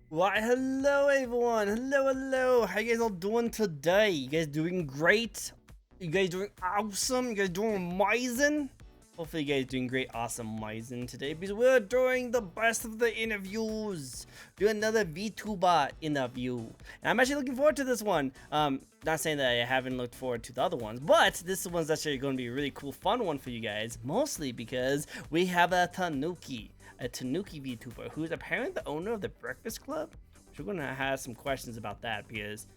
Why, hello everyone. Hello. How you guys all doing today? You guys doing great? You guys doing awesome? You guys doing amazing? Hopefully you guys doing great, awesome, amazing today because we're doing the best of the interviews. Do another VTuber interview. And I'm actually looking forward to this one. Not saying that I haven't looked forward to the other ones, but this one's actually going to be a really cool, fun one for you guys. Mostly because we have a Tanuki VTuber who's apparently the owner of the Breakfast Club. So we're gonna have some questions about that because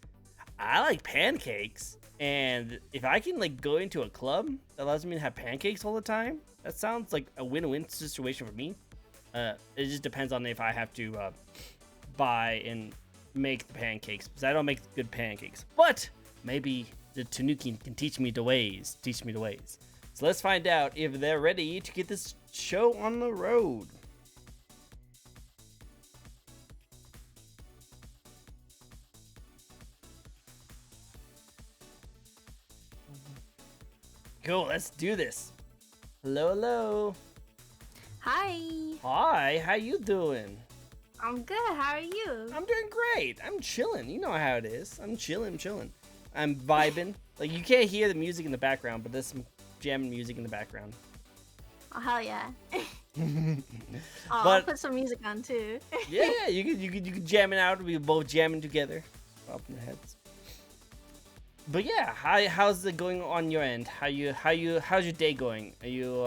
I like pancakes, and if I can like go into a club that allows me to have pancakes all the time, that sounds like a win-win situation for me. It just depends on if I have to buy and make the pancakes because I don't make good pancakes. But maybe the Tanuki can teach me the ways. So let's find out if they're ready to get this show on the road. Cool, let's do this. Hello. Hi, Hi, how you doing? I'm good. How are you? I'm doing great. I'm chilling. You know how it is. I'm chilling. I'm vibing. Like you can't hear the music in the background, but there's some jamming music in the background. Oh, hell yeah. I'll But put some music on too. yeah, you could jam it out. We both jamming together. Popping the heads. But yeah, how's it going on your end? How's your day going? Are you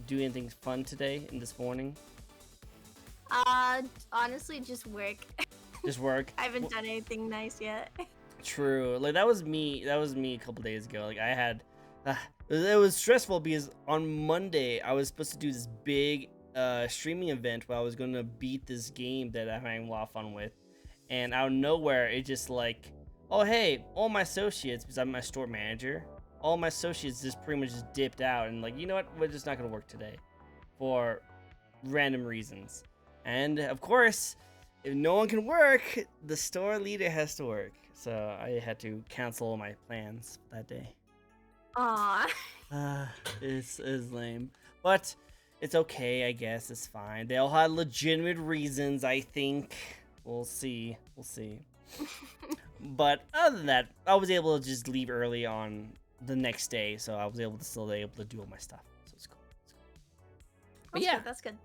doing anything fun today in this morning? Honestly, just work. Just work. I haven't done anything nice yet. True. Like that was me. That was me a couple days ago. Like I had, it was stressful because on Monday I was supposed to do this big streaming event where I was gonna beat this game that I'm having a lot of fun with, and out of nowhere it just like, oh hey, all my associates, because I'm my store manager, all my associates just pretty much just dipped out and like, you know what, we're just not gonna work today, for random reasons, and of course, if no one can work, the store leader has to work. So I had to cancel all my plans that day. Aw. Uh, it's lame, but it's okay. I guess it's fine. They all had legitimate reasons. I think we'll see. But other than that, I was able to just leave early on the next day, so I was able to do all my stuff. So it's cool. But yeah, That's good.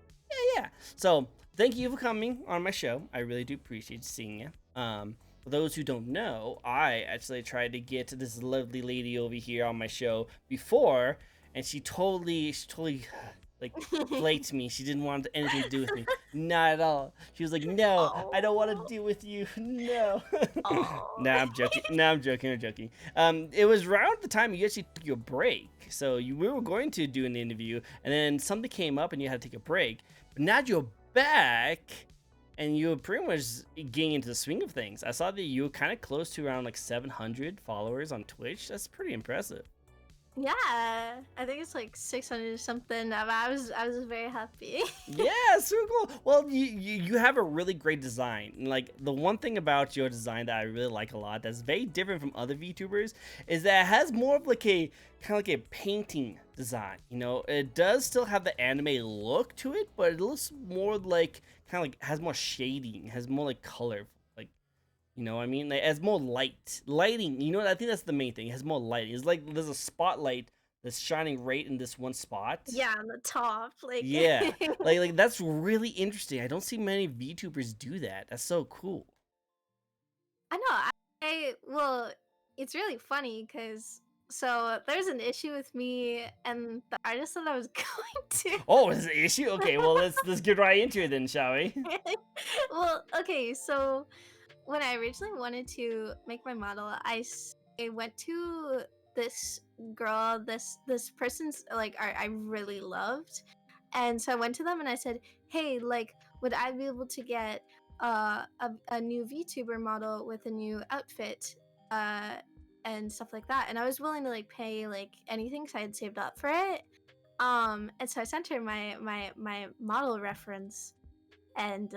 yeah. So thank you for coming on my show. I really do appreciate seeing you. For those who don't know, I actually tried to get this lovely lady over here on my show before, and she totally like flaked me. She didn't want anything to do with me. Not at all. She was like, "No, I don't want to deal with you. No." Oh. Nah, I'm joking. I'm joking. It was around the time you actually took your break. So we were going to do an interview, and then something came up, and you had to take a break. But now you're back, and you're pretty much getting into the swing of things. I saw that you were kind of close to around like 700 followers on Twitch. That's pretty impressive. Yeah, I think it's like 600 or something. I was very happy. Yeah, super cool. Well, you have a really great design. Like the one thing about your design that I really like a lot, that's very different from other VTubers, is that it has more of like a kind of like a painting design. You know, it does still have the anime look to it, but it looks more like kind of like has more shading, has more like color. Like, you know what I mean? Like, it has more lighting. You know what? I think that's the main thing. It has more lighting. It's like there's a spotlight that's shining right in this one spot. Yeah, on the top, like. Yeah, like that's really interesting. I don't see many VTubers do that. That's so cool. I know. Well, it's really funny because so there's an issue with me and the artist that I was going to. Oh, is it an issue? Okay, well let's get right into it then, shall we? Well, okay, so when I originally wanted to make my model, I went to this girl, this person's like art I really loved, and so I went to them and I said, "Hey, like, would I be able to get a new VTuber model with a new outfit, uh, and stuff like that?" And I was willing to like pay like anything because I had saved up for it. And so I sent her my model reference, and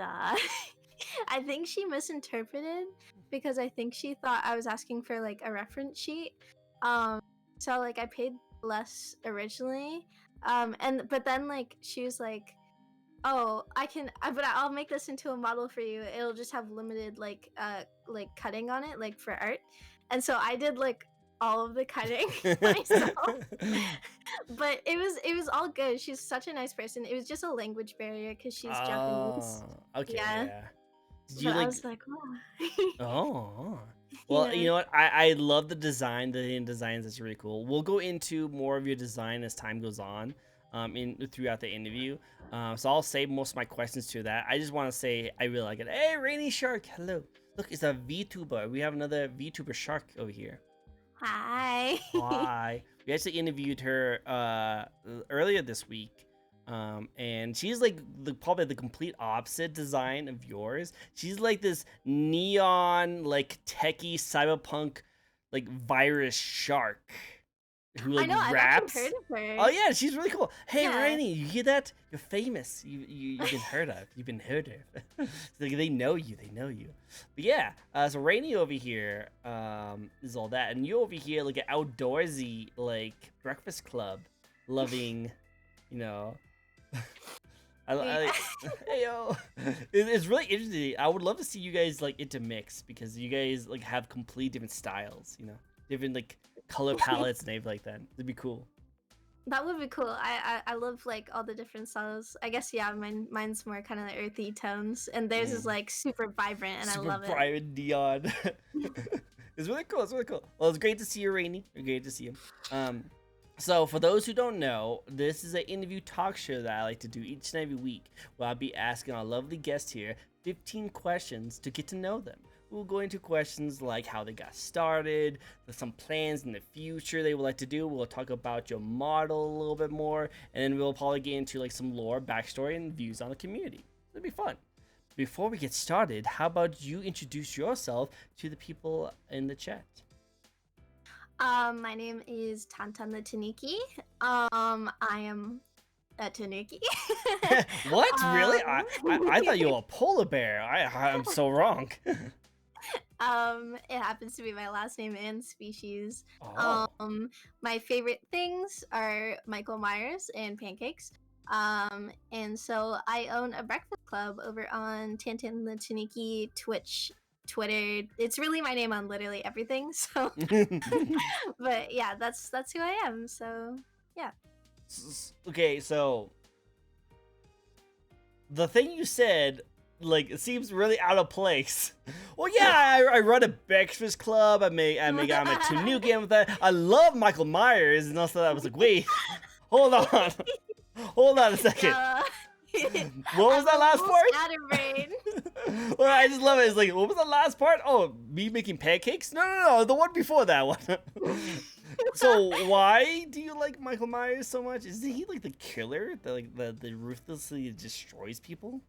I think she misinterpreted because I think she thought I was asking for like a reference sheet. Um, so like I paid less originally. And but then like she was like, Oh, I can, but I'll make this into a model for you. It'll just have limited like cutting on it, like for art. And so I did like all of the cutting myself. But it was all good. She's such a nice person. It was just a language barrier because she's Japanese. Oh, okay, Yeah. yeah. Did you But I like? was like, oh. Oh. Well, Yeah. you know what? I love the design. The designs that's really cool. We'll go into more of your design as time goes on, in throughout the interview. So I'll save most of my questions to that. I just want to say I really like it. Hey, Rainy Shark, hello. Look, it's a VTuber. We have another VTuber shark over here. Hi. Hi. We actually interviewed her earlier this week. And she's like probably the complete opposite design of yours. She's like this neon, like techie cyberpunk, like virus shark who I like know, I've actually raps. heard of her. Oh yeah, she's really cool. Hey Yeah. Rainy, you hear that? You're famous. You've been heard of. You've been heard of. Like, they know you. They know you. But yeah, so Rainy over here is all that, and you over here like an outdoorsy like breakfast club, loving, you know. I hey yo, it's really interesting. I would love to see you guys like intermix because you guys like have complete different styles, you know, different like color palettes and everything like that. It'd be cool. That would be cool. I love like all the different styles. I guess yeah, mine's more kind of earthy tones, and theirs is like super vibrant, and Super I love it. bright neon. It's really cool. It's really cool. Well, it's great to see you, Rainy. Great to see you. So for those who don't know, this is an interview talk show that I like to do each and every week, where I'll be asking our lovely guest here 15 questions to get to know them. We'll go into questions like how they got started, some plans in the future they would like to do. We'll talk about your model a little bit more, and then we'll probably get into like some lore, backstory, and views on the community. It'll be fun. Before we get started, how about you introduce yourself to the people in the chat? My name is Tantan the Tanuki. I am a Tanuki. What? Really? I thought you were a polar bear. I'm so wrong. It happens to be my last name and species. Oh. My favorite things are Michael Myers and pancakes. And so I own a breakfast club over on Tantan the Tanuki Twitch, Twitter. It's really my name on literally everything. So, but yeah, that's who I am. So yeah. Okay, so the thing you said, like, it seems really out of place. Well, yeah, I run a breakfast club. I'm a Tanuki with that. I love Michael Myers, and also I was like, wait, hold on, hold on a second. What was that last part? Well, I just love it. It's like, what was the last part? Oh, me making pancakes? No, the one before that one. So why do you like Michael Myers so much? Isn't he like the killer that ruthlessly destroys people?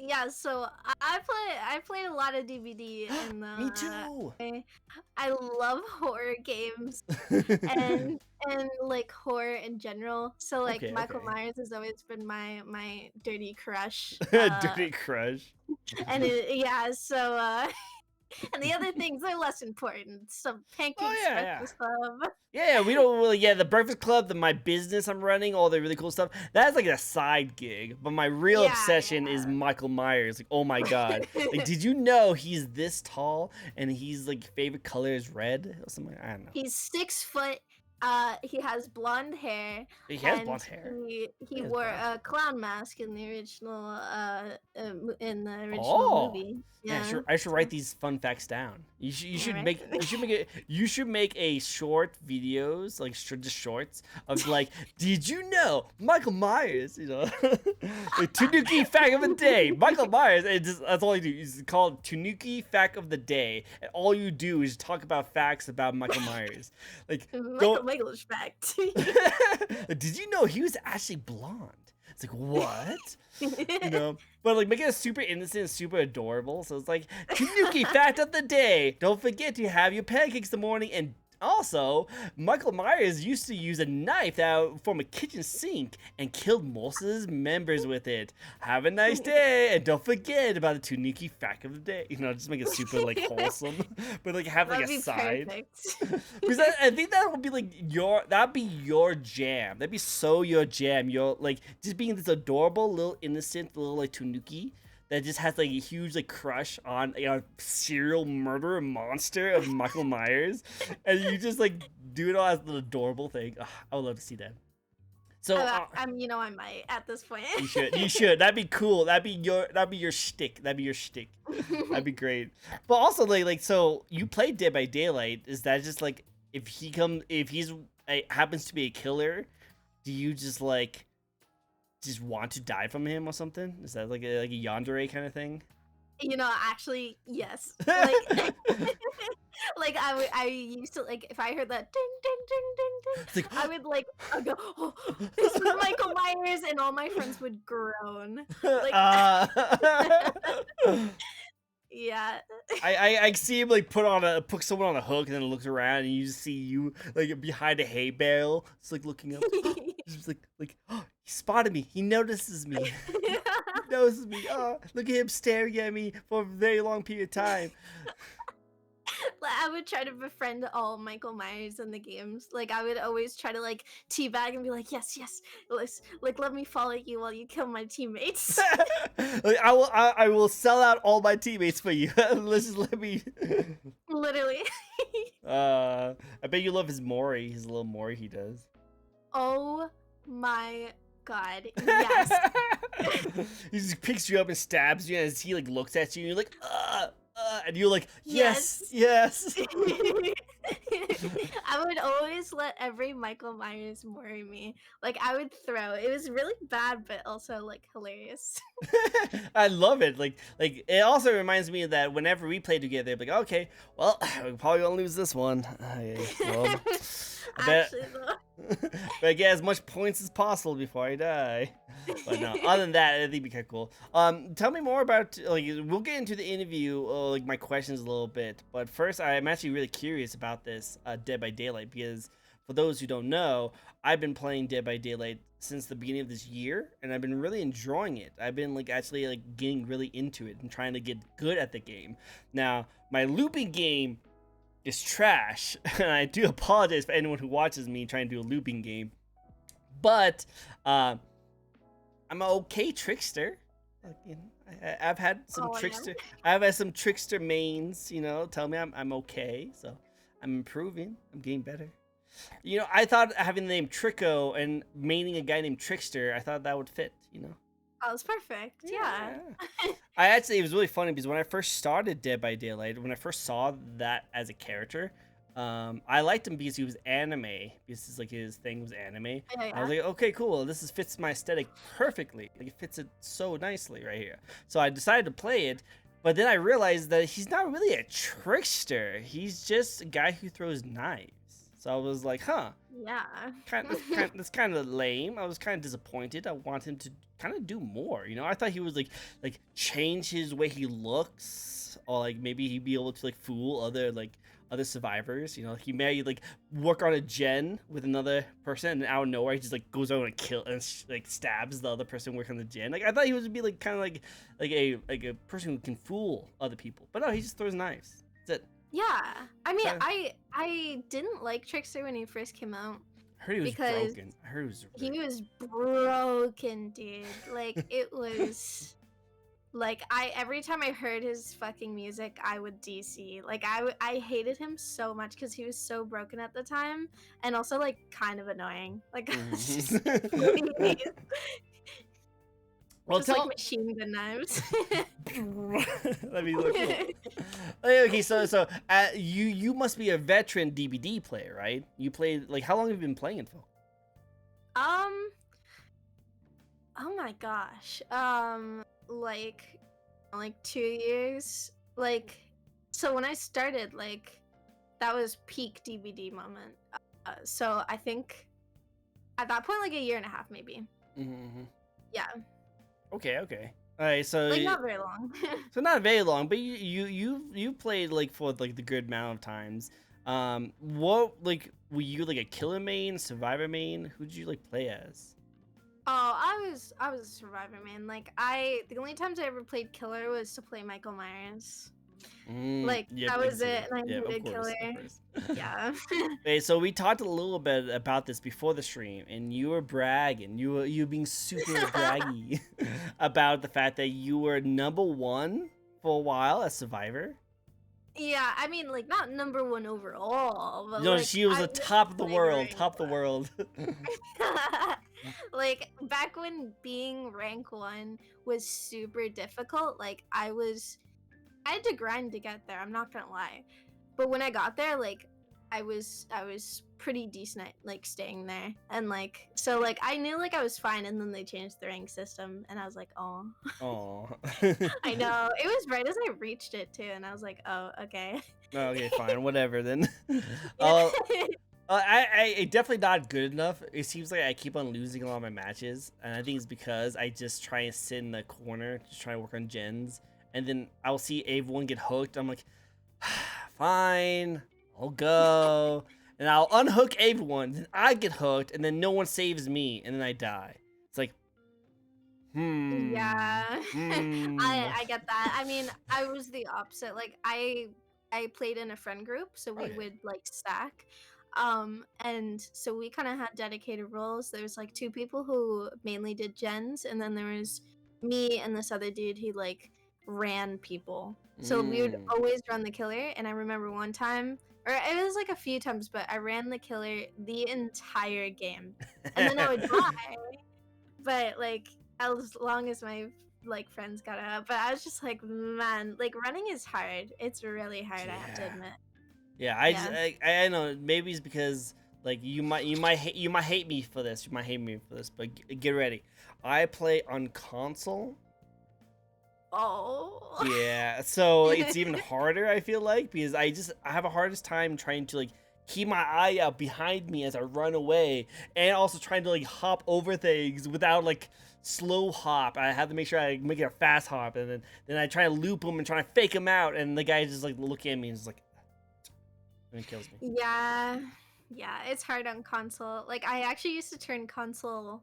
Yeah, so I played a lot of DVD and Me too. I love horror games and like horror in general. So like Okay, Michael okay. Myers has always been my dirty crush. Dirty crush. And yeah, so and the other things are less important. Some pancakes, breakfast club. Yeah, we don't really. Yeah, the breakfast club, my business I'm running, all the really cool stuff. That's like a side gig. But my real obsession is Michael Myers. Like, oh my god, like, did you know he's this tall and he's like favorite color is red or something? I don't know. He's 6 foot. He has blonde hair. He has blonde hair. He wore a clown mask in the original movie. Yeah, sure. I should write these fun facts down. You should make a short videos, like just shorts of like, did you know Michael Myers? You know, like, Tanuki fact of the day. Michael Myers. That's all you do. It's called Tanuki fact of the day, and all you do is talk about facts about Michael Myers. Like, Michael's fact. did you know he was actually blonde? It's like, what? You know, but like make it super innocent, super adorable. So it's like, Tanuki fact of the day. Don't forget to have your pancakes in the morning and Also, Michael Myers used to use a knife that from a kitchen sink and killed most of his members with it. Have a nice day, and don't forget about the Tuniki fact of the day. Just make it super like wholesome, but like have like That'd a be side. perfect. Because I think that would be like that'd be your jam. That'd be so your jam. You're like just being this adorable little innocent little like Tanuki that just has like a huge like crush on a serial murderer monster of Michael Myers, and you just like do it all as an adorable thing. Ugh, I would love to see that. So I might at this point. you should, you should. That'd be cool. That'd be your shtick. That'd be your shtick. That'd be great. But also like so you play Dead by Daylight. Is that just like if he's happens to be a killer, do you just want to die from him or something? Is that like a yandere kind of thing? Actually, yes. Like, like I used to like if I heard that ding ding ding ding ding, It's like, I'd go, oh, this is Michael Myers, and all my friends would groan. Like, yeah. I see him like put someone on a hook and then looks around and you just see you like behind a hay bale, just like looking up. Just like oh, he spotted me. He notices me. He notices me. Oh, look at him staring at me for a very long period of time. I would try to befriend all Michael Myers in the games. Like I would always try to like teabag and be like, yes, let me follow you while you kill my teammates. Like, I will sell out all my teammates for you. Let me. Literally. I bet you love his little Mori he does. Oh my god, yes. He just picks you up and stabs you, and as he like looks at you, and you're like, and you're like, yes. I would always let every Michael Myers worry me. Like I would throw. It was really bad, but also like hilarious. I love it. Like it also reminds me that whenever we play together, like, okay, well, we're probably gonna lose this one. Well, Actually, though. but get as much points as possible before I die. But no, other than that, I think it'd be kind of cool. Tell me more about like we'll get into the interview, like my questions a little bit. But first, I'm actually really curious about this Dead by Daylight because for those who don't know, I've been playing Dead by Daylight since the beginning of this year, and I've been really enjoying it. I've been like actually like getting really into it and trying to get good at the game. Now, my looping game is trash, and I do apologize for anyone who watches me trying to do a looping game. But I'm an okay trickster. Like, I've had some trickster. I've had some trickster mains. Tell me I'm okay. So I'm improving. I'm getting better. I thought having the name Tricko and maining a guy named Trickster, I thought that would fit. Oh, it's perfect. Yeah. It was really funny because when I first started Dead by Daylight, when I first saw that as a character, I liked him because he was anime. Because like his thing was anime. Yeah. I was like, okay, cool. This fits my aesthetic perfectly. Like it fits it so nicely right here. So I decided to play it, but then I realized that he's not really a trickster. He's just a guy who throws knives. So I was like, huh. Yeah. That's kind of lame. I was kind of disappointed. I want him to kind of do more. I thought he was like change his way he looks, or like maybe he'd be able to like fool other survivors. He may like work on a gen with another person, and out of nowhere he just like goes over and kill and like stabs the other person working on the gen. Like I thought he was be like kind of like a person who can fool other people, but no, he just throws knives. That's it. Yeah, I mean, I didn't like Trickster when he first came out. I heard he was broken. I heard he was broken, dude. Like it was, like every time I heard his fucking music, I would DC. Like I hated him so much because he was so broken at the time, and also like kind of annoying. Like well, just like machine gun knives. Let me look. Okay, so you must be a veteran DBD player, right? You played how long have you been playing it for? Oh my gosh. Like 2 years. So when I started, that was peak DBD moment. So I think at that point, a year and a half, maybe. Mm-hmm. Yeah. Okay. All right, so not very long. So not very long, but you played for the good amount of times. What like were you like a killer main, survivor main? Who'd you like play as? Oh, I was a survivor, man. Like the only times I ever played killer was to play Michael Myers. Like Yep, that I can was see it, that. and I Yeah, of hated course, killer. of course. Yeah. Hey, so we talked a little bit about this before the stream, and you were bragging. You were being super braggy about the fact that you were #1 for a while as Survivor. Yeah, I mean, like not number one overall, but You know, like she was I the was top of the like world, rank top of the world. one. Like back when being rank one was super difficult, like I had to grind to get there, I'm not gonna lie. But when I got there, like I was pretty decent at like staying there. And like so like I knew like I was fine, and then they changed the rank system and I was like, oh. Oh. I know. It was right as I reached it too, and I was like, oh, okay. Okay, fine, whatever then. Yeah. Uh, I definitely not good enough. It seems like I keep on losing a lot of my matches, and I think it's because I just try and sit in the corner, just try to work on gens, and then I'll see everyone get hooked. I'm like, fine, I'll go, and I'll unhook everyone. Then I get hooked, and then no one saves me, and then I die. It's like, Yeah. hmm. I get that. I mean, I was the opposite. Like I played in a friend group, so we Okay. would like stack. And so we kind of had dedicated roles. There was like two people who mainly did gens, and then there was me and this other dude who like ran people. So we would Mm. always run the killer, and I remember one time, or it was like a few times, but I ran the killer the entire game. And then I would die, but like as long as my like friends got up. But I was just like, man, like running is hard. It's really hard, I have to Yeah. admit. Yeah, Yeah. I know maybe it's because like you might hate me for this. You might hate me for this, but get ready. I play on console. Oh. Yeah, so it's even harder, I feel like, because I have a hardest time trying to like keep my eye out behind me as I run away, and also trying to like hop over things without like slow hop. I have to make sure I make it a fast hop, and then I try to loop him and try to fake him out, and the guy just like looking at me and just like, and it kills me. Yeah. Yeah, it's hard on console. Like I actually used to turn console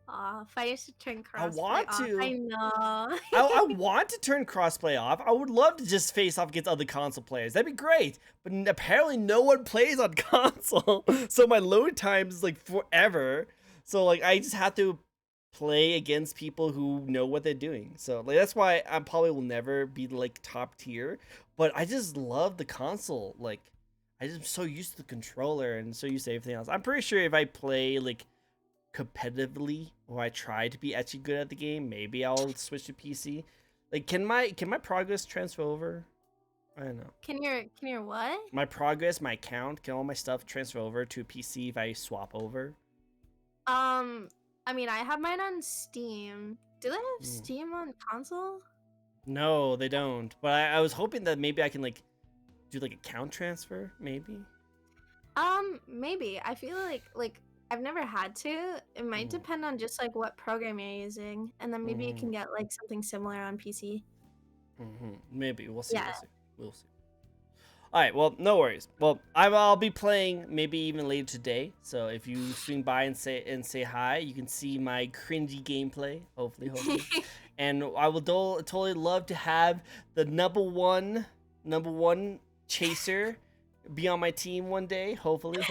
off. I used to turn I crossplay want off. I to. know. I want to turn crossplay off. I would love to just face off against other console players. That'd be great. But apparently no one plays on console. So my load time is like forever. So like I just have to play against people who know what they're doing. So like that's why I probably will never be like top tier. But I just love the console. Like I just am so used to the controller and so used to everything else. I'm pretty sure if I play like competitively, or I try to be actually good at the game, maybe I'll switch to PC. Like can my progress transfer over? I don't know. Can your what? My progress, my account, can all my stuff transfer over to PC if I swap over? I mean, I have mine on Steam. Do they have Mm. Steam on console? No, they don't. But I was hoping that maybe I can like do like account transfer, maybe. Maybe. I feel like I've never had to. It might Mm. depend on just like what program you're using, and then maybe you Mm-hmm. can get like something similar on PC. Maybe we'll see. Yeah. We'll see. All right. Well, no worries. Well, I'll be playing maybe even later today. So if you swing by and say hi, you can see my cringy gameplay. Hopefully. And I will totally love to have the number one chaser be on my team one day. Hopefully.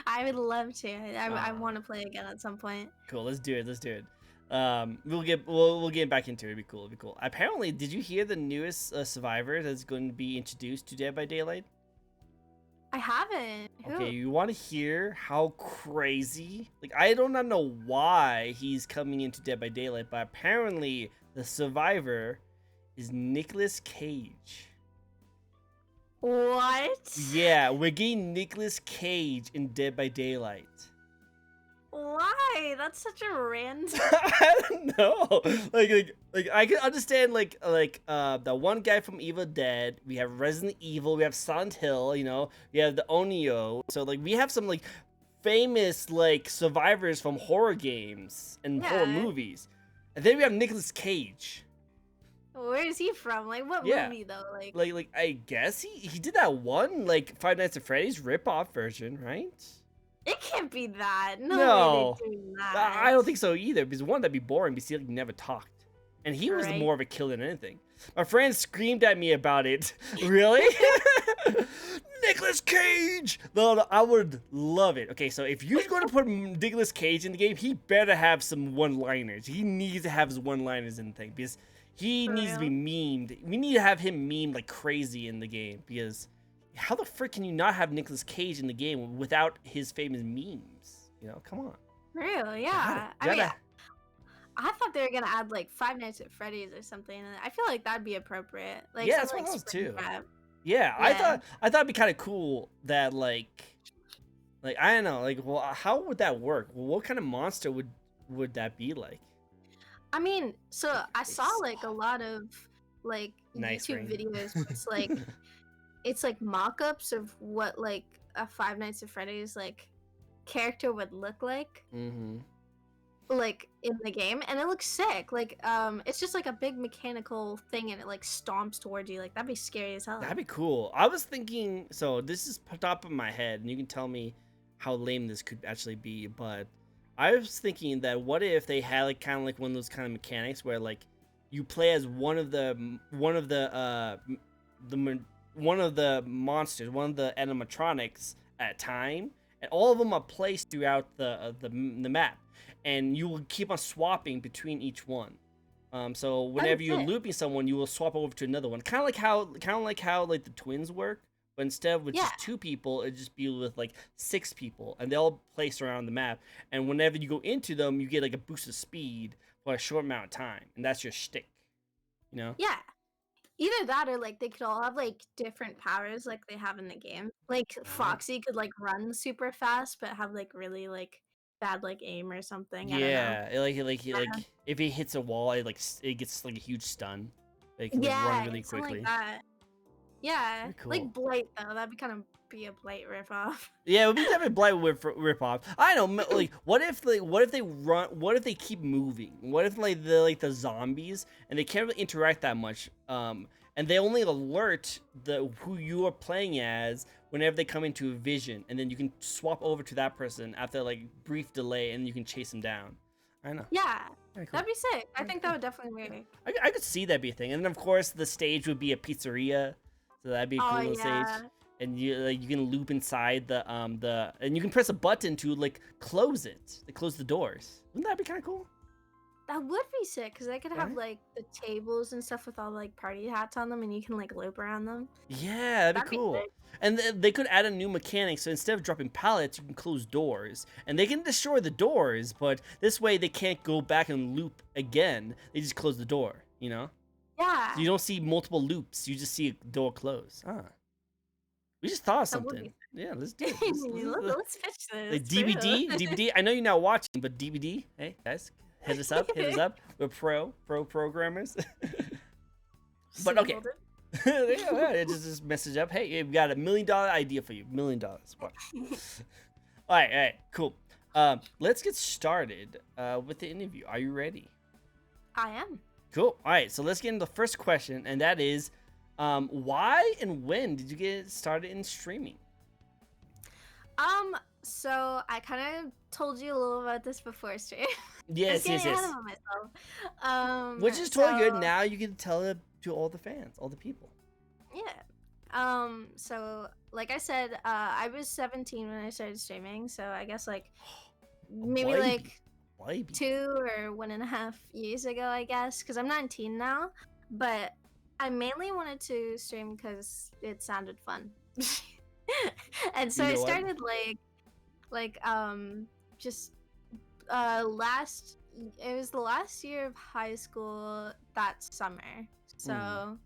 I would love to. I Ah. want to play again at some point. Cool. Let's do it. We'll get back into it. It'd be cool. Apparently, did you hear the newest survivor that's going to be introduced to Dead by Daylight? I haven't. Okay, Who? you want to hear how crazy? Like, I do not know why he's coming into Dead by Daylight, but apparently the survivor is Nicolas Cage. What? Yeah, we're getting Nicolas Cage in Dead by Daylight. Why? That's such a random. I don't know. Like I can understand the one guy from Evil Dead. We have Resident Evil. We have Silent Hill. You know, we have the Onio. So like we have some like famous like survivors from horror games and horror Yeah. movies, and then we have Nicolas Cage. Where is he from? Like, what Yeah. movie though? Like, Like I guess he did that one like Five Nights at Freddy's rip-off version, right? it can't be that. No way they're No, doing I that. don't think so either. Because one, that'd be boring. Because he like never talked, and he was Right? more of a killer than anything. My friend screamed at me about it. Really? Nicolas Cage! No, I would love it. Okay, so if you're going to put Nicolas Cage in the game, he better have some one-liners. He needs to have his one-liners in the thing because he For needs to be real? memed. We need to have him memed like crazy in the game because how the frick can you not have Nicolas Cage in the game without his famous memes? You know, come on. For real? Gotta, Yeah. I mean, gotta. I thought they were gonna add like Five Nights at Freddy's or something, and I feel like that'd be appropriate. Like Yeah, some that's what like I was spring too. prep. Yeah, Yeah. I thought it'd be kind of cool that like I don't know, like well, how would that work? Well, what kind of monster would that be like? I mean, so I saw Face like a lot of like nice YouTube ring. videos. It's like mock-ups of what like a Five Nights at Freddy's like character would look Mm-hmm. like in the game, and it looks sick. Like it's just like a big mechanical thing, and it like stomps towards you. Like that'd be scary as hell. That'd be cool. I was thinking, so this is top of my head, and you can tell me how lame this could actually be, but I was thinking that what if they had like kind of like one of those kind of mechanics where like you play as one of the monsters, one of the animatronics at a time, and all of them are placed throughout the map, and you will keep on swapping between each one. So whenever you're sick. looping someone, you will swap over to another one. Kind of like how like the twins work, but instead of with Yeah. just 2 people, it'd just be with like 6 people, and they'll place around the map. And whenever you go into them, you get like a boost of speed for a short amount of time, and that's your shtick. You know? Yeah. Either that or like they could all have like different powers like they have in the game. Like Foxy could like run super fast but have like really like bad like aim or something. I don't know. Yeah, like if he hits a wall, it gets like a huge stun. It can like run Yeah, really something like quickly. that. Yeah. Very cool. Like Blight though. That'd be kind of be a Blight ripoff. Yeah, it would be definitely Blight rip off. I don't know, like what if they keep moving? What if like the zombies and they can't really interact that much? And they only alert who you are playing as whenever they come into a vision, and then you can swap over to that person after like brief delay, and you can chase them down. I know. Yeah. Very cool. That'd be sick. I think that would definitely work. I could see that be a thing, and then of course the stage would be a pizzeria, so that'd be a cool Oh little yeah. stage. And you can loop inside and you can press a button to like close it, to close the doors. Wouldn't that be kind of cool? That would be sick because I could have Right? like the tables and stuff with all like party hats on them, and you can like loop around them. Yeah, that'd That'd be be cool. sick. And they could add a new mechanic, so instead of dropping pallets, you can close doors, and they can destroy the doors, but this way they can't go back and loop again. They just close the door, you know? Yeah. So you don't see multiple loops. You just see a door close. Ah. We just thought of That would something. be Yeah, let's do it. Let's pitch this. Like for real. DVD. I know you're not watching, but DVD. Hey guys, hit us up. Hit us up. We're pro programmers. But okay. Golden. Yeah, just message up. Hey, we got $1 million idea for you. $1 million. What? All right, cool. Let's get started with the interview. Are you ready? I am. Cool. All right, so let's get into the first question, and that is, why and when did you get started in streaming? So I kind of told you a little about this before stream. Yes. Ahead of myself. Which is totally good. Now you can tell it to all the fans, all the people. Yeah. So like I said, I was 17 when I started streaming, so I guess like maybe like Baby. 2 or 1.5 years ago, I guess, because I'm 19 now. But I mainly wanted to stream because it sounded fun, and so You I know what? started just last. It was the last year of high school that summer, so.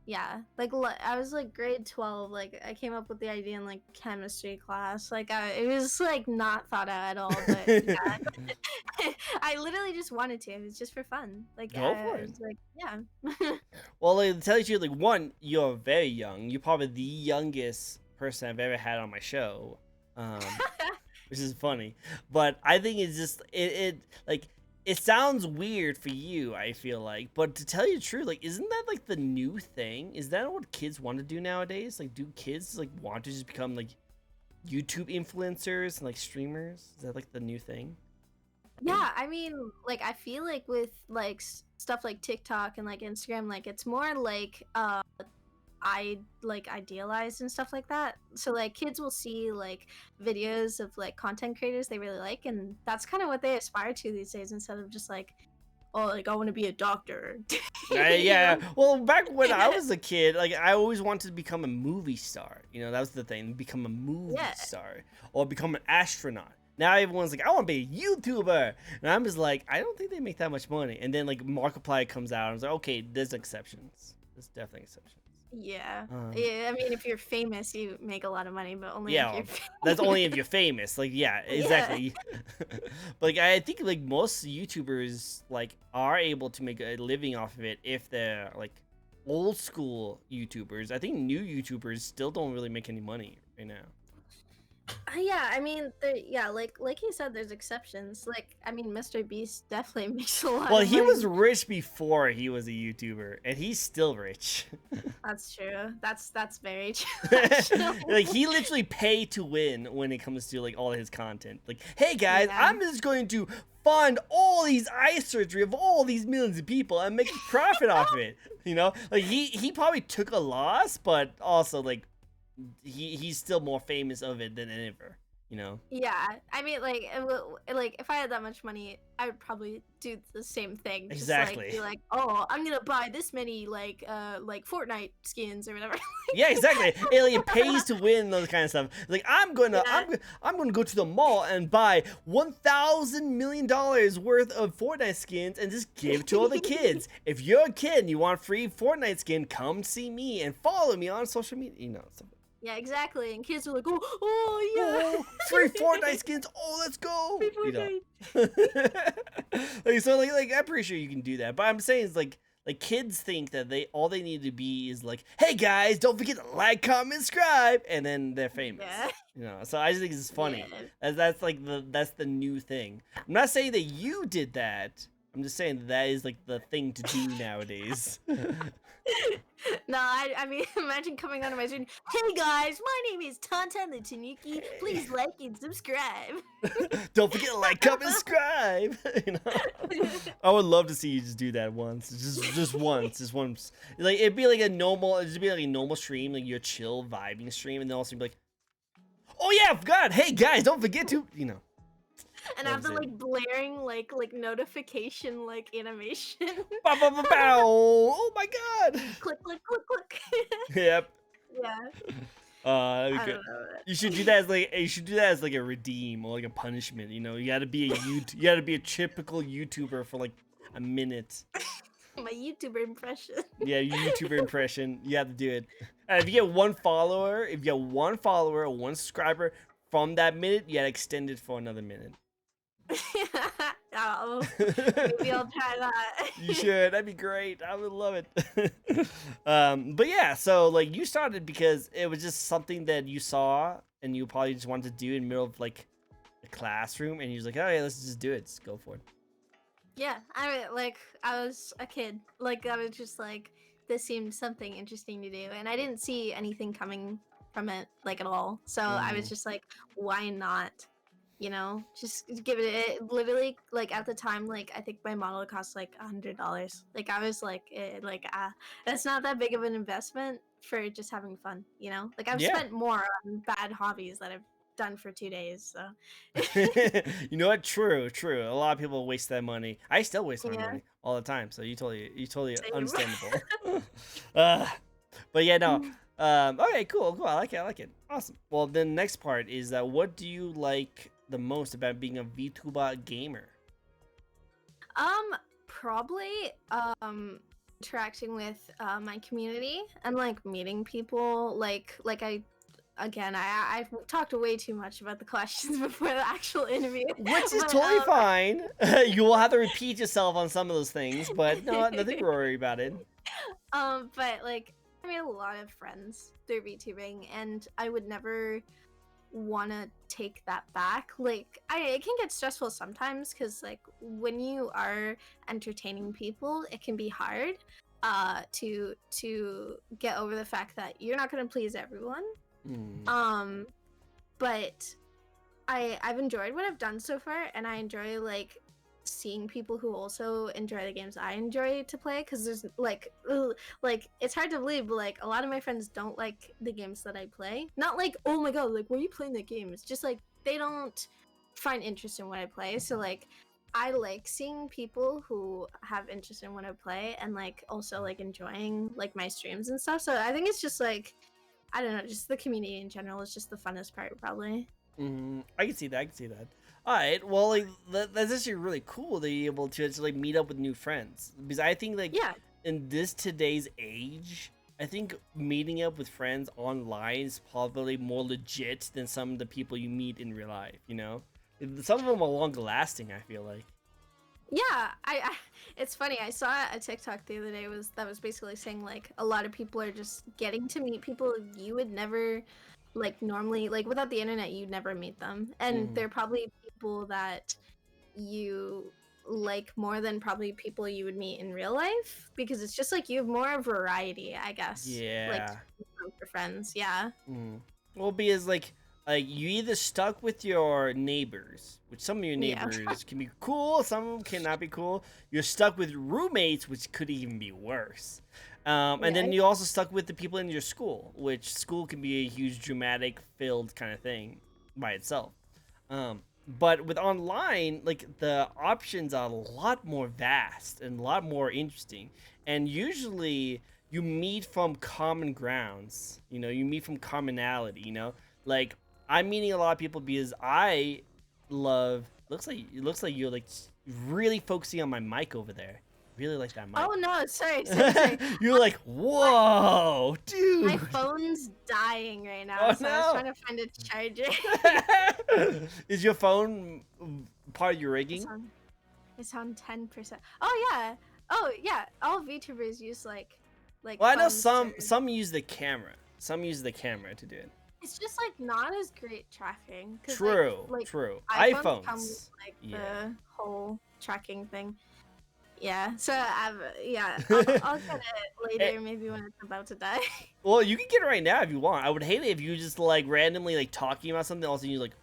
Yeah, like I was like grade 12. Like I came up with the idea in like chemistry class. Like it was like not thought out at all. But yeah, I literally just wanted to. It was just for fun. Like Go for it. was like yeah. Well, like, to tell you the truth, like one, you're very young. You're probably the youngest person I've ever had on my show, which is funny. But I think it's just it like it sounds weird for you, I feel like, but to tell you the truth, like, isn't that like the new thing? Is that what kids want to do nowadays? Like, do kids like want to just become like YouTube influencers and like streamers? Is that like the new thing? Yeah, I mean, like I feel like with like stuff like TikTok and like Instagram, like it's more like I like idealized and stuff like that. So like kids will see like videos of like content creators they really like, and that's kind of what they aspire to these days instead of just like, oh, like I want to be a doctor. You Yeah. know? Well, back when I was a kid, like I always wanted to become a movie star. You know, that was the thing, become a movie Yeah. star or become an astronaut. Now everyone's like, I want to be a YouTuber, and I'm just like, I don't think they make that much money. And then like Markiplier comes out, and I was like, okay, there's exceptions. There's definitely exceptions. Yeah. Um, Yeah, I mean if you're famous, you make a lot of money, but only if Yeah, you're that's only if famous. you're famous. Like, yeah, Yeah. exactly. But like, I think like most YouTubers like are able to make a living off of it if they're like old school YouTubers. I think new YouTubers still don't really make any money right now. Yeah, I mean, yeah, like you said, there's exceptions. Like, I mean, Mr. Beast definitely makes a lot Well, of he was money. rich before he was a YouTuber, and he's still rich. That's true. That's very true. Actually. Like he literally pay to win when it comes to like all his content. Like, hey guys, Yeah. I'm just going to fund all these eye surgery of all these millions of people and make a profit off of it. You know, like he probably took a loss, but also like he's still more famous of it than ever. You know. Yeah, I mean, like if I had that much money, I would probably do the same thing. Just like Exactly. be like, oh, I'm gonna buy this many like Fortnite skins or whatever. Yeah, exactly. It pays to win those kind of stuff. Like I'm gonna go to the mall and buy $1,000 million worth of Fortnite skins and just give to all the kids. If you're a kid and you want free Fortnite skin, come see me and follow me on social media. You know. So. Yeah, exactly. And kids are like, oh yeah, Oh, free Fortnite skins. Oh, let's go. free You know. Fortnite. Like, so like I'm pretty sure you can do that. But I'm saying it's like kids think that all they need to be is like, hey guys, don't forget to like, comment, subscribe, and then they're famous. Yeah. You know. So I just think it's funny. Yeah. That's like that's the new thing. I'm not saying that you did that. I'm just saying that is like the thing to do nowadays. No, I mean, imagine coming onto my screen. Hey guys, my name is Tantan the Tanuki. Please like and subscribe. Don't forget to like, comment, subscribe. You know, I would love to see you just do that once, just once. Like it'd be like a normal, stream, like your chill vibing stream, and then also be like, oh yeah, I forgot. Hey guys, don't forget to, you know. And after like blaring like notification like animation. Bow, bow, bow, bow. Oh my god. Click click click click. Yep. Yeah. That'd be I good. don't know. You should do that as like a redeem or like a punishment. You know, you gotta be a typical YouTuber for like a minute. My YouTuber impression. Yeah, your YouTuber impression. You have to do it. And if you get one follower, or one subscriber from that minute, you gotta extend it for another minute. Oh, maybe I'll try that. You should. That'd be great. I would love it. But yeah, so like you started because it was just something that you saw and you probably just wanted to do in the middle of like a classroom, and you was like, oh yeah, let's just do it. Just go for it. Yeah, I was a kid. Like I was just like, this seemed something interesting to do, and I didn't see anything coming from it like at all. So I was just like, why not? You know, just give it literally like at the time, like I think my model cost like $100. Like I was like, that's not that big of an investment for just having fun. You know, like I've spent more on bad hobbies that I've done for 2 days. So You know what? True. A lot of people waste that money. I still waste my money all the time. So you totally understandable. But yeah, no. Okay, cool. I like it. Awesome. Well, the next part is that what do you like the most about being a VTuber gamer? Probably interacting with my community and like meeting people. Like I've talked way too much about the questions before the actual interview, which is totally fine. You will have to repeat yourself on some of those things, but no, nothing to worry about it. But like I made a lot of friends through VTubing, and I would never want to take that back. Like it can get stressful sometimes because like when you are entertaining people, it can be hard to get over the fact that you're not going to please everyone. Mm. But I've enjoyed what I've done so far, and I enjoy like seeing people who also enjoy the games I enjoy to play, because there's like it's hard to believe, but like a lot of my friends don't like the games that I play. Not like, oh my god, like why are you playing that game? It's just like they don't find interest in what I play. So like I like seeing people who have interest in what I play and like also like enjoying like my streams and stuff. So I think it's just like, I don't know, just the community in general is just the funnest part probably. I can see that. I can see that. All right. Well, like that's actually really cool that you're able to actually meet up with new friends, because I think like Yeah. in this today's age, I think meeting up with friends online is probably more legit than some of the people you meet in real life. You know, some of them are longer lasting. I feel like. Yeah, I it's funny. I saw a TikTok the other day that was basically saying like a lot of people are just getting to meet people you would never like normally, like without the internet you'd never meet them. And Mm-hmm. they're probably people that you like more than probably people you would meet in real life, because it's just like you have more variety, I guess. Like to Yeah. choose from for friends. Yeah. Well, because like you either stuck with your neighbors, which some of your Yeah. neighbors can be cool, some of them cannot be cool. You're stuck with roommates, which could even be worse. And Yeah. then you also stuck with the people in your school, which school can be a huge dramatic filled kind of thing by itself. But with online, like the options are a lot more vast and a lot more interesting. And usually you meet from common grounds. You know, you meet from commonality. You know, like I'm meeting a lot of people because I love. Looks like you're like really focusing on my mic over there. Really like that mic. Oh no, sorry. You're like, whoa, My dude. phone's dying right now, Oh so I was no. trying to find a charger. Is your phone part of your It's rigging? on it's on 10%. Oh yeah. Oh yeah. All VTubers use like Well, I know phones to, some use the camera. Some use the camera to do it. it's just like not as great tracking, because True, like true. iPhones come with iPhones. like Yeah. the whole tracking thing. Yeah. So I'll get it Eh, later, maybe when it's about to die. well, you can get it right now if you want. I would hate it if you just like randomly like talking about something, all of a sudden you like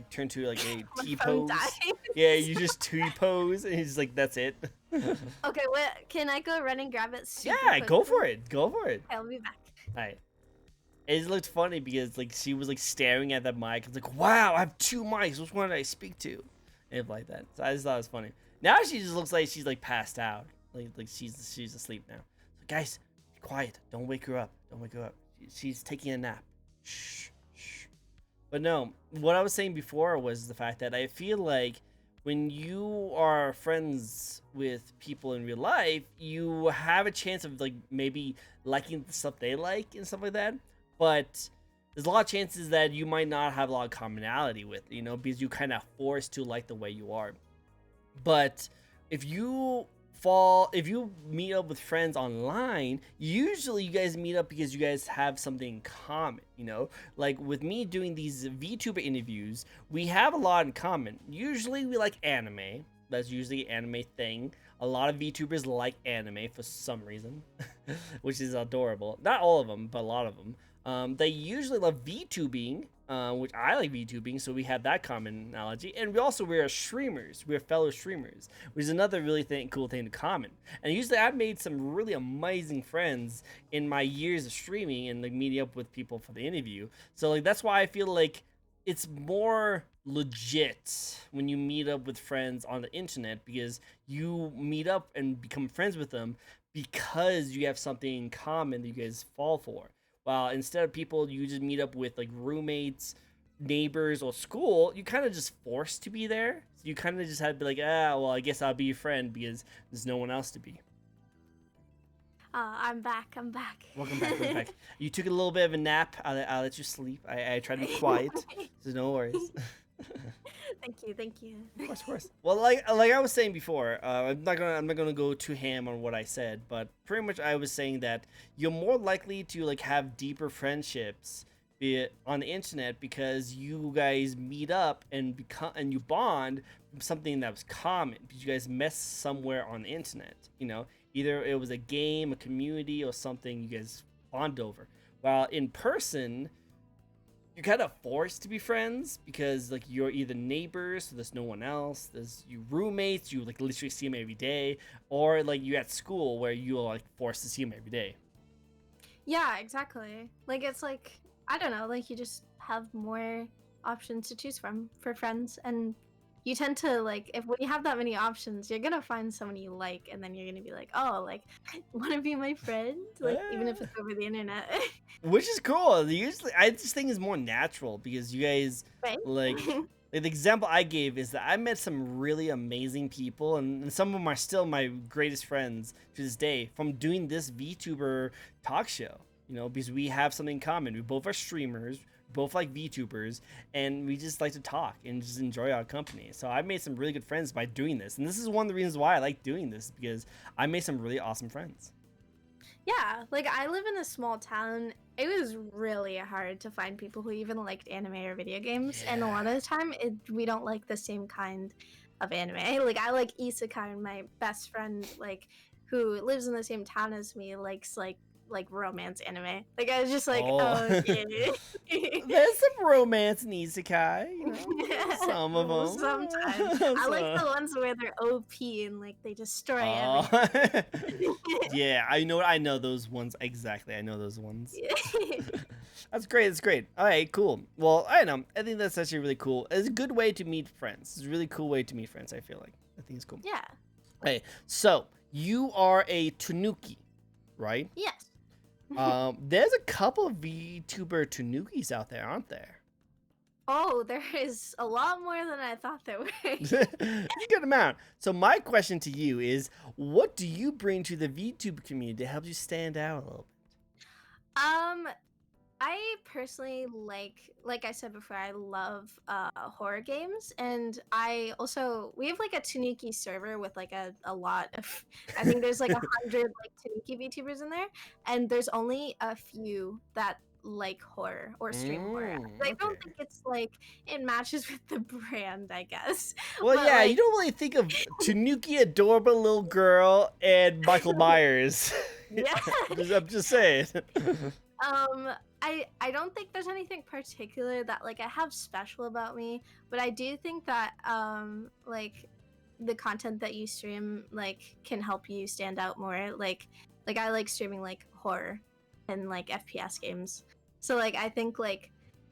turn to like a My T phone pose. dies. Yeah, you just T pose, and he's like, that's it. Okay, what, can I go run and grab it super Yeah, go quickly? for it. Go for it. Okay, I'll be back. All right. It looked funny because like she was like staring at that mic. It's like, wow, I have two mics. Which one did I speak to? And like that. So I just thought it was funny. Now she just looks like she's like passed out. Like she's asleep now. So guys, be quiet. Don't wake her up. Don't wake her up. She's taking a nap. Shh. Shh. But no, what I was saying before was the fact that I feel like when you are friends with people in real life, you have a chance of like maybe liking the stuff they like and stuff like that. But there's a lot of chances that you might not have a lot of commonality with, you know, because you kind of forced to like the way you are. But if you meet up with friends online, usually you guys meet up because you guys have something in common, you know? Like with me doing these VTuber interviews, we have a lot in common. Usually we like anime. That's usually an anime thing. A lot of VTubers like anime for some reason, which is adorable. Not all of them, but a lot of them. They usually love VTubing, which I like VTubing, so we have that commonality. And we're streamers. We're fellow streamers, which is another really cool thing in common. And usually I've made some really amazing friends in my years of streaming and like meeting up with people for the interview. So like that's why I feel like it's more legit when you meet up with friends on the internet, because you meet up and become friends with them because you have something in common that you guys fall for. While instead of people you just meet up with like roommates, neighbors, or school, you kind of just forced to be there. So you kind of just had to be like, well, I guess I'll be your friend because there's no one else to be. I'm back. I'm back. Welcome back. Welcome back. You took a little bit of a nap. I'll let you sleep. I tried to be quiet, so no worries. Thank you. Thank you. Of course. Well, like I was saying before, I'm not gonna go too ham on what I said, but pretty much I was saying that you're more likely to like have deeper friendships on the internet because you guys meet up and you bond from something that was common because you guys met somewhere on the internet. Either it was a game, a community, or something you guys bond over. While in person, you're kind of forced to be friends because like you're either neighbors, so there's no one else. There's you roommates, you like literally see them every day, or like you at school where you're like forced to see them every day. Yeah, exactly. Like it's like I don't know, like you just have more options to choose from for friends, and you tend to like if when you have that many options, you're gonna find someone you like, and then you're gonna be like, oh, like want to be my friend, like even if it's over the internet, Which is cool. Usually, I just think it's more natural because you guys right? like the example I gave is that I met some really amazing people, and some of them are still my greatest friends to this day from doing this VTuber talk show. Because we have something in common. We both are streamers, both like VTubers, and we just like to talk and just enjoy our company. So I made some really good friends by doing this, and this is one of the reasons why I like doing this because I made some really awesome friends. Yeah, like I live in a small town. It was really hard to find people who even liked anime or video games, and a lot of the time we don't like the same kind of anime. Like I like isekai, and my best friend, like who lives in the same town as me, likes like romance anime. Like I was just like, Oh, oh, okay. there's some romance in isekai, some of Well, sometimes them. I like the ones where they're OP and like they destroy Oh, everything. yeah, I know those ones exactly. I know those ones. That's great. That's great. All right, cool. Well, I don't know. I think that's actually really cool. It's a good way to meet friends. It's a really cool way to meet friends. I feel like. I think it's cool. Yeah. Hey, so you are a Tanuki, right? Yes. There's a couple of VTuber Tanukis out there, aren't there? Oh, there is a lot more than I thought there were. It's a good amount. So my question to you is, what do you bring to the VTuber community that helps you stand out a little Um, I personally like I said before, I love horror games, and we have like a Tanuki server with like a lot of I think there's like 100 like Tanuki VTubers in there, and there's only a few that like horror or stream horror. I okay. don't think it's like it matches with the brand, I guess. Well, But yeah, you like don't really think of Tanuki, adorable little girl, and Michael Myers. yeah. I'm just saying. Um, I don't think there's anything particular that like I have special about me, but I do think that like the content that you stream like can help you stand out more. Like I like streaming like horror and like FPS games. So like I think like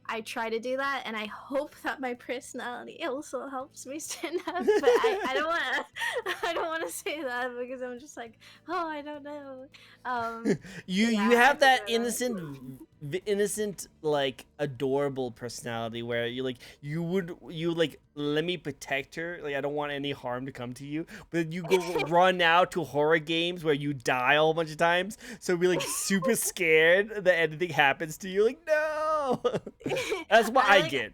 I try to do that, and I hope that my personality also helps me stand up. But I don't want to I don't want to say that because I'm just like, oh, I don't know. You Yeah, you I have think that I innocent like adorable personality where you like let me protect her, like I don't want any harm to come to you, but then you go run out to horror games where you die a whole bunch of times, so we're like super scared that anything happens to you, like no. That's what I get.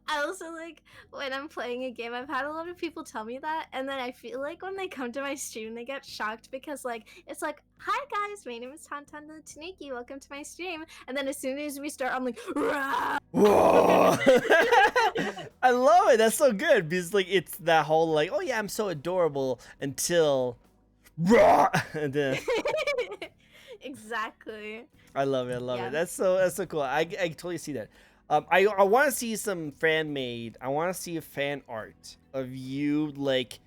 I also like when I'm playing a game. I've had a lot of people tell me that, and then I feel like when they come to my stream, they get shocked because like it's like, "Hi guys, my name is Tantan the Tanuki. Welcome to my stream." And then as soon as we start, I'm like, "Rah!" Whoa. I love it. That's so good because like it's that whole like, oh yeah, I'm so adorable until and then Exactly. I love it. I love Yeah. it. That's so cool. I totally see that. I want to see some fan made. I want to see a fan art of you like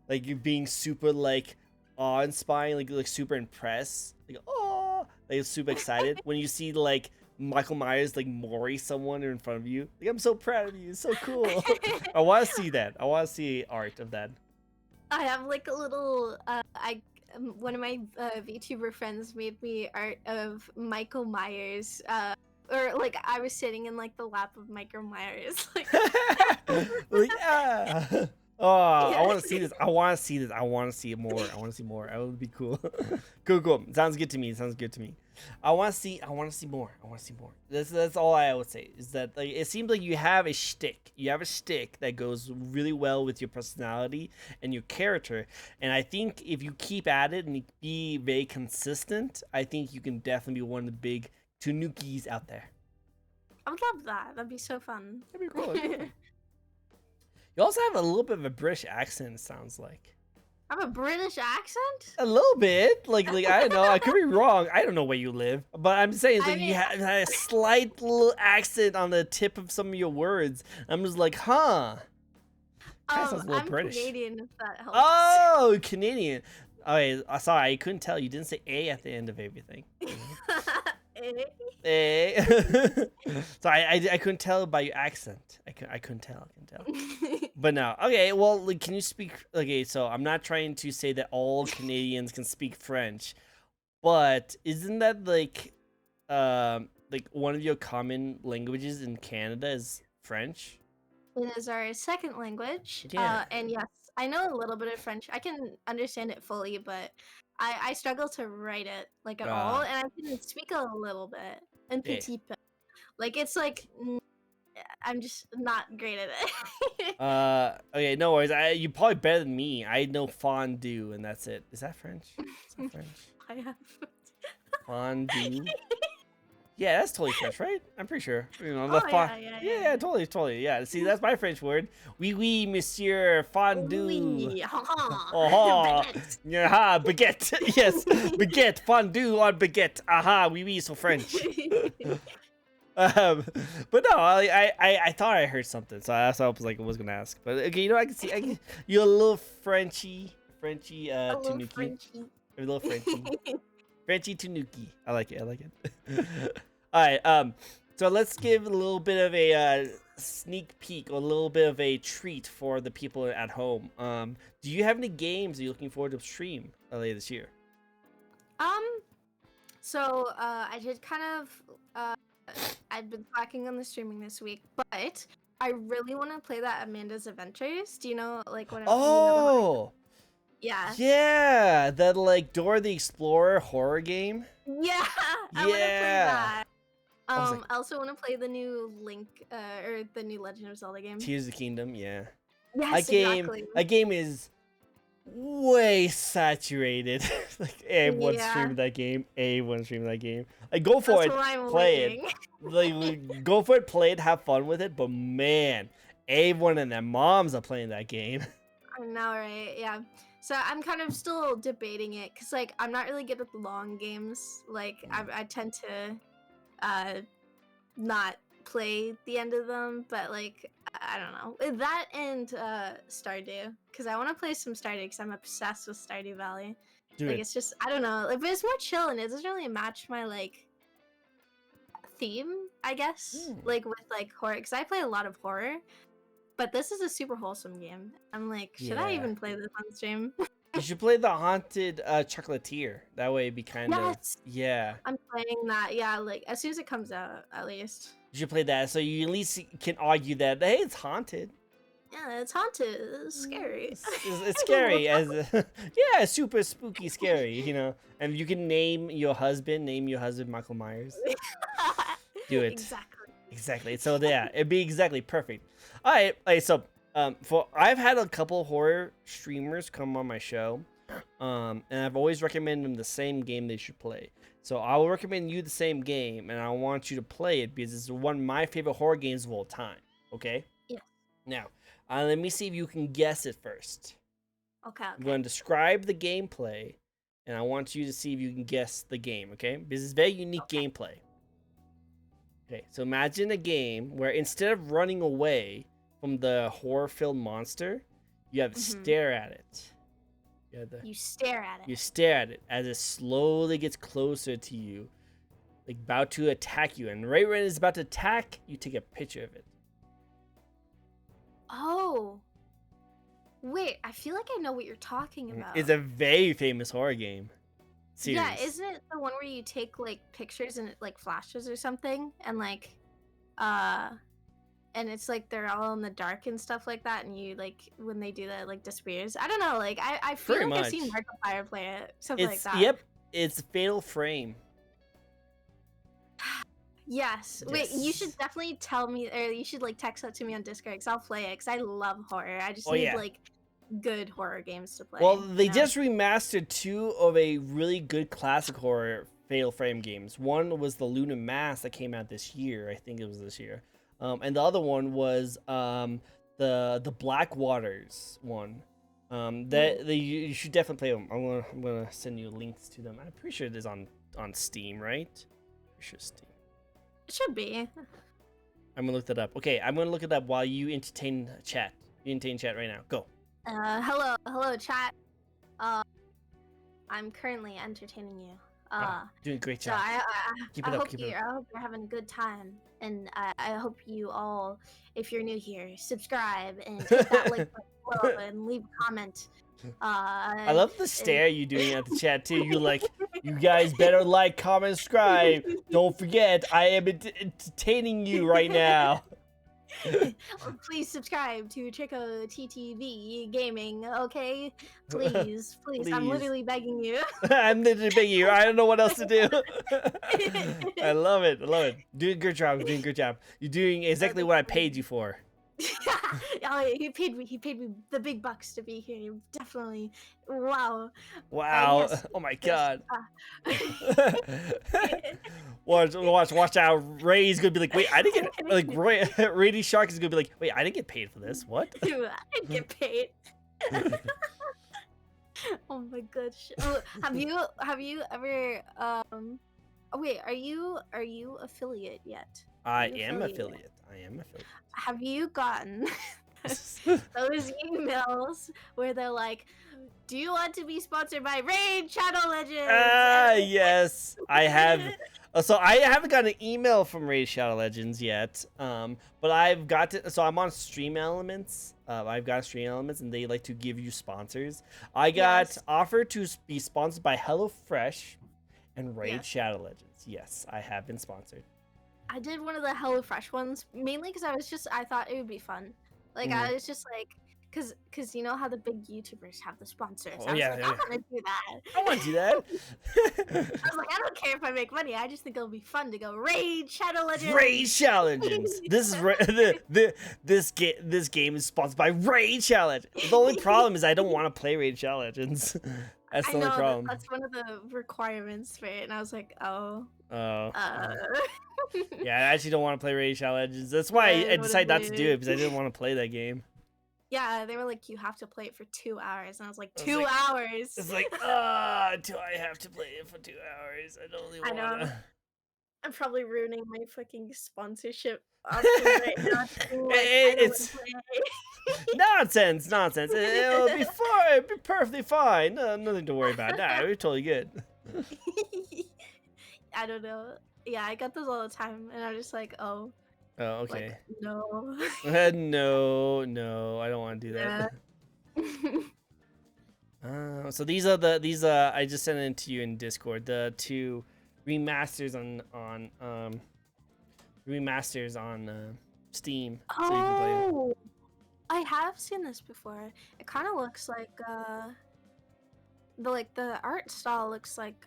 you being super like awe-inspiring, like super impressed, like oh, like super excited when you see like Michael Myers like mori someone in front of you. Like I'm so proud of you. It's so cool. I want to see that. I want to see art of that. I have like a little one of my VTuber friends made me art of Michael Myers or like I was sitting in like the lap of Michael Myers like Like, yeah. Oh, I yeah. want to see this. I want to see this. I want to see more. I want to see more. That would be cool. Cool. Sounds good to me. Sounds good to me. I want to see more. I want to see more. That's all I would say is that like it seems like you have a shtick. You have a shtick that goes really well with your personality and your character. And I think if you keep at it and be very consistent, I think you can definitely be one of the big Tanukis out there. I would love that. That'd be so fun. That'd be cool. You also have a little bit of a British accent, it sounds like. I have a British accent? A little bit. Like I don't know. I could be wrong. I don't know where you live. But I'm saying I like, you mean, have a slight little accent on the tip of some of your words. I'm just like, huh. Kind of sounds a little I'm British. Canadian, if that helps. Oh, Canadian. Okay, sorry, I couldn't tell. You didn't say A at the end of everything. A. So I couldn't tell by your accent. I couldn't tell. But no. Okay, well, like, can you speak? Okay, so I'm not trying to say that all Canadians can speak French, but isn't that like one of your common languages in Canada is French? It is our second language. Yeah. And yes, I know a little bit of French. I can understand it fully, but I struggle to write it like at all. And I can speak a little bit. Un Yeah. petit peu. Like it's like I'm just not great at it. Okay, no worries. You're probably better than me. I know fondue, and that's it. Is that French? Is that French? I have. Fondue. Yeah, that's totally French, right? I'm pretty sure. You know, Oh, yeah. totally. Yeah. See, that's my French word. Oui, monsieur, fondue. Oui. Oh, yeah, baguette. Yes, baguette, fondue on baguette. Aha, oui, so French. But no, I thought I heard something, so that's why I was gonna ask. But okay, you know, I can see you're a little Frenchy, Tanuki, a little Frenchy, Frenchy Tanuki. I like it. All right, so let's give a little bit of a sneak peek, or a little bit of a treat for the people at home. Do you have any games you're looking forward to stream later this year? So I did kind of I've been slacking on the streaming this week, but I really want to play that Amanda's Adventures. Do you know like what? Oh, yeah, that like Dora the Explorer horror game. Yeah, I want to play that. I also want to play the new Link, or the new Legend of Zelda game. Tears of the Kingdom, yeah. Yes, exactly. That game is way saturated. Like everyone's streaming that game. Like go for it, play it. Like go for it, play it, have fun with it. But man, everyone and their moms are playing that game. I know, right? Yeah. So I'm kind of still debating it, cause like I'm not really good with long games. Like I tend to not play the end of them, but like I don't know, that and Stardew, because I want to play some Stardew, because I'm obsessed with Stardew Valley. Like it's just, I don't know, like, but it's more chill and it doesn't really match my like theme, I guess. Like with like horror, because I play a lot of horror, but this is a super wholesome game. I'm like, should I even play this on stream? You should play the Haunted Chocolatier. That way it'd be kind of... Yeah. I'm playing that, yeah, like, as soon as it comes out, at least. You should play that, so you at least can argue that, hey, it's haunted. Yeah, it's haunted. It's scary. It's scary. Yeah, super spooky scary, you know. And you can name your husband Michael Myers. Do it. Exactly. So, yeah, it'd be exactly perfect. All right, so... I've had a couple horror streamers come on my show, and I've always recommended them the same game they should play. So I will recommend you the same game, and I want you to play it because it's one of my favorite horror games of all time. Okay? Yeah. Now, let me see if you can guess it first. Okay. I'm going to describe the gameplay, and I want you to see if you can guess the game. Okay? Because it's very unique gameplay. Okay. So imagine a game where instead of running away from the horror-filled monster, you have to stare at it. You stare at it. You stare at it as it slowly gets closer to you, like about to attack you. And right when it's about to attack, you take a picture of it. Oh. Wait, I feel like I know what you're talking about. It's a very famous horror game series. Yeah, isn't it the one where you take like pictures and it like flashes or something? And like, and it's like they're all in the dark and stuff like that, and you like when they do that, like disappears. I don't know, like I feel Pretty like much. I've seen Markiplier play it, something like that. Yep, it's Fatal Frame. Yes. Wait, you should definitely tell me, or you should like text that to me on Discord, because I'll play it, because I love horror. I just need like good horror games to play. Well, they just remastered 2 of a really good classic horror Fatal Frame games. One was the Luna Mass that came out this year. I think it was this year. And the other one was the Black Waters one. You should definitely play them. I'm gonna send you links to them. I'm pretty sure it is on Steam, right? Pretty sure Steam. It should be. I'm gonna look that up. Okay, I'm gonna look it up while you entertain chat. You entertain chat right now. Go. Hello, chat. I'm currently entertaining you. Doing a great So job. I Keep it up. Keep it up. I hope you're having a good time, and I hope you all, if you're new here, subscribe and hit that like button below and leave a comment. I love the stare you doing at the chat too. You're like, you guys better like, comment, subscribe. Don't forget, I am entertaining you right now. Please subscribe to TrickcoGaming, okay? Please, please, I'm literally begging you. I'm literally begging you. I don't know what else to do. I love it. I love it. Doing a good job. Doing a good job. You're doing exactly what I paid you for. Oh, he paid me the big bucks to be here. Definitely. Wow. Wow. Yes, Oh my yes, god. Watch out. Ray's gonna be like, wait, I didn't get, like, Rady Shark is gonna be like, wait, I didn't get paid for this. What? I didn't get paid. Oh my gosh. Oh, have you ever wait, are you affiliate yet? I am affiliate. Have you gotten those emails where they're like, do you want to be sponsored by Raid Shadow Legends? Yes, I have. So I haven't gotten an email from Raid Shadow Legends yet, but I've got to. So I'm on Stream Elements. I've got Stream Elements, and they like to give you sponsors. I got offered to be sponsored by HelloFresh and Raid Shadow Legends. Yes, I have been sponsored. I did one of the HelloFresh ones mainly because I thought it would be fun. Like I was just like, cause you know how the big YouTubers have the sponsors. Oh, I was like, I want to do that. I want to do that. I was like, I don't care if I make money. I just think it'll be fun to go Raid Shadow Legends. Raid Shadow Legends. This is this game is sponsored by Raid Shadow Legends. The only problem is I don't want to play Raid Shadow Legends. That's the only problem. That's one of the requirements for it, and I was like, oh. Yeah, I actually don't want to play Raid Shadow Legends. That's why I decided not to do it, because I didn't want to play that game. Yeah, they were like, you have to play it for 2 hours, and I was like, 2 hours. It's like, do I have to play it for 2 hours? I don't really want to. I know. I'm probably ruining my fucking sponsorship option right now. It's nonsense. It'll be fine. It'll be perfectly fine. Nothing to worry about. Nah, we're totally good. I don't know. Yeah, I get those all the time, and I'm just like, oh. Oh, okay. Like, no. No, I don't want to do that. Yeah. So these are I just sent it to you in Discord. The 2 remasters on Steam. Oh, so you can play them. I have seen this before. It kind of looks like the art style looks like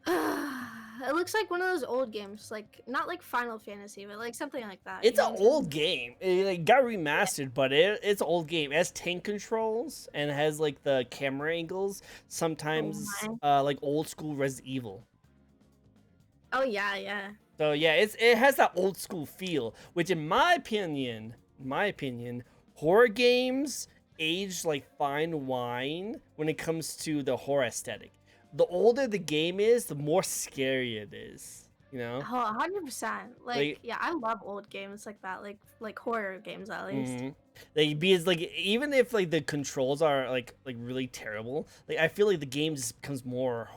it looks like one of those old games, like not like Final Fantasy, but like something like that. It's an old game. It got remastered, but it's an old game. It has tank controls and it has like the camera angles. Sometimes like old school Resident Evil. Oh yeah. So yeah, it has that old school feel, which in my opinion, horror games age like fine wine when it comes to the horror aesthetic. The older the game is, the more scary it is, you know? Oh, 100%. Like, yeah, I love old games like that, like horror games at least. Like, because like even if like the controls are like really terrible, like I feel like the game just becomes more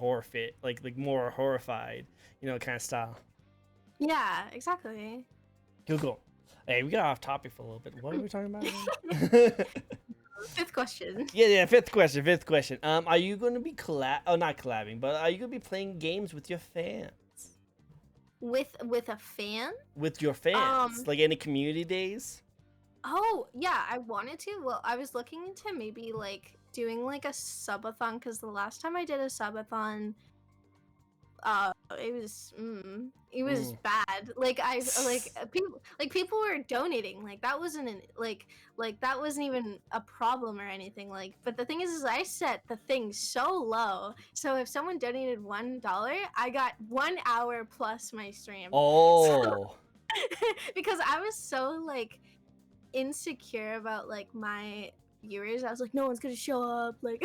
like more horrified, you know, kind of style. Yeah, exactly. Google. Hey, we got off topic for a little bit. What are we talking about? Fifth question. Yeah. Fifth question. Are you going to be not collabing, but are you going to be playing games with your fans? With a fan? With your fans, like any community days? Oh yeah, I wanted to. Well, I was looking into maybe like doing like a subathon, because the last time I did a subathon, it was bad. Like people were donating. Like that wasn't that wasn't even a problem or anything. Like, but the thing is I set the thing so low. So if someone donated $1, I got 1 hour plus my stream. Oh. So, because I was so like insecure about like my viewers. I was like, no one's gonna show up. Like,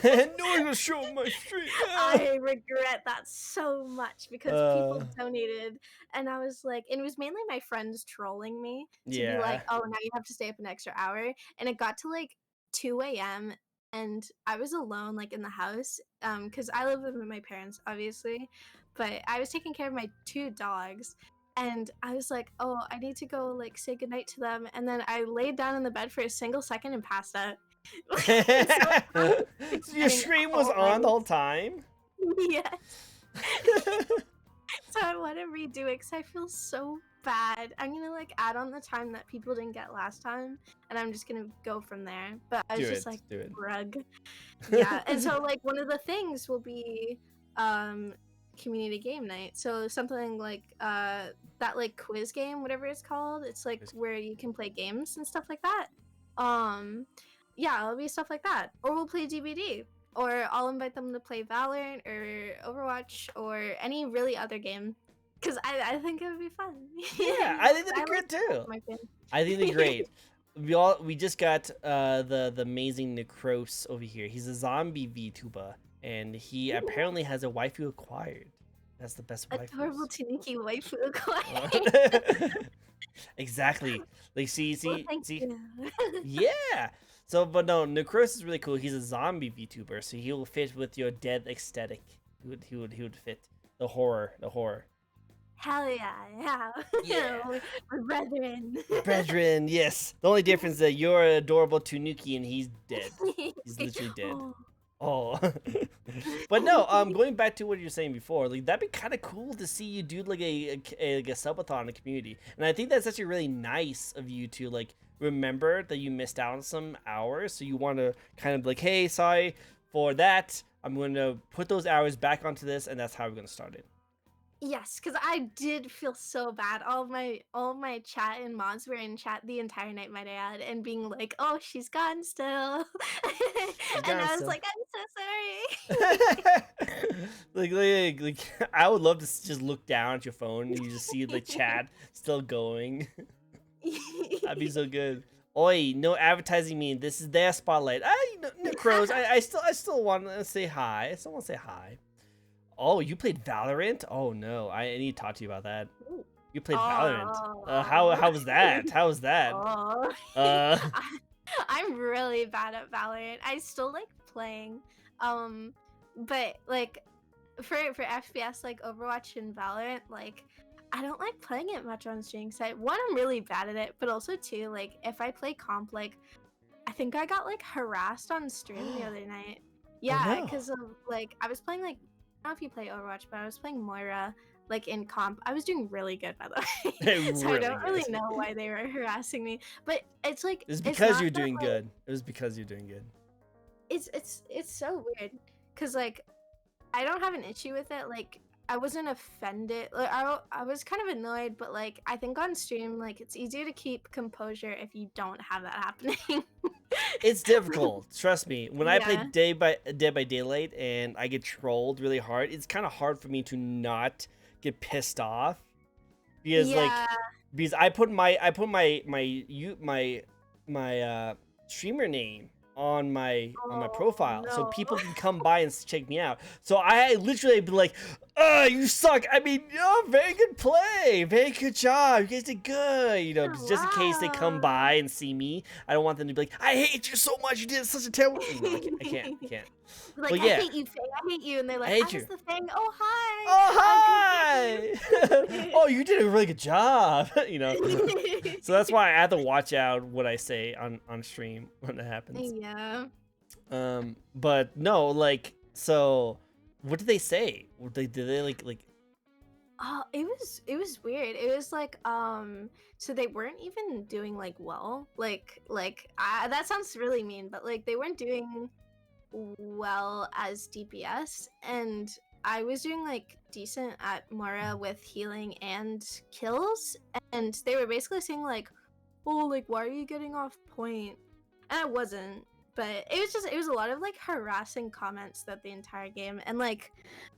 No one's gonna show up my stream. I regret that so much because people donated, and I was like, and it was mainly my friends trolling me to be like, oh, now you have to stay up an extra hour, and it got to like 2 a.m. and I was alone like in the house, because I live with my parents, obviously, but I was taking care of my 2 dogs. And I was like, oh, I need to go like say goodnight to them. And then I laid down in the bed for a single second and passed out. So your stream was on the whole time? Yes. So I want to redo it because I feel so bad. I'm gonna like add on the time that people didn't get last time, and I'm just gonna go from there. But I was just like, rug. Yeah. And so like one of the things will be community game night. So something like that like quiz game, whatever it's called. It's like where you can play games and stuff like that. Yeah, it'll be stuff like that. Or we'll play DVD. Or I'll invite them to play Valorant or Overwatch or any really other game. Because I think it would be fun. Yeah, I think that'd be great too. I think they're great. We just got the amazing Necros over here. He's a zombie VTuber, and he apparently has a waifu acquired. That's the best waifu. Adorable Tanuki waifu acquired. Exactly. Like see. You. Yeah. So, but no, Necros is really cool. He's a zombie VTuber, so he will fit with your dead aesthetic. He would fit the horror. Hell yeah. We're brethren. Brethren, yes. The only difference is that you're an adorable Tanuki and he's dead. He's literally dead. Oh. But no, going back to what you were saying before, like that'd be kind of cool to see you do like a subathon in the community. And I think that's actually really nice of you to like remember that you missed out on some hours. So you want to kind of like, hey, sorry for that. I'm going to put those hours back onto this, and that's how we're going to start it. Yes, because I did feel so bad. All my chat and mods were in chat the entire night, my dad, and being like, "Oh, she's gone still," and I was like, "I'm so sorry." like, I would love to just look down at your phone and you just see the chat still going. That'd be so good. Oi, no advertising me. This is their spotlight. No crows. I still want to say hi. I still want to say hi. Oh, you played Valorant? Oh no, I need to talk to you about that. You played Valorant. How was that? How was that? I'm really bad at Valorant. I still like playing, but like for FPS like Overwatch and Valorant, like I don't like playing it much on stream. Cause I'm really bad at it, but also too like if I play comp, like I think I got like harassed on stream the other night. Yeah, because of like I was playing like. I don't know if you play Overwatch, but I was playing Moira like in comp. I was doing really good, by the way. So I don't really know why they were harassing me. But it's like it's because you're doing good. It was because you're doing good. It's so weird because like I don't have an issue with it. Like I wasn't offended. Like I was kind of annoyed, but like I think on stream like it's easier to keep composure if you don't have that happening. It's difficult, trust me. When I play Dead by Daylight and I get trolled really hard, it's kind of hard for me to not get pissed off because because I put my streamer name on my profile so people can come by and check me out. So I literally be like, you suck. I mean, very good play, very good job, you guys did good, you know, just in case they come by and see me. I don't want them to be like, I hate you so much, you did such a terrible I can't like, I hate you, Faye. I hate you. And they're like, I hate you. The thing. Oh, hi. Oh, hi. Oh, you did a really good job. You know. So that's why I have to watch out what I say on stream when that happens. Yeah. But no, like, so what did they say? Did they like? Oh, it was weird. It was like, so they weren't even doing like well. Like that sounds really mean, but like they weren't doing well as DPS, and I was doing like decent at Mara with healing and kills, and they were basically saying like, "Oh, like why are you getting off point?" And I wasn't, but it was a lot of like harassing comments throughout the entire game, and like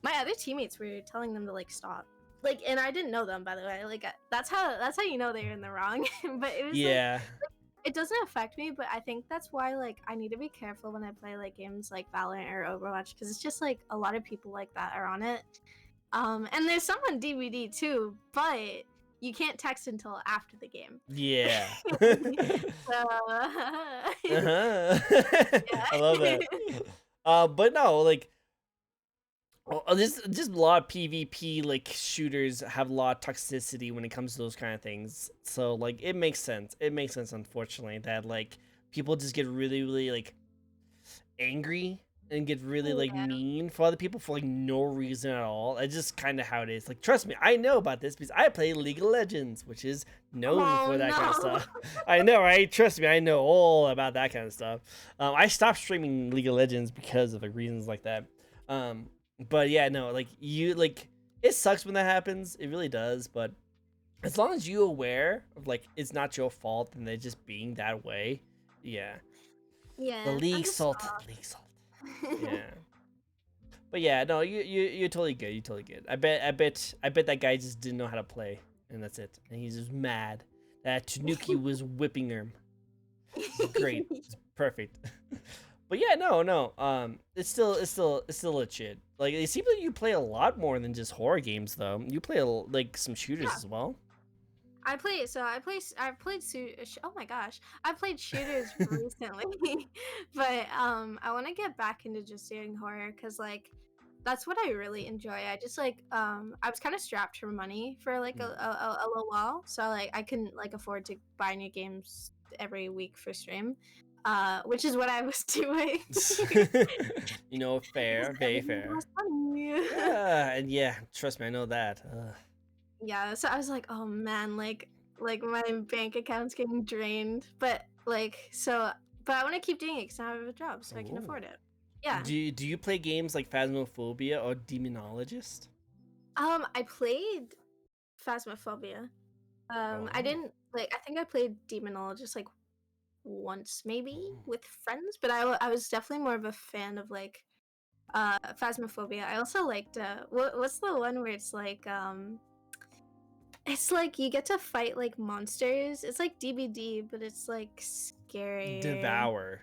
my other teammates were telling them to like stop. Like, and I didn't know them, by the way. Like that's how you know they're in the wrong. But it was like Yeah. it doesn't affect me, but I think that's why like I need to be careful when I play like games like Valorant or Overwatch, because it's just like a lot of people like that are on it. And there's some on DVD too, but you can't text until after the game. Yeah. So Uh-huh. I love yeah. that. But no, like, this just a lot of PvP like shooters have a lot of toxicity when it comes to those kind of things. So like, it makes sense. It makes sense, unfortunately, that like people just get really, really like angry and get really like Yeah. mean for other people for like no reason at all. It's just kind of how it is. Like, trust me, I know about this because I play League of Legends, which is known Oh for that kind of no. stuff. I know, right? Trust me, I know all about that kind of stuff. I stopped streaming League of Legends because of like reasons like that. But yeah, no, like you like it sucks when that happens. It really does. But as long as you're aware of like it's not your fault and they're just being that way, yeah. The Yeah, I'm league just salt, league salt. Yeah. But yeah, no, you're totally good. You're totally good. I bet that guy just didn't know how to play, and that's it. And he's just mad that Tanuki was whipping him. It's great. It's perfect. But yeah, no. It's still legit. Like, it seems like you play a lot more than just horror games, though. You play like some shooters Yeah. as well. I've played oh my gosh, I've played shooters recently. But I want to get back into just doing horror, because like that's what I really enjoy. I just like I was kind of strapped for money for like a little while, so like I couldn't like afford to buy new games every week for stream, which is what I was doing. You know, Because fair, very everything fair. costs money. Yeah, and yeah, trust me, I know that. Yeah, so I was like, oh man, like my bank account's getting drained, but like so, but I want to keep doing it because I have a job, so I can Oh. afford it. Yeah. Do you play games like Phasmophobia or Demonologist? I played Phasmophobia. I Oh. didn't like. I think I played Demonologist like once, maybe Oh. with friends, but I was definitely more of a fan of like Phasmophobia. I also liked what's the one where it's like you get to fight like monsters. It's like DBD, but it's like scarier. Devour.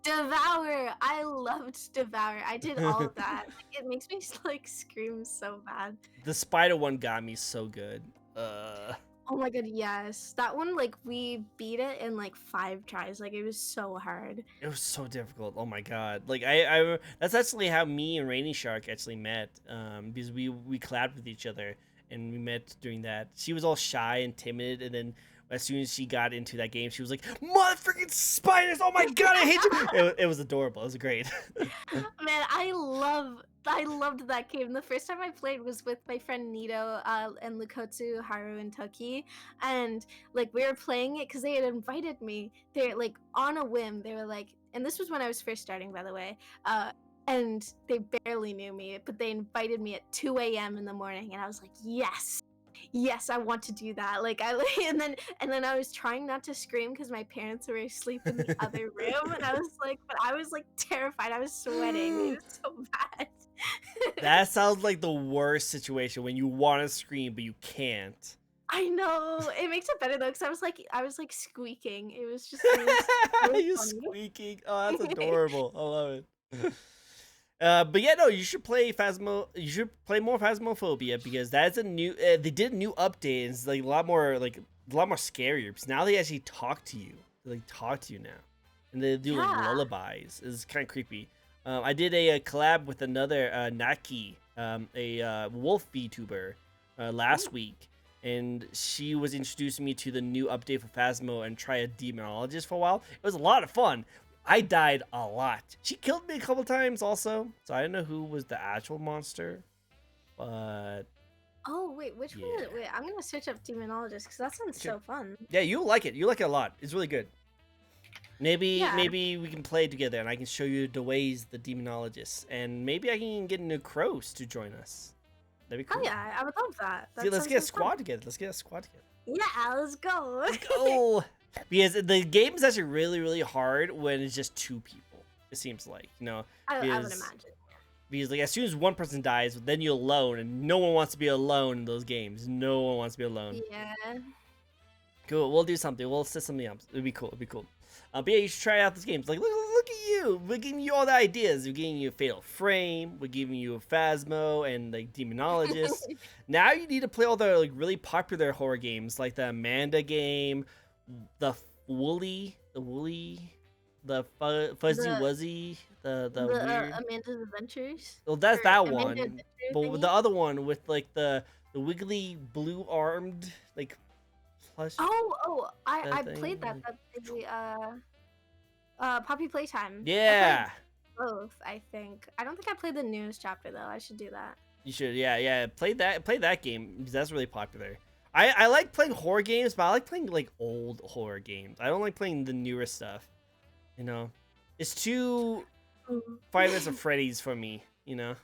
Devour. I loved Devour. I did all of that. Like, it makes me like scream so bad. The spider one got me so good. Uh, Oh my god, yes. That one, like we beat it in like 5 tries. Like it was so hard. it was so difficult. Oh my god. Like, that's actually how me and Rainy Shark actually met. Because we collabed with each other and we met doing that. She was all shy and timid, and then as soon as she got into that game, she was like, "Motherfucking spiders! Oh my god, I hate you!" It was adorable. It was great. Man, I loved that game. The first time I played was with my friend Nito, and Lukotsu, Haru, and Toki, and like we were playing it because they had invited me. They're like on a whim. They were like, and this was when I was first starting, by the way. And they barely knew me, but they invited me at 2 a.m. in the morning, and I was like, yes, I want to do that. Like and then I was trying not to scream because my parents were asleep in the other room, and I was like terrified. I was sweating. It was so bad. That sounds like the worst situation when you want to scream but you can't. I know. It makes it better though, because I was like squeaking. It was You funny. squeaking. Oh, that's adorable. I love it. But yeah, no, you should play Phasmo. You should play more Phasmophobia because that's a new. They did a new update. And it's like a lot more scarier because now they actually talk to you. They like talk to you now, and they do like Yeah. lullabies. It's kind of creepy. I did a collab with another Naki, a wolf VTuber, last week, and she was introducing me to the new update for Phasmo and try a demonologist for a while. It was a lot of fun. I died a lot. She killed me a couple times also, so I don't know who was the actual monster, but Oh wait, which one? yeah, Wait, I'm gonna search up Demonologist because that sounds sure. so fun. Yeah, you like it. You like it a lot. It's really good. Maybe Yeah. maybe we can play together, and I can show you the ways the demonologist, and maybe I can get into Crows to join us. That'd be Oh cool. yeah, I would love that. See, That let's sounds get a so fun. squad together. Let's get a squad together. Yeah, let's go. Let's go. Because the game is actually really hard when it's just two people. It seems like, you know, I would because imagine. because like as soon as one person dies, then you're alone, and no one wants to be alone in those games. No one wants to be alone. Yeah. Cool. We'll do something. We'll set something up. It'd be cool. It'd be cool. But yeah, you should try out this game. It's like, look at you. We're giving you all the ideas. We're giving you a Fatal Frame. We're giving you a Phasmo and like Demonologist. Now you need to play all the like really popular horror games, like the Amanda game, the Woolly, the Fuzzy The Wuzzy, the weird. Amanda's Adventures. Well, that's Or that Amanda one. Adventure But with thingy? the other one with like the wiggly blue armed like plush. Oh, I That played thing, that. That's the Poppy Playtime. I Yeah. played both, I think. I don't think I played the newest chapter though. I should do that. You should, yeah. Play that game because that's really popular. I like playing horror games, but I like playing like old horror games. I don't like playing the newer stuff. You know, it's too Five Nights at Freddy's for me. You know.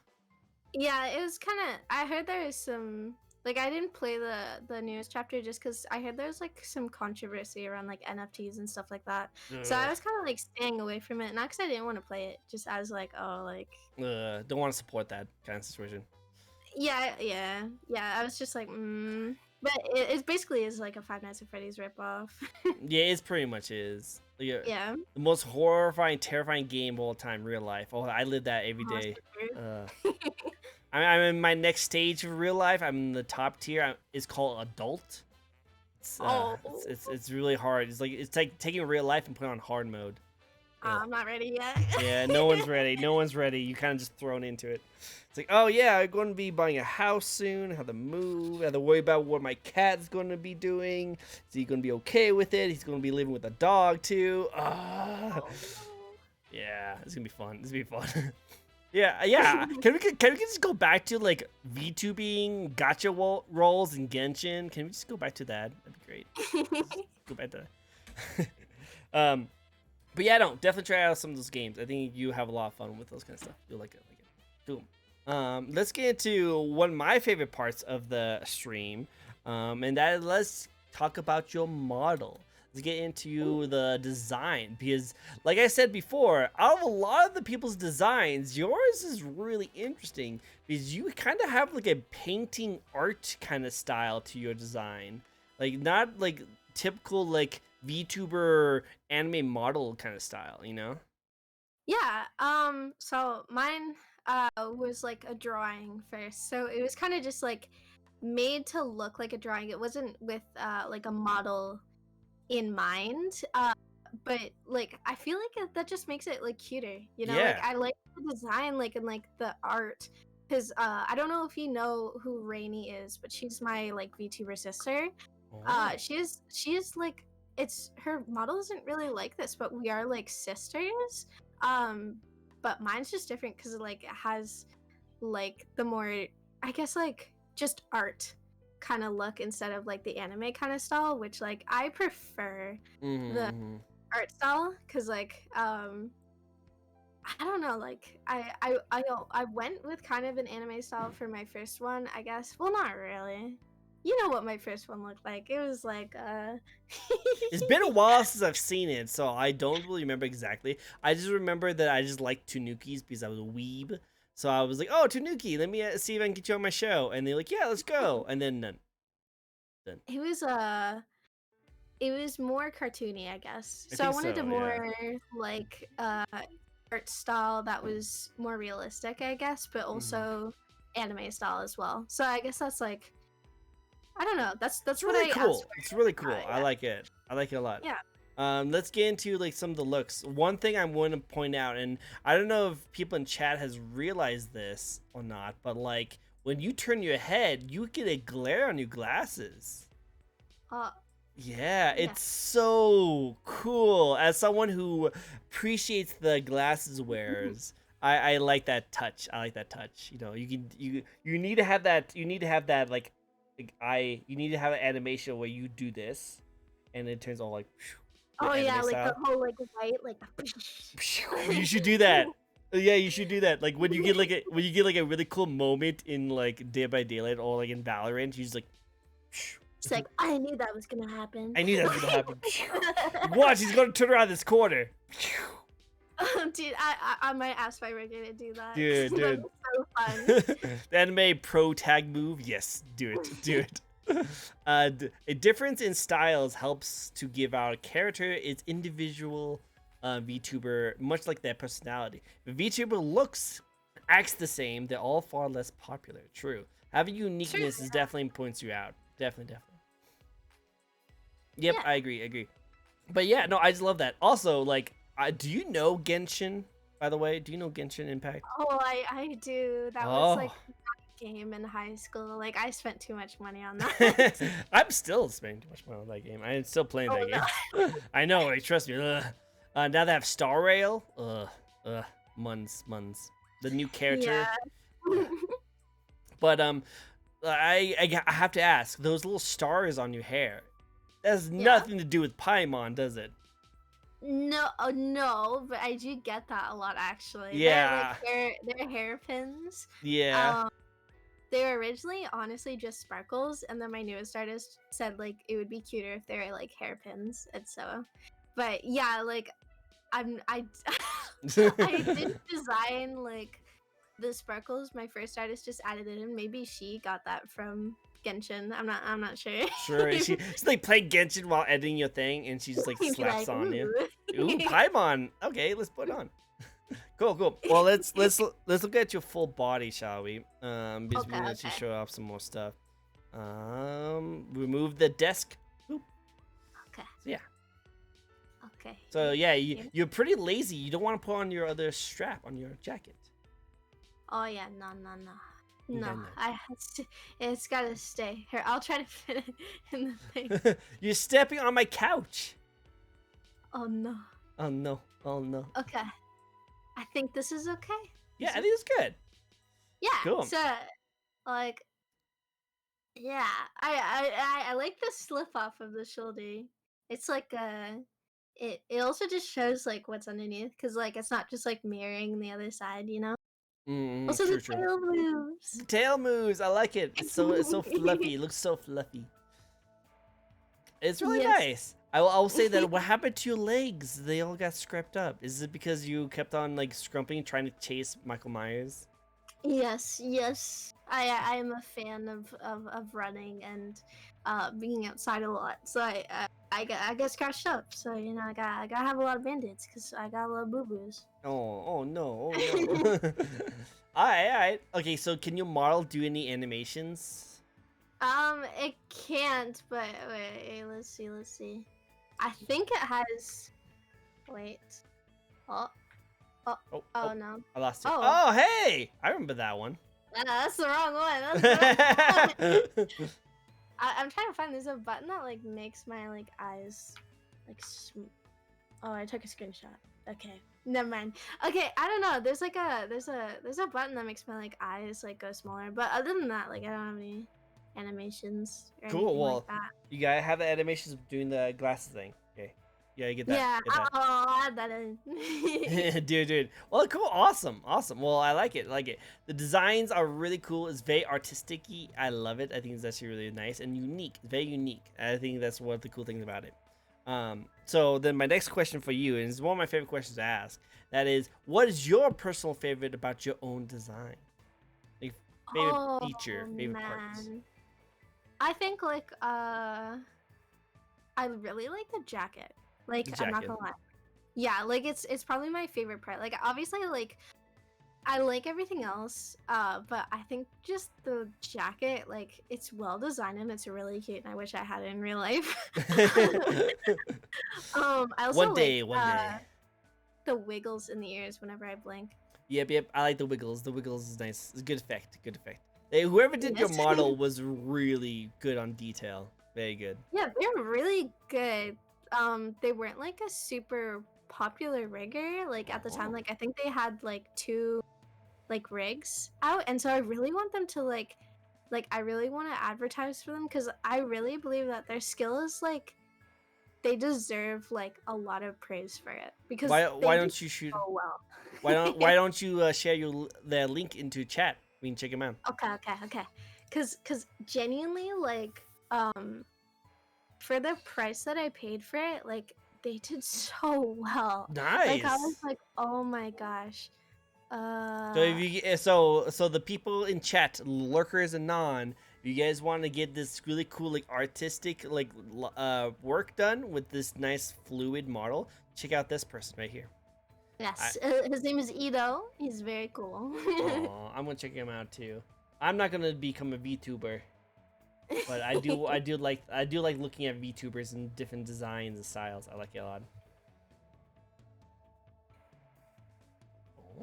Yeah, it was kind of. I heard there is some. Like, I didn't play the newest chapter just because I heard there's like some controversy around like NFTs and stuff like that. So I Ugh, was kind of like staying away from it, not because I didn't want to play it, just I was like, oh, like, don't want to support that kind of situation. yeah. I was just like, but it basically is like a Five Nights at Freddy's ripoff. Yeah, it pretty much is. Like, Yeah. the most horrifying, terrifying game of all time, real life. Oh, I live that every Oh, day. so I'm in my next stage of real life. I'm in the top tier. It's called adult. Oh. It's really hard. It's like taking real life and putting it on hard mode. I'm not ready yet. Yeah, no one's ready. No one's ready. You kind of just thrown into it. It's like, oh yeah, I'm going to be buying a house soon. I have to move. I have to worry about what my cat's going to be doing. Is he going to be okay with it? He's going to be living with a dog too. Yeah, it's gonna be fun. It's gonna be fun. Yeah. Can we just go back to like VTubing, gotcha rolls, and Genshin? Can we just go back to that? That'd be great. Go back to that. But yeah, no, definitely try out some of those games. I think you have a lot of fun with those kind of stuff. You'll like it. Cool. Let's get into one of my favorite parts of the stream, and that is let's talk about your model. Let's get into the design because, like I said before, out of a lot of the people's designs, yours is really interesting because you kind of have like a painting art kind of style to your design, like not like typical like VTuber anime model kind of style, you know? Yeah. So mine was like a drawing first. So it was kind of just like made to look like a drawing. It wasn't with like a model in mind. But like I feel like that just makes it like cuter. You know, like Yeah. I like the design, like and like the art. Cause I don't know if you know who Rainy is, but she's my like VTuber sister. Oh. She is like it's her model isn't really like this, but we are like sisters. Um, but mine's just different because like it has like the more I guess like just art kind of look instead of like the anime kind of style, which like I prefer the Mm-hmm. art style because like I don't know, like I went with kind of an anime style for my first one, I guess. Well, not really. You know what my first one looked like. It was like It's been a while since I've seen it, so I don't really remember exactly. I just remember that I just liked Tanukis because I was a weeb. So I was like, oh, Tanuki, let me see if I can get you on my show. And they're like, yeah, let's go. And then none. Done. it was more cartoony, I guess. I So I think wanted a so, yeah. more like art style that was more realistic, I guess, but also anime style as well. So I guess that's like I don't know. That's It's what really I cool. asked for. It's really cool. I Yeah. like it. I like it a lot. Yeah. Let's get into like some of the looks. One thing I'm going to point out, and I don't know if people in chat has realized this or not, but like when you turn your head, you get a glare on your glasses. Uh, Yeah, yeah. it's so cool. As someone who appreciates the glasses wears, I like that touch. I like that touch. You know, you need to have that. You need to have that like you need to have an animation where you do this, and it turns all like. the Oh yeah, anime like the style. whole like white like. You should do that. Yeah, you should do that. Like when you get like a really cool moment in like Dead by Daylight or like in Valorant, you just like. It's like I knew that was gonna happen. I knew that was gonna happen. Watch, he's gonna turn around this corner. Dude, I might ask my Rigger to do that. Dude, That'd dude. be so fun. The anime pro tag move. Yes, do it. Do it. A difference in styles helps to give our character its individual VTuber, much like their personality. If a VTuber looks, acts the same, they're all far less popular. True. Having uniqueness is definitely points you out. Definitely. Yep, Yeah. I agree. But yeah, no, I just love that. Also, like, do you know Genshin? By the way, do you know Genshin Impact? Oh, I do. That was like my game in high school. Like I spent too much money on that. I'm still spending too much money on that game. I'm still playing that game. I know, like, trust me. Now they have Star Rail. Muns. The new character. Yeah. But I have to ask, those little stars on your hair, that has nothing to do with Paimon, does it? No, no, but I do get that a lot actually. Yeah. They're hairpins. Yeah. They were originally honestly just sparkles, and then my newest artist said like it would be cuter if they were like hairpins, and so. But yeah, like I didn't design like the sparkles. My first artist just added it in. Maybe she got that from Genshin. I'm not sure. Sure. She's like playing Genshin while editing your thing, and she just like She'd be slaps like, on you. "Ooh." Ooh, Paimon. Okay, let's put it on. Cool. Well, let's look at your full body, shall we? Because we need to show off some more stuff. Remove the desk. Boop. Okay. So, yeah. Okay. So yeah, you're pretty lazy. You don't want to put on your other strap on your jacket. Oh yeah, no. No. It's gotta stay. Here, I'll try to fit it in the thing. You're stepping on my couch. Oh no. Oh no. Okay. I think this is okay. Yeah, I think it's good. Yeah. Cool. So, like, yeah, I like the slip off of the shoulder. It's like it also just shows like what's underneath, because like it's not just like mirroring the other side, you know. Also True. the tail moves. The tail moves. I like it. It's so fluffy. It looks so fluffy. It's really nice. I will say that. What happened to your legs? They all got scrapped up. Is it because you kept on like scrumping, trying to chase Michael Myers? Yes. I am a fan of running and being outside a lot. So I get scratched up. So you know I gotta have a lot of band-aids because I got a lot of boo-boos. Oh no. All right. Okay, so can your model do any animations? It can't. But wait, let's see. I think it has. Wait. Oh no. I lost it. Oh. Oh, hey! I remember that one. That's the wrong one. That's the wrong one. I'm trying to find. There's a button that like makes my like eyes like. Oh, I took a screenshot. Okay, never mind. Okay, I don't know. There's like there's a button that makes my like eyes like go smaller. But other than that, like I don't have any animations or Cool. anything Well, like that. you gotta have the animations of doing the glasses thing. Okay. Yeah, you get that. Yeah, Get that. I'll add that in. dude. Well, cool, awesome. Well, I like it. The designs are really cool. It's very artistic-y. I love it. I think it's actually really nice and unique. Very unique. I think that's one of the cool things about it. So then my next question for you, and it's one of my favorite questions to ask. That is, what is your personal favorite about your own design? Like favorite feature, favorite parts. I think like I really like the jacket. Like The I'm not jacket. gonna lie. Yeah, like it's probably my favorite part. Like obviously like I like everything else, but I think just the jacket, like it's well designed and it's really cute, and I wish I had it in real life. I also One day. the wiggles in the ears whenever I blink. Yep. I like the wiggles. The wiggles is nice. It's a good effect. Hey, whoever did your Yes. model was really good on detail. Very good. Yeah, they're really good. They weren't like a super popular rigger like at the time. Like I think they had like 2 like rigs out, and so I really want them to like I really want to advertise for them because I really believe that their skill is like they deserve like a lot of praise for it because Why they do don't you shoot? so well. Why don't you share the link into chat? We can check him out. Okay. Cause genuinely, like, for the price that I paid for it, like, they did so well. Like, I was Nice. like, oh my gosh. So if you so the people in chat, lurkers and non, if you guys want to get this really cool like artistic like work done with this nice fluid model, check out this person right here. Yes, his name is Ito. He's very cool. Oh, I'm gonna check him out too. I'm not gonna become a VTuber, but I do like looking at VTubers and different designs and styles. I like it a lot.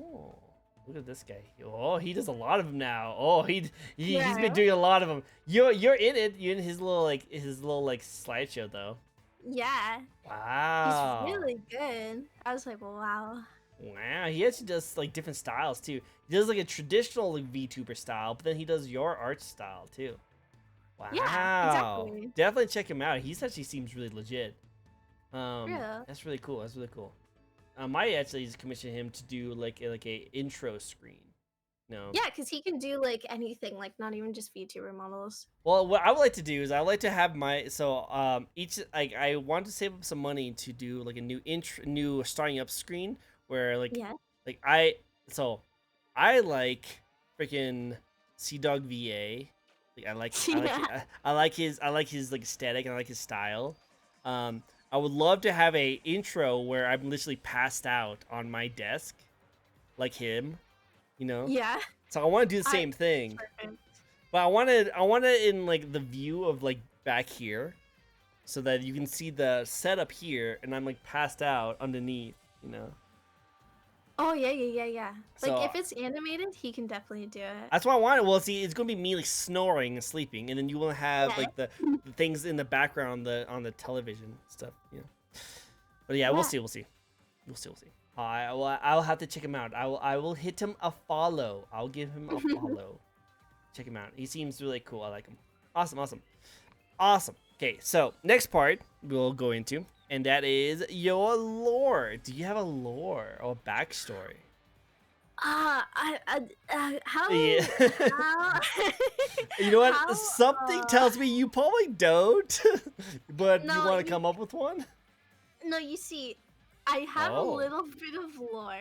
Oh, look at this guy. Oh, he does a lot of them now. Oh, he's been doing a lot of them. You're in it. You're in his little slideshow though. Yeah. Wow. He's really good. I was like, wow. Wow, he actually does like different styles too. He does like a traditional like VTuber style, but then he does your art style too. Wow. Yeah, exactly. Definitely check him out. He's actually seems really legit. Yeah. That's really cool. That's really cool. I actually just commissioned him to do like a intro screen. No. Yeah, because he can do like anything, like not even just VTuber models. Well, what I would like to do is I would like to have my each like I want to save up some money to do like a new starting up screen where like Yeah. like I like freaking Sea Dog VA. Like I like his like aesthetic and I like his style. I would love to have a intro where I'm literally passed out on my desk, like him, you know. Yeah. So I want to do the same thing, but I want it in like the view of like back here, so that you can see the setup here, and I'm like passed out underneath, you know. Oh yeah. So, Like if it's animated, he can definitely do it. that's what I wanted. Well, see, it's gonna be me like snoring and sleeping, and then you will have Yeah. like the things in the background on the television stuff, you know. But yeah, we'll see. I'll have to check him out. I will hit him a follow. I'll give him a follow. Check him out. He seems really cool. I like him. Awesome. Okay, so next part we'll go into, and that is your lore. Do you have a lore or a backstory? How? Yeah. How? You know what? How, Something tells me you probably don't, but No, you want to come up with one? No, you see, I have a little bit of lore.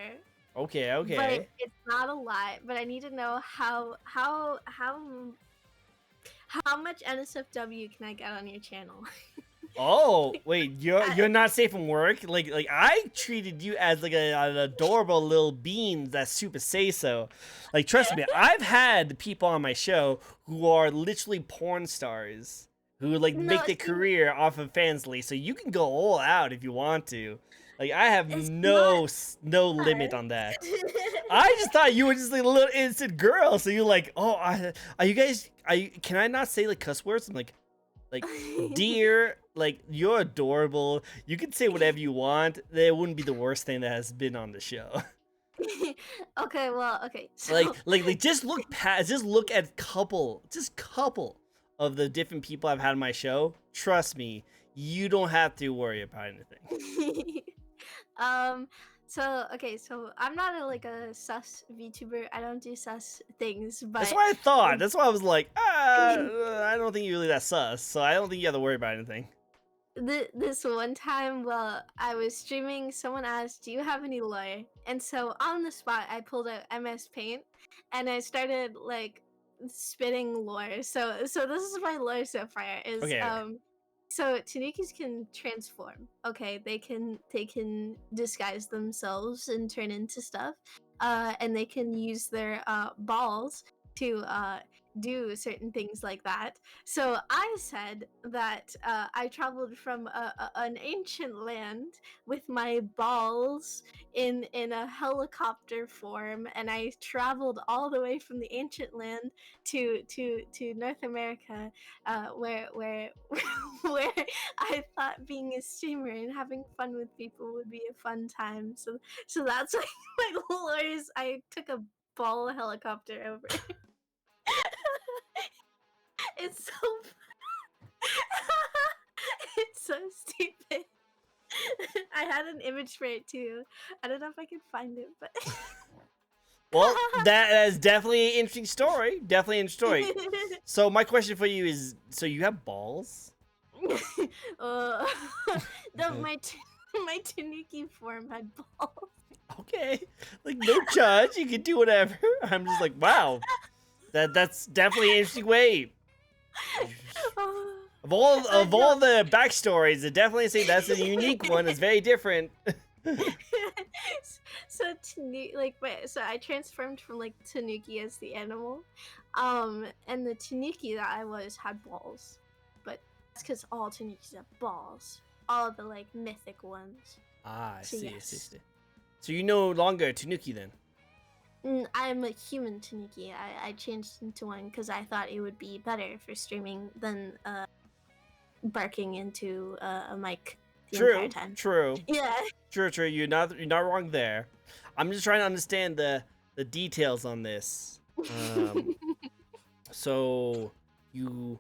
Okay. But it's not a lot. But I need to know how much NSFW can I get on your channel? Oh wait, you're not safe from work. Like I treated you as like an adorable little bean that super say so. Like trust me, I've had people on my show who are literally porn stars who like make their career off of Fansly. So you can go all out if you want to. Like I have no limit on that. I just thought you were just like a little innocent girl. So you're like, oh, are you guys? Can I not say like cuss words? I'm like, dear, like you're adorable. You can say whatever you want. That wouldn't be the worst thing that has been on the show. Okay. So... like just look at couple of the different people I've had on my show. Trust me, you don't have to worry about anything. So I'm not a sus VTuber. I don't do sus things, but that's what I thought. That's why I was like, I don't think you're really that sus, so I don't think you have to worry about anything. This one time while I was streaming, someone asked, "Do you have any lore?" And so on the spot, I pulled out MS Paint, and I started like spitting lore. So this is my lore so far. Is So Tanukis can transform. Okay, they can disguise themselves and turn into stuff, and they can use their balls to do certain things like that. So I said that I traveled from an ancient land with my balls in a helicopter form, and I traveled all the way from the ancient land to North America, where where I thought being a streamer and having fun with people would be a fun time. So that's why my lore is I took a ball helicopter over. It's so it's so stupid. I had an image for it too. I don't know if I can find it, but Well, that is definitely an interesting story. Definitely an interesting story. So my question for you is: so you have balls? uh, my Tanuki form had balls. Okay, like no judge. You can do whatever. I'm just like, wow, that's definitely an interesting way. Of all No. the backstories, I definitely say that's a unique one. It's very different. So so I transformed from like Tanuki as the animal, and the Tanuki that I was had balls, but that's because all Tanukis have balls, all the like mythic ones. Ah, I So see, I yes. see. So you're no longer a Tanuki then? I'm a human Tanuki. I changed into one because I thought it would be better for streaming than barking into a mic the entire True, time. true, Yeah. true. You're not wrong there. I'm just trying to understand the details on this. So you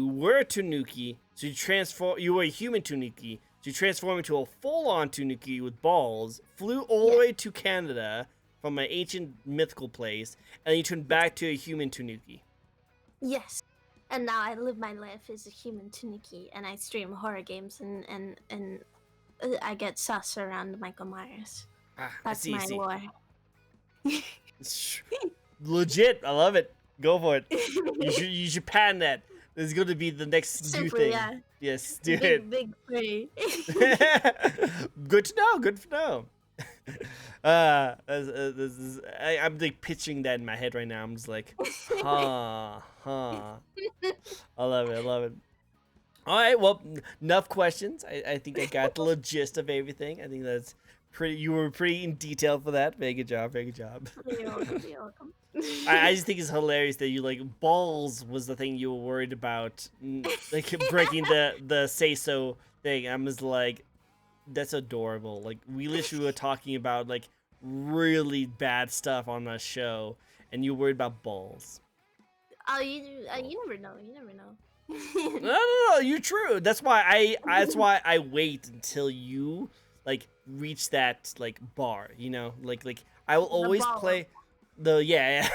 were a Tanuki, so you were a human Tanuki, so you transformed into a full-on Tanuki with balls, flew all the Yeah. way to Canada from an ancient mythical place, and you turned back to a human Tanuki. Yes. And now I live my life as a human Tanuki, and I stream horror games, and I get sus around Michael Myers. Ah, That's my I lore. see. Legit, I love it. Go for it. You should patent that. This is going to be the next new Simply, thing. yeah. Yes, do it. Big free. Good to know. Good to know. I'm like pitching that in my head right now. I'm just like, huh. I love it. I love it. All right. Well, enough questions. I think I got the gist of everything. I think that's pretty. You were pretty in detail for that. Very good job. Very good job. You're welcome. You're welcome. I just think it's hilarious that you like balls was the thing you were worried about, like breaking the say so thing. I'm just like, that's adorable. Like we literally were talking about like really bad stuff on the show, and you worried about balls. Oh, you never know. You never know. No, you're true. That's why I wait until you like reach that like bar. You know, like I will always ball. play the yeah.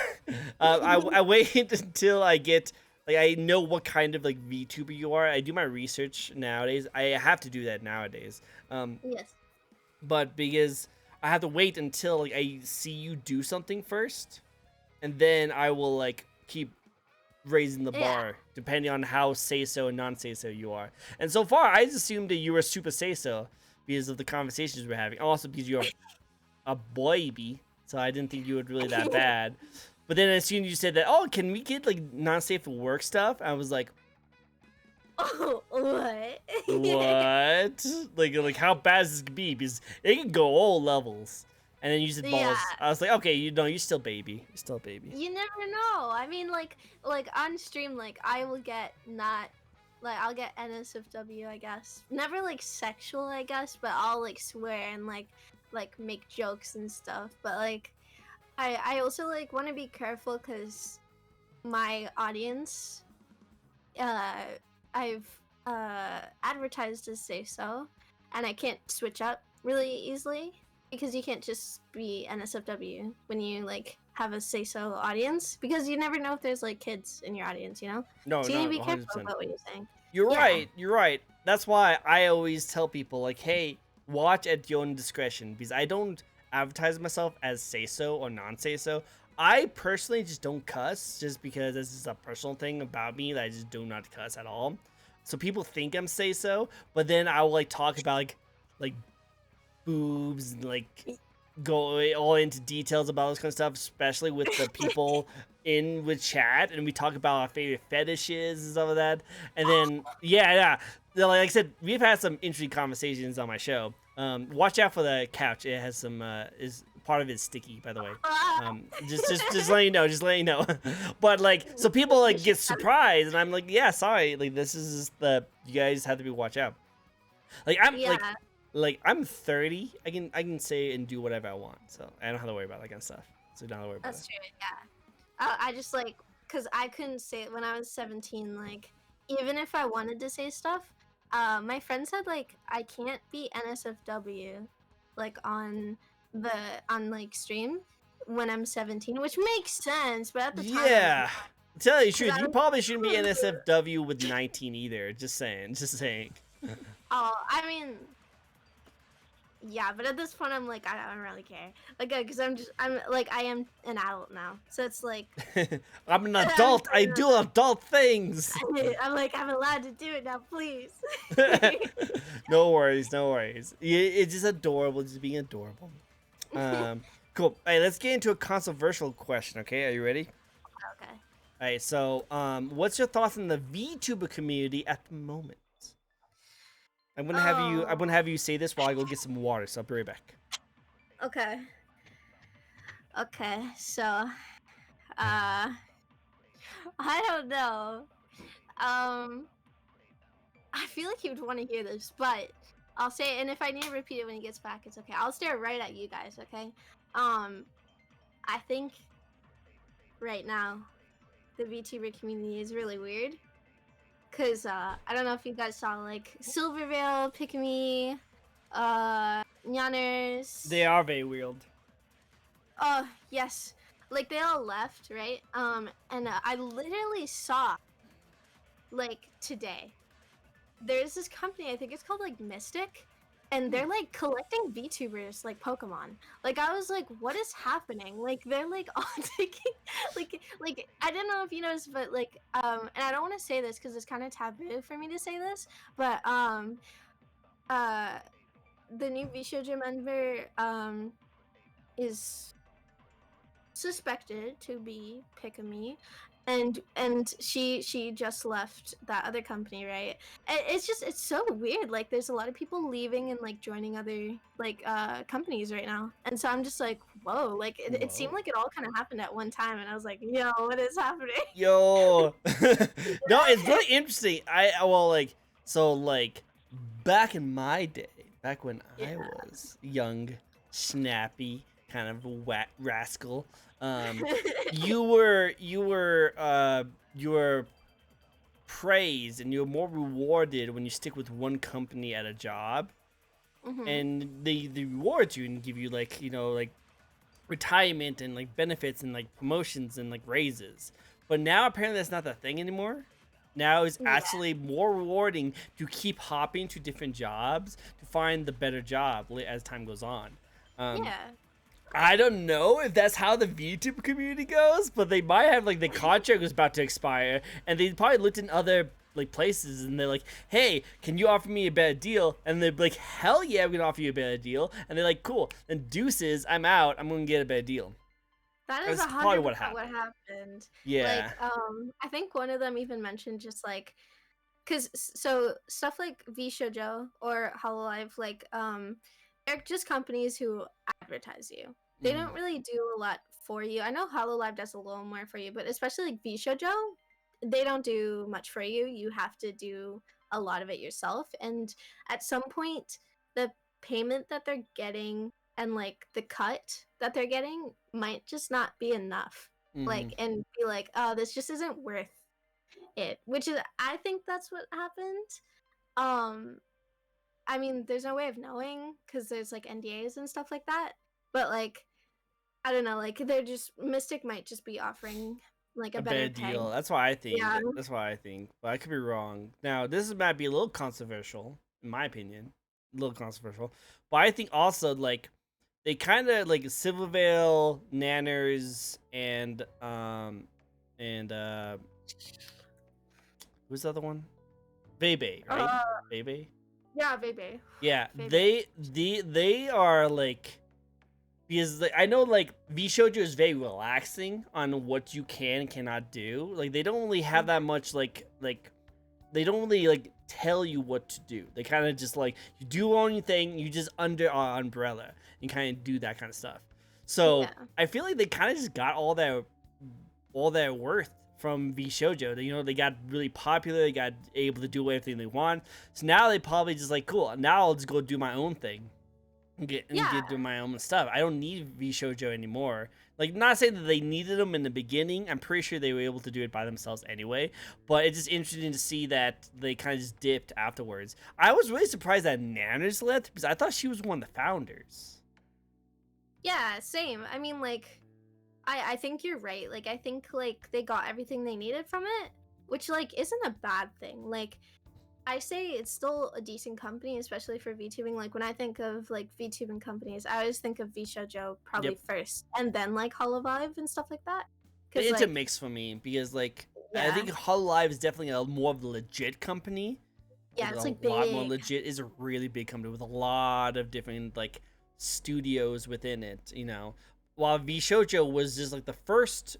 I wait until I get like I know what kind of like VTuber you are. I do my research nowadays. I have to do that nowadays. Yes. But because I have to wait until like I see you do something first, and then I will like keep raising the bar depending on how say so and non say so you are. And so far, I just assumed that you were super say so because of the conversations we're having. Also because you're a baby, so I didn't think you were really that bad. But then as soon as you said that, oh, can we get like non safe for work stuff? I was like, Oh, what? what? Like how bad is this gonna be? Because it can go all levels. And then you said balls. Yeah. I was like, okay, you're still baby. You're still a baby. You never know. I mean, like on stream, like I will get not like I'll get NSFW, I guess. Never like sexual, I guess, but I'll like swear and like make jokes and stuff. But like I also like want to be careful because my audience, I've advertised as say so, and I can't switch up really easily. Because you can't just be NSFW when you like have a say so audience, because you never know if there's like kids in your audience, you know? No, So you need to be 100%. careful about what you're saying. You're Yeah. right. You're right. That's why I always tell people like, hey, watch at your own discretion, because I don't advertise myself as say so or non say so. I personally just don't cuss, just because this is a personal thing about me that I just do not cuss at all. So people think I'm say so, but then I will like talk about like boobs and like go all into details about this kind of stuff, especially with the people in with chat, and we talk about our favorite fetishes and stuff like that. And then yeah, like I said, we've had some interesting conversations on my show. Watch out for the couch. It has some is part of it sticky, by the way. Just letting you know, But like, so people like get surprised, and I'm like, yeah, sorry, like this is the you guys have to be watch out. Like I'm like I'm 30. I can say and do whatever I want, so I don't have to worry about that kind of stuff. So don't have to worry about That's it. true, yeah. I just because I couldn't say it when I was 17. Like, even if I wanted to say stuff, My friend said like I can't be NSFW like on like stream when I'm 17, which makes sense, but at the time I was Yeah. Tell you the because truth, I you was probably shouldn't be NSFW with 19 either. Just saying. Just saying. oh, I mean, yeah, but at this point I'm like I don't really care. Like because I'm like I am an adult now. So it's like I'm an I'm adult. I do adult things. I'm like I'm allowed to do it now, please. No worries, no worries. It's just adorable, just being adorable. Cool. Hey, let's get into a controversial question. Okay, are you ready? Okay. All right. So, what's your thoughts on the VTuber community at the moment? I'm gonna Oh, have you say this while I go get some water. So I'll be right back. okay. Okay. So, I don't know. Um, I feel like he would want to hear this, but I'll say it, and if I need to repeat it when he gets back, it's okay. I'll stare right at you guys, okay? Um, I think right now the VTuber community is really weird. Cause I don't know if you guys saw like Silvervale, Pikami, They Nyanners. are very weird. Yes. Like they all left, right? And I literally saw like today. There's this company, I think it's called like Mystic, and they're like collecting VTubers like Pokemon. Like I was like, what is happening? Like they're like all taking like I don't know if you noticed, but like and I don't want to say this because it's kind of taboo for me to say this, but uh the new VShojo member is suspected to be Pikami, and she just left that other company, right? And it's just it's so weird. Like there's a lot of people leaving and like joining other like companies right now, and so I'm just like, whoa! Like it seemed Whoa. like it all kind of happened at one time, and I was like, yo, what is happening? Yo. No, it's really interesting. Well, like, so like back in my day, back when I Yeah. was young, snappy, kind of rascal, um, you were praised and you were more rewarded when you stick with one company at a job, Mhm. and they reward you and give you like like retirement and like benefits and like promotions and like raises. But now apparently that's not the thing anymore. Now it's Yeah. actually more rewarding to keep hopping to different jobs to find the better job as time goes on. Um, Yeah. I don't know if that's how the VTuber community goes, but they might have like the contract was about to expire, and they probably looked in other like places, and they're like, "Hey, can you offer me a better deal?" And they're like, "Hell yeah, we can offer you a better deal." And they're like, "Cool, then deuces, I'm out. I'm gonna get a better deal." That is That's a probably hundred what percent happened. what happened. Yeah. Like, I think one of them even mentioned just like because so stuff like VShojo or Hololive, like they're just companies who advertise you. They Mm, don't really do a lot for you. I know Hololive does a little more for you, but especially like VShojo, they don't do much for you. You have to do a lot of it yourself, and at some point, the payment that they're getting and like the cut that they're getting might just not be enough. mm-hmm. Like, and be like, oh, this just isn't worth it, which is I think that's what happened. um I mean there's no way of knowing because there's like NDAs and stuff like that, but like I don't know, like they're just Mystic might just be offering like a A better better pay. deal. That's why I think. Yeah. That's why I think. But I could be wrong. Now, might be a little controversial, in my opinion. A little controversial. But I think also like they kind of like Silvervale, Nanners, and who's the other one? Bebe, right? uh Bebe. yeah, baby. Yeah, Baby. they are like, because like, I know like V Shoujo is very relaxing on what you can and cannot do. Like they don't really have that much like they don't really like tell you what to do. They kind of just like you do your own thing. You just under our umbrella and kind of do that kind of stuff. So Yeah. I feel like they kind of just got all their worth from V Shoujo. They got really popular. They got able to do everything they want. So now they probably just like cool. Now I'll just go do my own thing. And Yeah. get doing my own stuff. I don't need V Shoujo anymore. Like, not saying that they needed them in the beginning. I'm pretty sure they were able to do it by themselves anyway. But it's just interesting to see that they kind of just dipped afterwards. I was really surprised that Nanners left because I thought she was one of the founders. Yeah, same. I mean, like, I think you're right. Like, I think like they got everything they needed from it, which like isn't a bad thing. Like, I say it's still a decent company, especially for VTubing. Like when I think of like VTubing companies, I always think of VShojo Yep. probably first, and then like Hololive and stuff like that. Because It's a like, mix for me because, like, I yeah, think Hololive is definitely a more of a legit company. yeah, Like, it's a like lot more big. legit. Is a really big company with a lot of different, like, studios within it, you know. While VShojo was just, like, the first,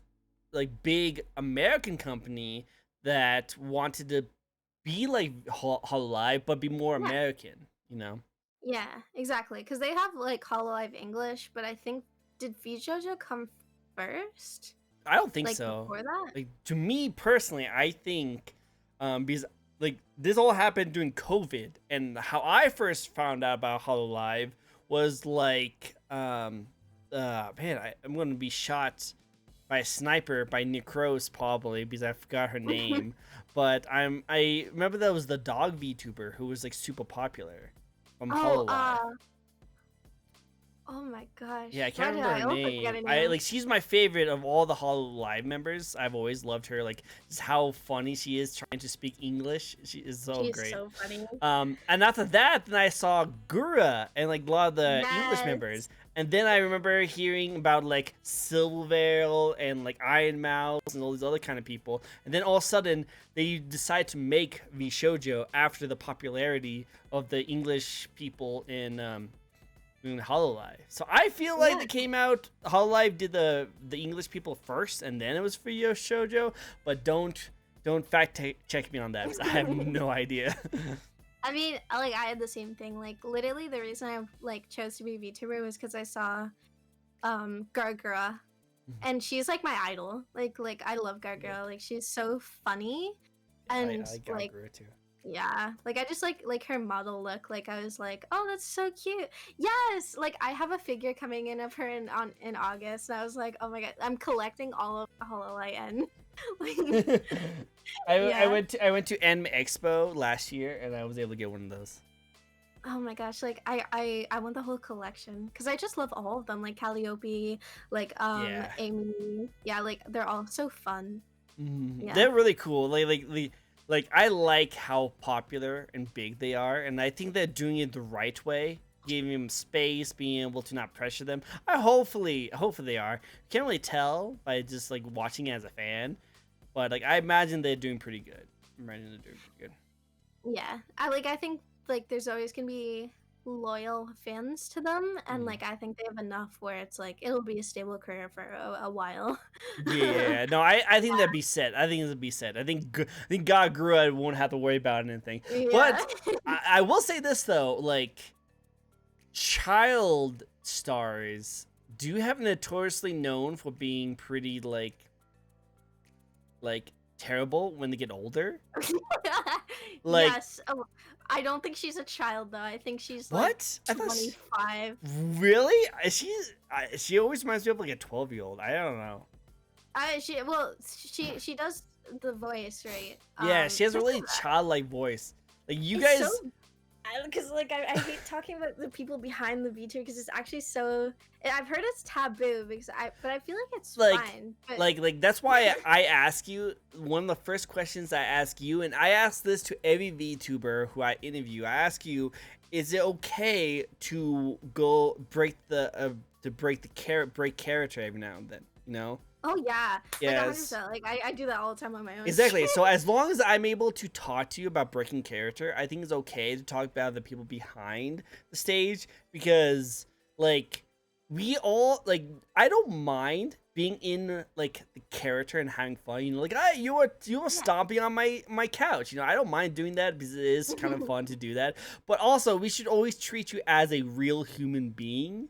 like, big American company that wanted to be like Hololive, but be more Yeah, American, you know. yeah, exactly. Because they have like Hololive English, but I think did VShojo come first? I don't think Like so. before that? Like, to me personally, I think because, like, this all happened during COVID, and how I first found out about Hololive was like man, I'm gonna be shot by a sniper by Necros probably because I forgot her name, but I remember that was the dog VTuber who was like super popular from Oh, Hololive. oh my Yeah, I gosh. Why can't did remember her I also forget name. her I name? like she's my favorite of all the Hollow Live members. I've always loved her. Like, just how funny she is trying to speak English. She is so She's great. so funny. And after that, then I saw Gura and like a lot of the English Yes. members. And then I remember hearing about like Silvervale and like Iron Mouse and all these other kind of people. And then all of a sudden, they decide to make VShojo after the popularity of the English people in Hololive. So I feel like Yeah. they came out. Hololive did the English people first, and then it was for Yo Shoujo. But don't check me on that because I have no idea. I mean, like I had the same thing. Like literally, the reason I like chose to be a VTuber was because I saw Gargura, and she's like my idol. Like I love Yeah, Gargura. Like she's so funny, I and like like Gagura too. yeah, like I just like her model look. Like I was like, oh, that's so cute. Yes, like I have a figure coming in of her in August, and I was like, oh my god, I'm collecting all of the Hololive N. Like, yeah. I went to Anime Expo last year, and I was able to get one of those. Oh my gosh, like I want the whole collection because I just love all of them, like Calliope, like Yeah. Amy. Yeah, like they're all so fun. Yeah. They're really cool. Like I like how popular and big they are, and I think they're doing it the right way, giving them space, being able to not pressure them. I hopefully they are. Can't really tell by just like watching it as a fan, but like I imagine they're doing pretty good. I imagine they're doing pretty Yeah. I think like there's always gonna be loyal fans to them, and good. like I think they have enough where it's like it'll be a stable career for a while. Yeah, no, I think that'd be set. I think it'd be set. I think God Grua won't have to worry about anything. Yeah. But I will say this though, like, child stars do have notoriously known for being pretty like terrible when they get older. Like, Yes. Oh, I don't think she's a child though. I think she's like what? I thought 25. really? She always reminds me of like a 12-year-old. I don't know. She does the voice right. Yeah, she has a Because really of that. childlike voice. Like, you It's so guys. because like I hate talking about the people behind the VTuber because it's actually so. I've heard it's taboo because but I feel like it's like fine. But like that's why I ask you one of the first questions I ask you, and I ask this to every VTuber who I interview. I ask you, is it okay to go break the break character every now and then, you know? oh yeah, like Yes. 100%. Like I do that all the time on my own. Exactly. Stream. So as long as I'm able to talk to you about breaking character, I think it's okay to talk about the people behind the stage because, like, we all like. I don't mind being in like the character and having fun. You know, like you were stomping on my couch. You know, I don't mind doing that because it is kind of fun to do that. But also, we should always treat you as a real human being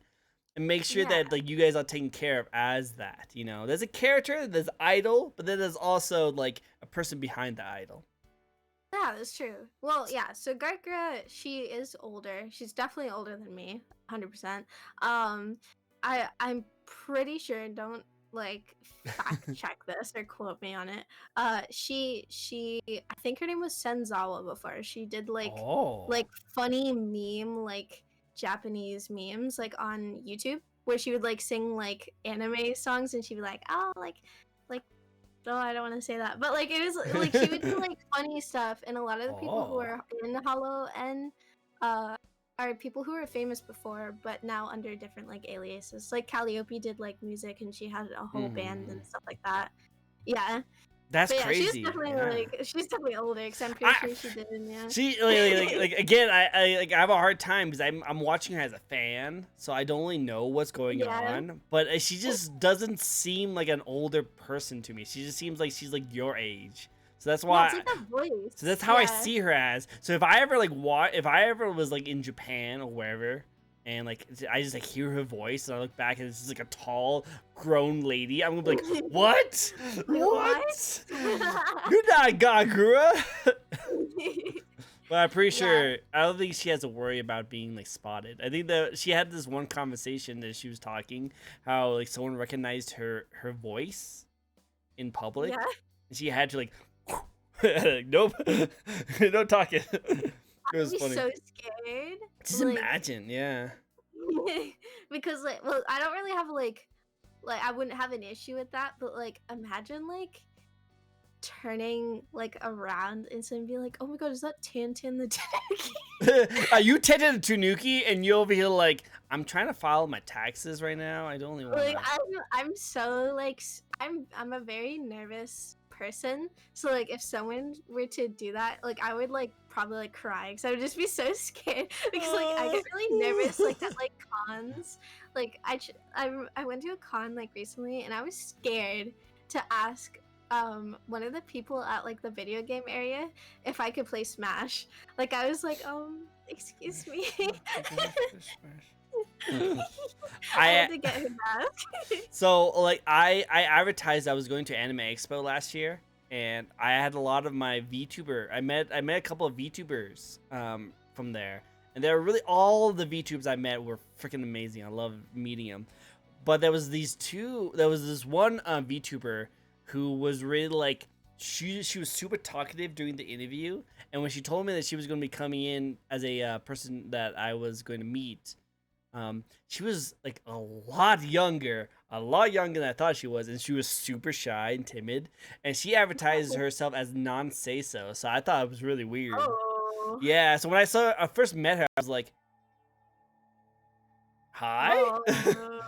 and make sure Yeah. that like you guys are taken care of as that. You know, there's a character, there's idol, but then there's also like a person behind the idol. Yeah, that's true. Well, yeah. So Gargura, she is older. She's definitely older than me, 100%. Um, I'm pretty sure, don't like fact check this or quote me on it. She I think her name was Senzawa before. She did Oh. like funny meme like Japanese memes like on YouTube where she would like sing like anime songs and she'd be like, "Oh, like no, I don't want to say that." But like it was like she would do like funny stuff and a lot of the people who Oh. are in Hollow N uh are people who were famous before but now under different like aliases. Like Calliope did like music and she had a whole band and Mhm. stuff like that. Yeah. That's But yeah, crazy. Yeah. she's definitely older because I'm pretty I sure she did, yeah. See, like again, I have a hard time because I'm watching her as a fan, so I don't really know what's going Yeah. on. But she just doesn't seem like an older person to me. She just seems like she's like your age. So that's Yeah, it's why. like that So that's voice. how I Yeah. see her as. So if I ever like if I ever was like in Japan or wherever, and like I just like hear her voice and I look back and it's just like a tall, grown lady, I'm gonna be like, what? Wait, What? You're not Gakura. But I'm pretty Yeah. sure I don't think she has to worry about being like spotted. I think that she had this one conversation that she was talking how like someone recognized her voice in public, Yeah. and she had to like, like nope, no talking. It I'd was be funny. so scared. Just Like imagine, yeah. because like well I don't really have like I wouldn't have an issue with that, but like imagine like turning like around and someone be like, "Oh my god, is that Tantan the Tanuki?" Are you Teta the Tanuki and you over here like I'm trying to file my taxes right now? I don't really want Like to. I'm so like I'm a very nervous person. So like if someone were to do that, like I would like probably like cry because I would just be so scared because like I get really nervous like at like cons. Like I went to a con like recently and I was scared to ask one of the people at like the video game area if I could play Smash. Like I was like, excuse me. I had I to get him back. So like I advertised I was going to Anime Expo last year, and I had a lot of my VTuber. I met a couple of VTubers from there, and they were really all the VTubers I met were freaking amazing. I love meeting them. But there was this one VTuber who was really like she was super talkative during the interview, and when she told me that she was going to be coming in as a person that I was going to meet, she was like a lot younger than I thought she was, and she was super shy and timid, and she advertises herself as non-say so I thought it was really weird. Oh. Yeah, so when I first met her, I was like, hi? Oh.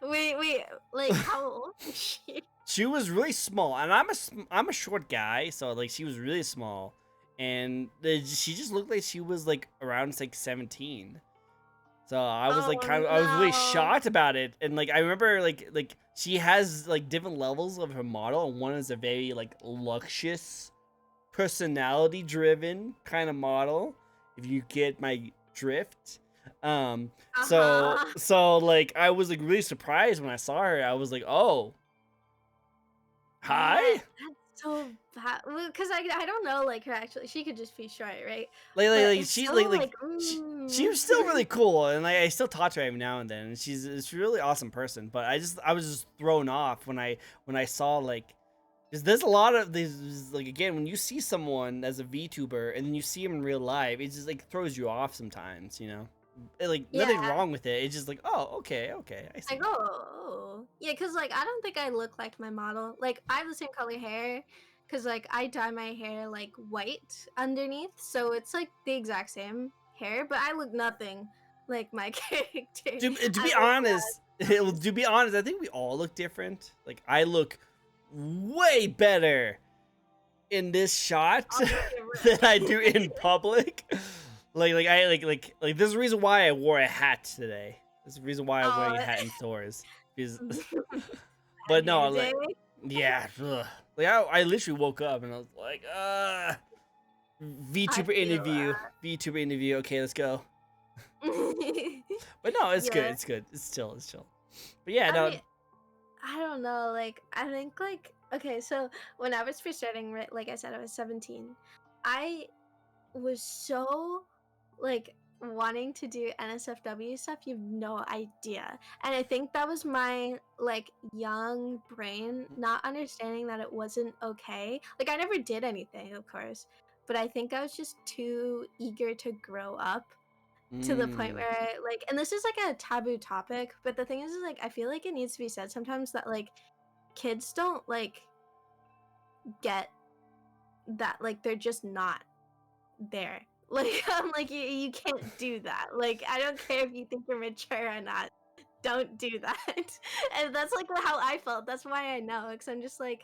Wait, like how old is she? She was really small, and I'm a short guy, so like she was really small, and she just looked like she was like around like 17. So I was like Oh I was really no. shocked about it, and like I remember like she has like different levels of her model, and one is a very like luscious, personality driven kind of model. If you get my drift. So Uh-huh. like I was like really surprised when I saw her. I was like, oh, Man, hi. that's so bad. Because I don't know, like her actually, she could just be short, right? But Like it's she so like, she was still really cool, and like I still talk to her every now and then, and she's a really awesome person. But I was just thrown off when I saw like, 'cause there's a lot of these like again when you see someone as a VTuber and then you see him in real life, it just like throws you off sometimes, you know. Like nothing yeah. wrong with it. It's just like, oh, okay, I Like, see. oh, yeah, because like I don't think I look like my model. Like I have the same color hair, because like I dye my hair like white underneath, so it's like the exact same hair, but I look nothing like my character. To I be look honest, to be honest, I think we all look different. Like I look way better in this shot I'll make it than I do in public. Like there's a reason why I wore a hat today. There's a reason why I'm Oh, wearing a hat in stores. Because, bad but no, hair day. like yeah, ugh. Like I literally woke up and I was like, I VTuber feel interview, VTuber interview. Okay, let's go. that. But no, it's good. Yeah, It's good. It's chill. But yeah, I no. mean, I don't know. Like, I think like okay, so when I was first starting, right, like I said, I was 17. I was so like wanting to do NSFW stuff, you have no idea. And I think that was my like young brain not understanding that it wasn't okay. Like I never did anything, of course, but I think I was just too eager to grow up to the point Mm. where like, and this is like a taboo topic, but the thing is like I feel like it needs to be said sometimes that like kids don't like get that, like they're just not there. Like I'm like you can't do that. Like I don't care if you think you're mature or not. Don't do that. And that's like how I felt. That's why I know, because I'm just like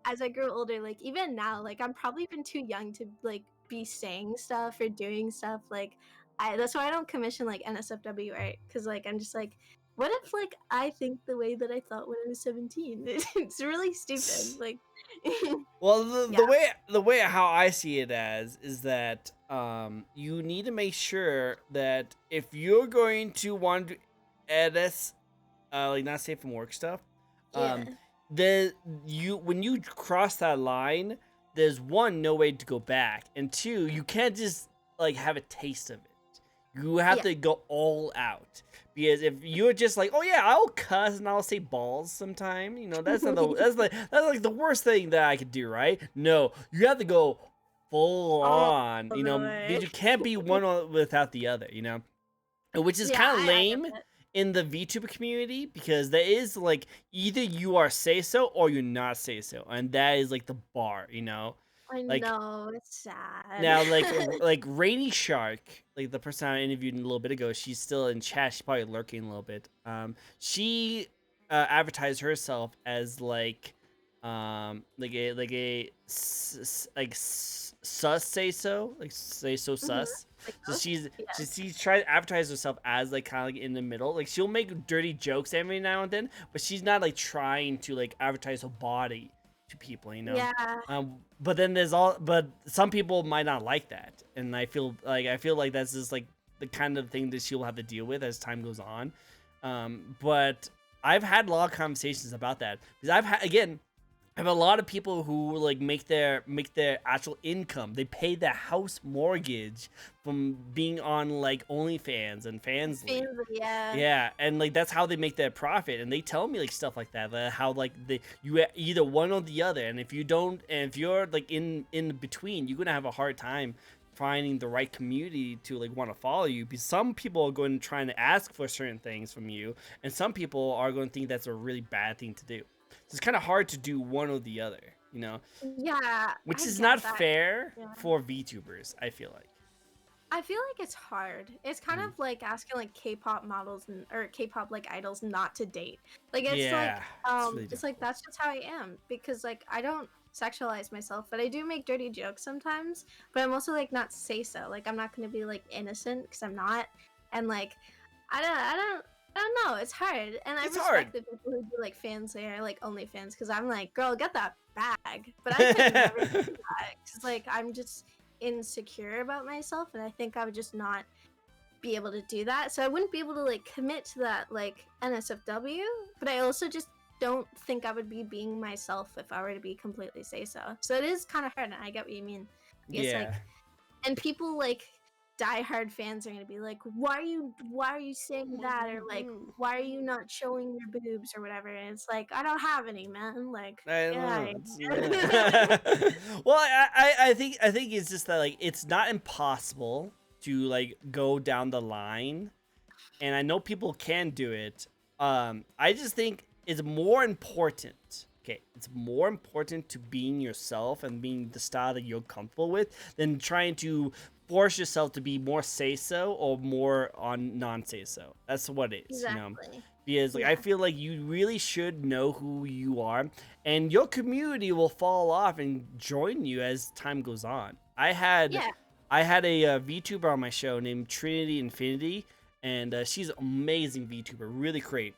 as I grew older, like even now, like I'm probably even too young to like be saying stuff or doing stuff. Like I that's why I don't commission like NSFW art, because like I'm just like, what if like I think the way that I thought when I was 17? It's really stupid. Like Well, yeah, the way how I see it as is that you need to make sure that if you're going to want to edit like not safe from work stuff, yeah, um the you when you cross that line, there's one, no way to go back, and two, you can't just like have a taste of it. You have yeah. to go all out, because if you're just like, oh yeah, I'll cuss and I'll say balls sometime, you know, that's not the that's like the worst thing that I could do, right? No, you have to go full All on, the you know, because way. you can't be one without the other, you know, which is Yeah, kind of I get lame it. in the VTuber community, because there is like either you are say so or you're not say so, and that is like the bar, you know, I like know, it's sad. now, like Rainy Shark, like the person I interviewed a little bit ago, she's still in chat. She's probably lurking a little bit. She advertised herself as like sus say so, like say so Mhm. sus. Like So us? Yeah. she's trying to advertise herself as like kind of like in the middle. Like she'll make dirty jokes every now and then, but she's not like trying to like advertise her body to people, you know. Yeah. But then but some people might not like that, and I feel like that's just like the kind of thing that she'll have to deal with as time goes on. But I've had a lot of conversations about that, because I have a lot of people who like make their actual income. They pay their house mortgage from being on like OnlyFans and Fansly. Fans, yeah. Yeah, and like that's how they make their profit, and they tell me like stuff like that, how like either one or the other, and if you don't, and if you're like in between, you're gonna have a hard time finding the right community to like want to follow you, because some people are going to try to ask for certain things from you, and some people are going to think that's a really bad thing to do. So it's kind of hard to do one or the other, you know, Yeah, which I is not get that. fair Yeah. for VTubers, I feel like. I feel like it's hard. It's kind Mhm. of like asking like K-pop models or K-pop like idols not to date. Like Yeah, it's really it's like difficult. that's just how I am, because like I don't sexualize myself, but I do make dirty jokes sometimes, but I'm also like not say so. Like I'm not going to be like innocent, because I'm not. And like I don't know, it's hard. And I It's hard. respect the people who do like fans there, like OnlyFans, because I'm like, girl, get that bag. But I could never do that, because like I'm just insecure about myself, and I think I would just not be able to do that. So I wouldn't be able to like commit to that like NSFW, but I also just don't think I would be being myself if I were to be completely say so. So it is kind of hard, and I get what you mean. It's Yeah. like, and people like diehard fans are gonna be like, why are you saying that, or like why are you not showing your boobs or whatever? And it's like, I don't have any, man. Like, I don't yeah. know. Well, I think it's just that like it's not impossible to like go down the line, and I know people can do it. I just think it's more important. Okay, it's more important to being yourself and being the style that you're comfortable with than trying to force yourself to be more say so or more on non say so. That's what it is, you know. Exactly. Because like I Yeah. feel like you really should know who you are, and your community will fall off and join you as time goes on. Yeah. I had a VTuber on my show named Trinity Infinity, and she's an amazing VTuber, really great.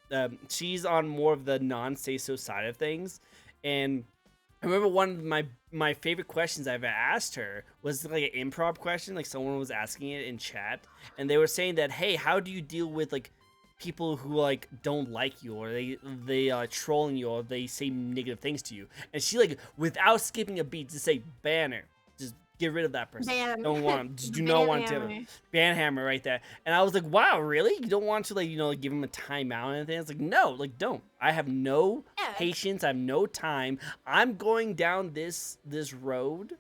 She's on more of the non say so side of things, and I remember one of my favorite questions I've asked her was like an improv question, like someone was asking it in chat, and they were saying that, hey, how do you deal with like people who like don't like you, or they are trolling you, or they say negative things to you? And she like, without skipping a beat, just say banner, just Get rid of that person. Ban. Don't want him. Just do not Ban want to. hammer. Ban hammer right there. And I was like, wow, really? You don't want to like, like, give him a timeout or anything? It's like, no, like don't. I have no patience. I have no time. I'm going down this road,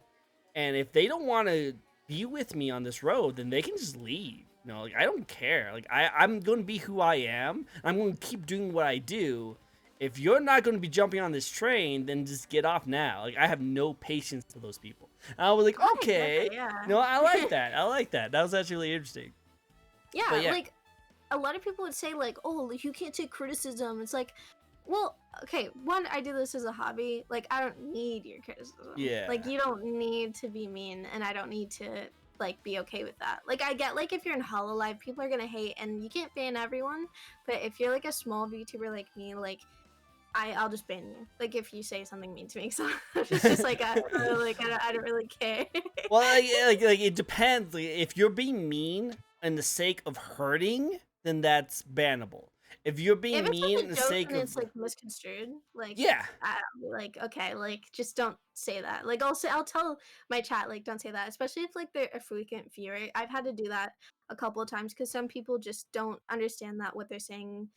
and if they don't want to be with me on this road, then they can just leave. Like I don't care. Like I'm going to be who I am. I'm going to keep doing what I do. If you're not going to be jumping on this train, then just get off now. Like, I have no patience for those people. And I was like, okay. Yeah. No, I like that. I like that. That was actually really interesting. Yeah, like, a lot of people would say, like, oh, you can't take criticism. It's like, well, okay, one, I do this as a hobby. Like, I don't need your criticism. Yeah. Like, you don't need to be mean, and I don't need to, like, be okay with that. Like, I get, like, if you're in Hololive, people are gonna hate, and you can't ban everyone. But if you're, like, a small VTuber like me, like, I'll just ban you. Like if you say something mean to me, so it's just like I don't really care. Well, like it depends. Like, if you're being mean in the sake of hurting, then that's bannable. If you're being mean in the sake of, it's like misconstrued. Like yeah, I'll be like okay, like just don't say that. Like I'll tell my chat like don't say that, especially if like they're a frequent viewer. I've had to do that a couple of times because some people just don't understand that what they're saying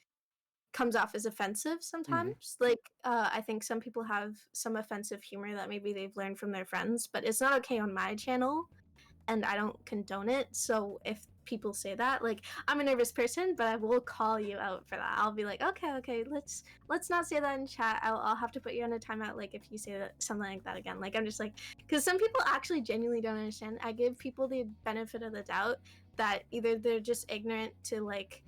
comes off as offensive sometimes. Like I think some people have some offensive humor that maybe they've learned from their friends, but it's not okay on my channel and I don't condone it. So if people say that, like I'm a nervous person, but I will call you out for that. I'll be like, okay, let's not say that in chat. I'll have to put you on a timeout like if you say something like that again. Like I'm just like, because some people actually genuinely don't understand. I give people the benefit of the doubt that either they're just ignorant to like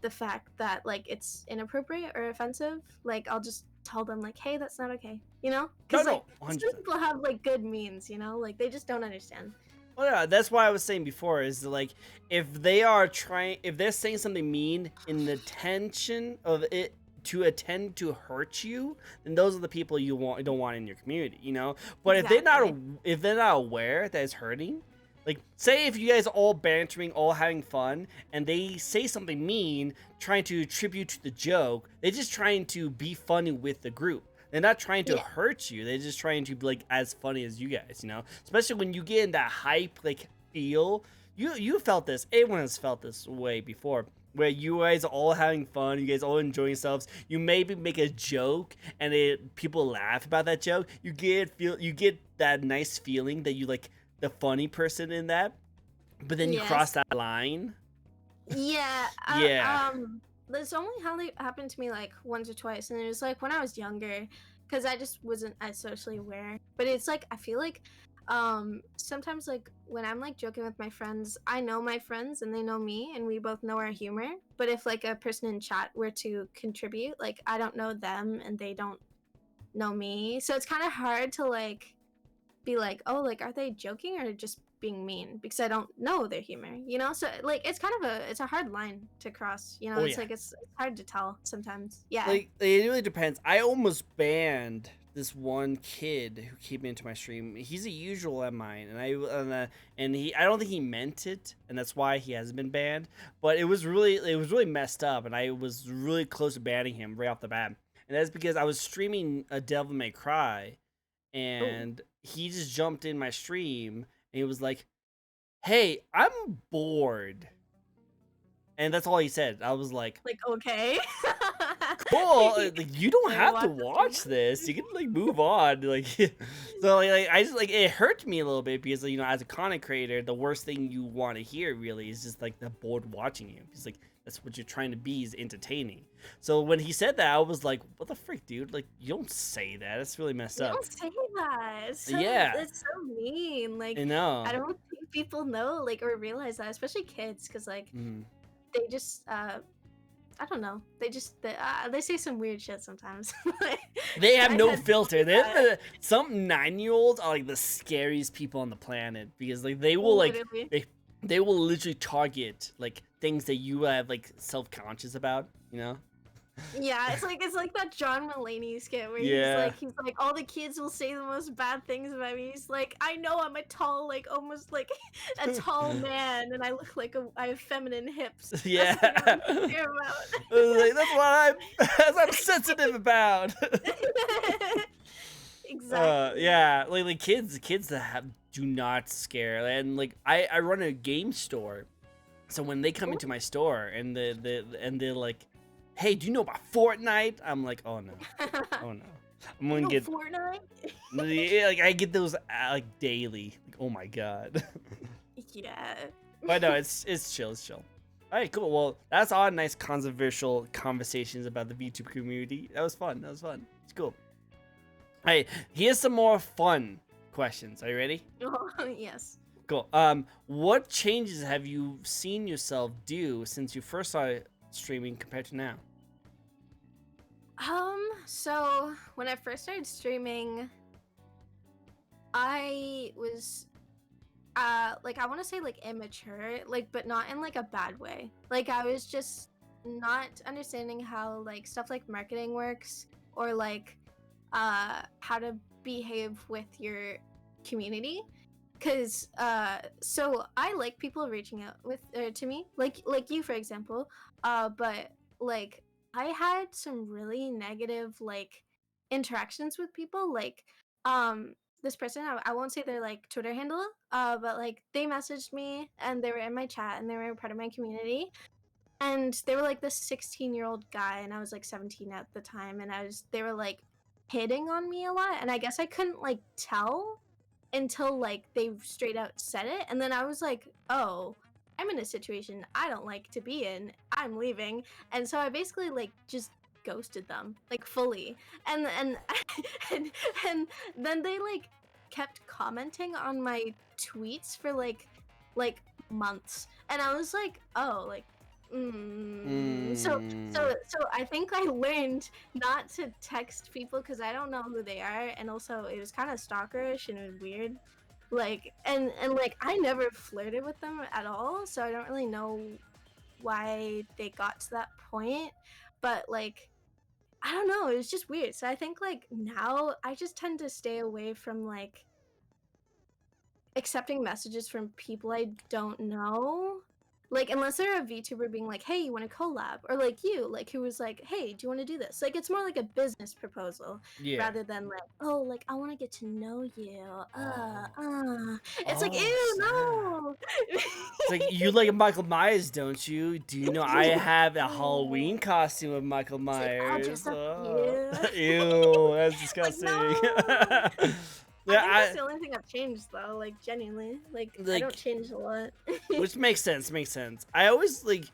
the fact that like it's inappropriate or offensive. Like I'll just tell them like, hey, that's not okay, because like some people have like good means, like they just don't understand. Well, yeah, that's why I was saying before is like if they're saying something mean in the intention of it to attend to hurt you, then those are the people you don't want in your community, But Exactly. if they're not aware that it's hurting. Like, say if you guys are all bantering, all having fun, and they say something mean, trying to attribute to the joke, they're just trying to be funny with the group. They're not trying to hurt you. They're just trying to be, like, as funny as you guys, Especially when you get in that hype, like, feel. You felt this. Everyone has felt this way before. Where you guys are all having fun, you guys all enjoying yourselves. You maybe make a joke, and people laugh about that joke. You get that nice feeling that you, like, the funny person in that, but then you cross that line. Yeah. This only happened to me like once or twice, and it was like when I was younger, because I just wasn't as socially aware. But it's like I feel like sometimes like when I'm like joking with my friends, I know my friends and they know me, and we both know our humor. But if like a person in chat were to contribute, like I don't know them and they don't know me, so it's kind of hard to like be like, oh, like are they joking or just being mean, because I don't know their humor, so like it's kind of it's a hard line to cross, like it's hard to tell sometimes. Like it really depends. I almost banned this one kid who came into my stream. He's a usual at mine, and I don't think he meant it, and that's why he hasn't been banned. But it was really messed up, and I was really close to banning him right off the bat. And that's because I was streaming a Devil May Cry, and he just jumped in my stream, and he was like, "Hey, I'm bored." And that's all he said. I was like okay. Cool. Like, you don't have to watch this. You can like move on. Like, so like I just like it hurt me a little bit because as a content creator, the worst thing you want to hear really is just like the bored watching you. Because like that's what you're trying to be, is entertaining. So when he said that, I was like, what the frick, dude? Like, you don't say that. It's really messed up. Don't say that. It's so mean. Like, I know. I don't think people know like or realize that, especially kids, because like they just I don't know. They say some weird shit sometimes. They have no filter. Some 9-year-olds are like the scariest people on the planet, because like they will they will literally target like things that you have like self-conscious about, Yeah, it's like that John Mulaney skit where he's like all the kids will say the most bad things about me. He's like, I know I'm a tall, like almost like a tall man, and I look like I have feminine hips. Yeah, that's what I'm sensitive about. Exactly. Yeah, like kids that do not scare, and like I run a game store, so when they come Ooh. into my store and they're like, hey, do you know about Fortnite? I'm like, oh no, oh no, I'm You gonna know get Fortnite? yeah, like I get those like daily, like oh my god. Yeah. But no, it's chill, it's chill. All right, cool. Well, that's all nice controversial conversations about the VTuber community. That was fun. That was fun. It's cool. Hey, here's some more fun questions. Are you ready? Oh, yes. Cool. What changes have you seen yourself do since you first started streaming compared to now? So when I first started streaming, I was like I want to say like immature, like but not in like a bad way. Like I was just not understanding how like stuff like marketing works or like how to behave with your community. Cause so I like people reaching out with to me, like you for example. But like I had some really negative like interactions with people. Like this person, I won't say their like Twitter handle, but like they messaged me and they were in my chat and they were part of my community. And they were like this 16-year-old guy and I was like 17 at the time, and they were like hitting on me a lot, and I guess I couldn't like tell until like they straight out said it, and then I was like, oh, I'm in a situation I don't like to be in, I'm leaving. And so I basically like just ghosted them like fully. And and, and then they like kept commenting on my tweets for like months, and I was like, oh, like Mm, so I think I learned not to text people because I don't know who they are, and also it was kind of stalkerish and it was weird. Like and like I never flirted with them at all, so I don't really know why they got to that point. But like I don't know, it was just weird. So I think like now I just tend to stay away from like accepting messages from people I don't know. Like, unless they're a VTuber being like, hey, you want to collab? Or like you, like, who was like, hey, do you want to do this? Like, it's more like a business proposal yeah. rather than like, oh, like, I want to get to know you. Oh. It's like, Oh, ew, snap. no. It's like you like Michael Myers, don't you? Do you know I have a Halloween costume of Michael It's like, I'll Myers? dress up for Oh. you. Ew, that's Like, disgusting. no. I Yeah, think that's the only thing I've changed though, like genuinely. Like I don't like, change a lot. which makes sense, makes sense. I always like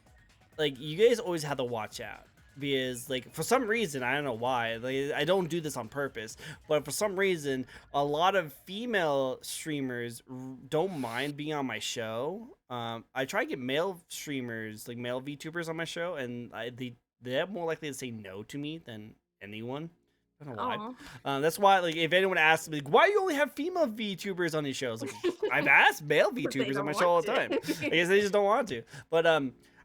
you guys always have to watch out because like for some reason I don't know why, like I don't do this on purpose, but for some reason a lot of female streamers don't mind being on my show. I try to get male streamers, like male VTubers on my show, and they're more likely to say no to me than anyone. I don't know why. Oh. That's why, like, if anyone asks me, like, why you only have female VTubers on these shows? Like, I've asked male But they VTubers on my don't show want all the time. I to. guess they just don't want to. But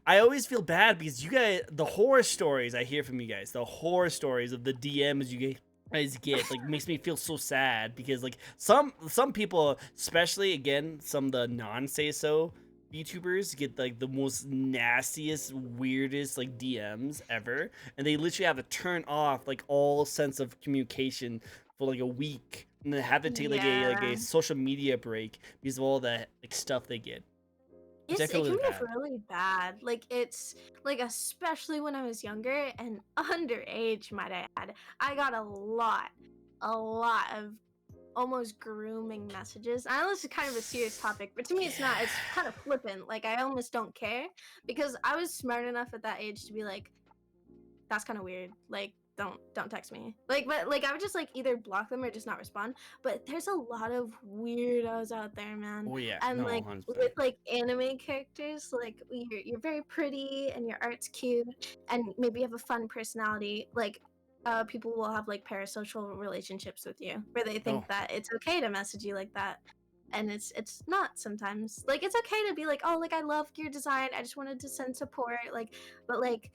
I always feel bad because you guys, the horror stories I hear from you guys, the horror stories of the DMs you guys get, like, makes me feel so sad because, like, some people, especially again, some of the non-say so VTubers get like the most nastiest, weirdest like DMs ever, and they literally have to turn off like all sense of communication for like a week, and then have to take like a Yeah. social media break because of all that like stuff they get, which I It feel can is be bad. really bad. Like it's like especially when I was younger and underage, might I add. I got a lot of almost grooming messages. I know this is kind of a serious topic, but to me it's not. It's Yeah. kind of flippant. Like I almost don't care because I was smart enough at that age to be like, that's kind of weird. Like, don't text me. Like, but like I would just like either block them or just not respond. But there's a lot of weirdos out there, man. Oh yeah, And no, like 100%. with like anime characters, like you're very pretty and your art's cute and maybe you have a fun personality. Like, people will have like parasocial relationships with you where they Oh, think that it's okay to message you like that. And it's not sometimes. Like it's okay to be like, oh, like I love your design. I just wanted to send support. Like, but like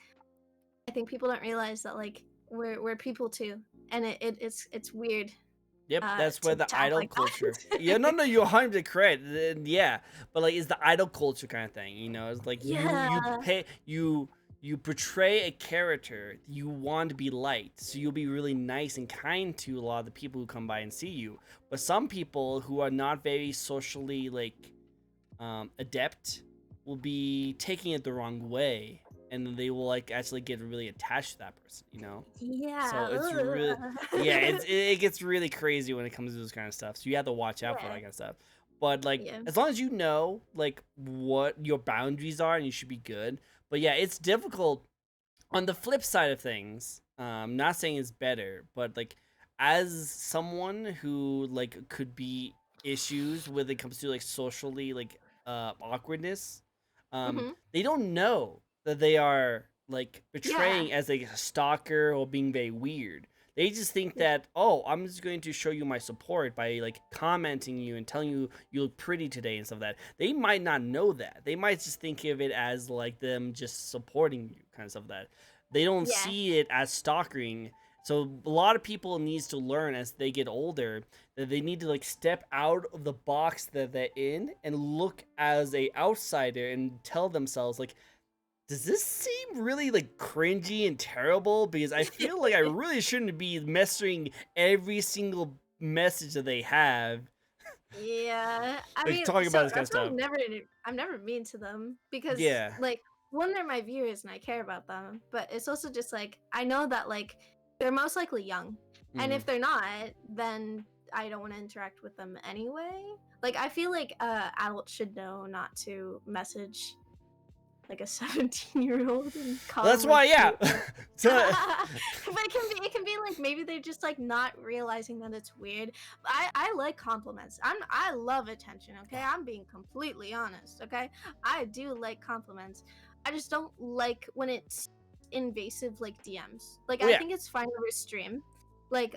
I think people don't realize that like we're people too, and it's weird yep, that's where the to act idol like culture. Yeah, that. no, you're 100 correct. Yeah, but like it's the idol culture kind of thing, you know. It's like you Yeah. pay you portray a character you want to be liked, so you'll be really nice and kind to a lot of the people who come by and see you. But some people who are not very socially like adept will be taking it the wrong way, and then they will like actually get really attached to that person, you know. Yeah. So it's really, yeah, it gets really crazy when it comes to this kind of stuff. So you have to watch out for that kind of stuff. But like, Yeah. as long as you know like what your boundaries are, and you should be good. But yeah, it's difficult. On the flip side of things, not saying it's better, but like, as someone who like could be issues when it comes to like socially like awkwardness, Mhm. they don't know that they are like Yeah. betraying as like a stalker or being very weird. They just think that, oh, I'm just going to show you my support by like commenting you and telling you you look pretty today and stuff like that. They might not know that. They might just think of it as like them just supporting you, kind of stuff like that. They don't Yeah. see it as stalking. So a lot of people needs to learn as they get older that they need to like step out of the box that they're in and look as a outsider and tell themselves like, does this seem really like cringy and terrible? Because I feel like I really shouldn't be messaging every single message that they have, Yeah, I like mean, talking so about this kind of that's why stuff. I'm never mean to them because Yeah. like one, they're my viewers and I care about them, but it's also just like I know that like they're most likely young, and Mm. if they're not, then I don't want to interact with them anyway. Like I feel like adults should know not to message like a 17-year-old and call That's them like why, yeah. cute. So, But it can be like maybe they're just like not realizing that it's weird. I like compliments. I love attention, okay? I'm being completely honest, okay? I do like compliments. I just don't like when it's invasive like DMs. Like well, I yeah, think it's fine over stream. Like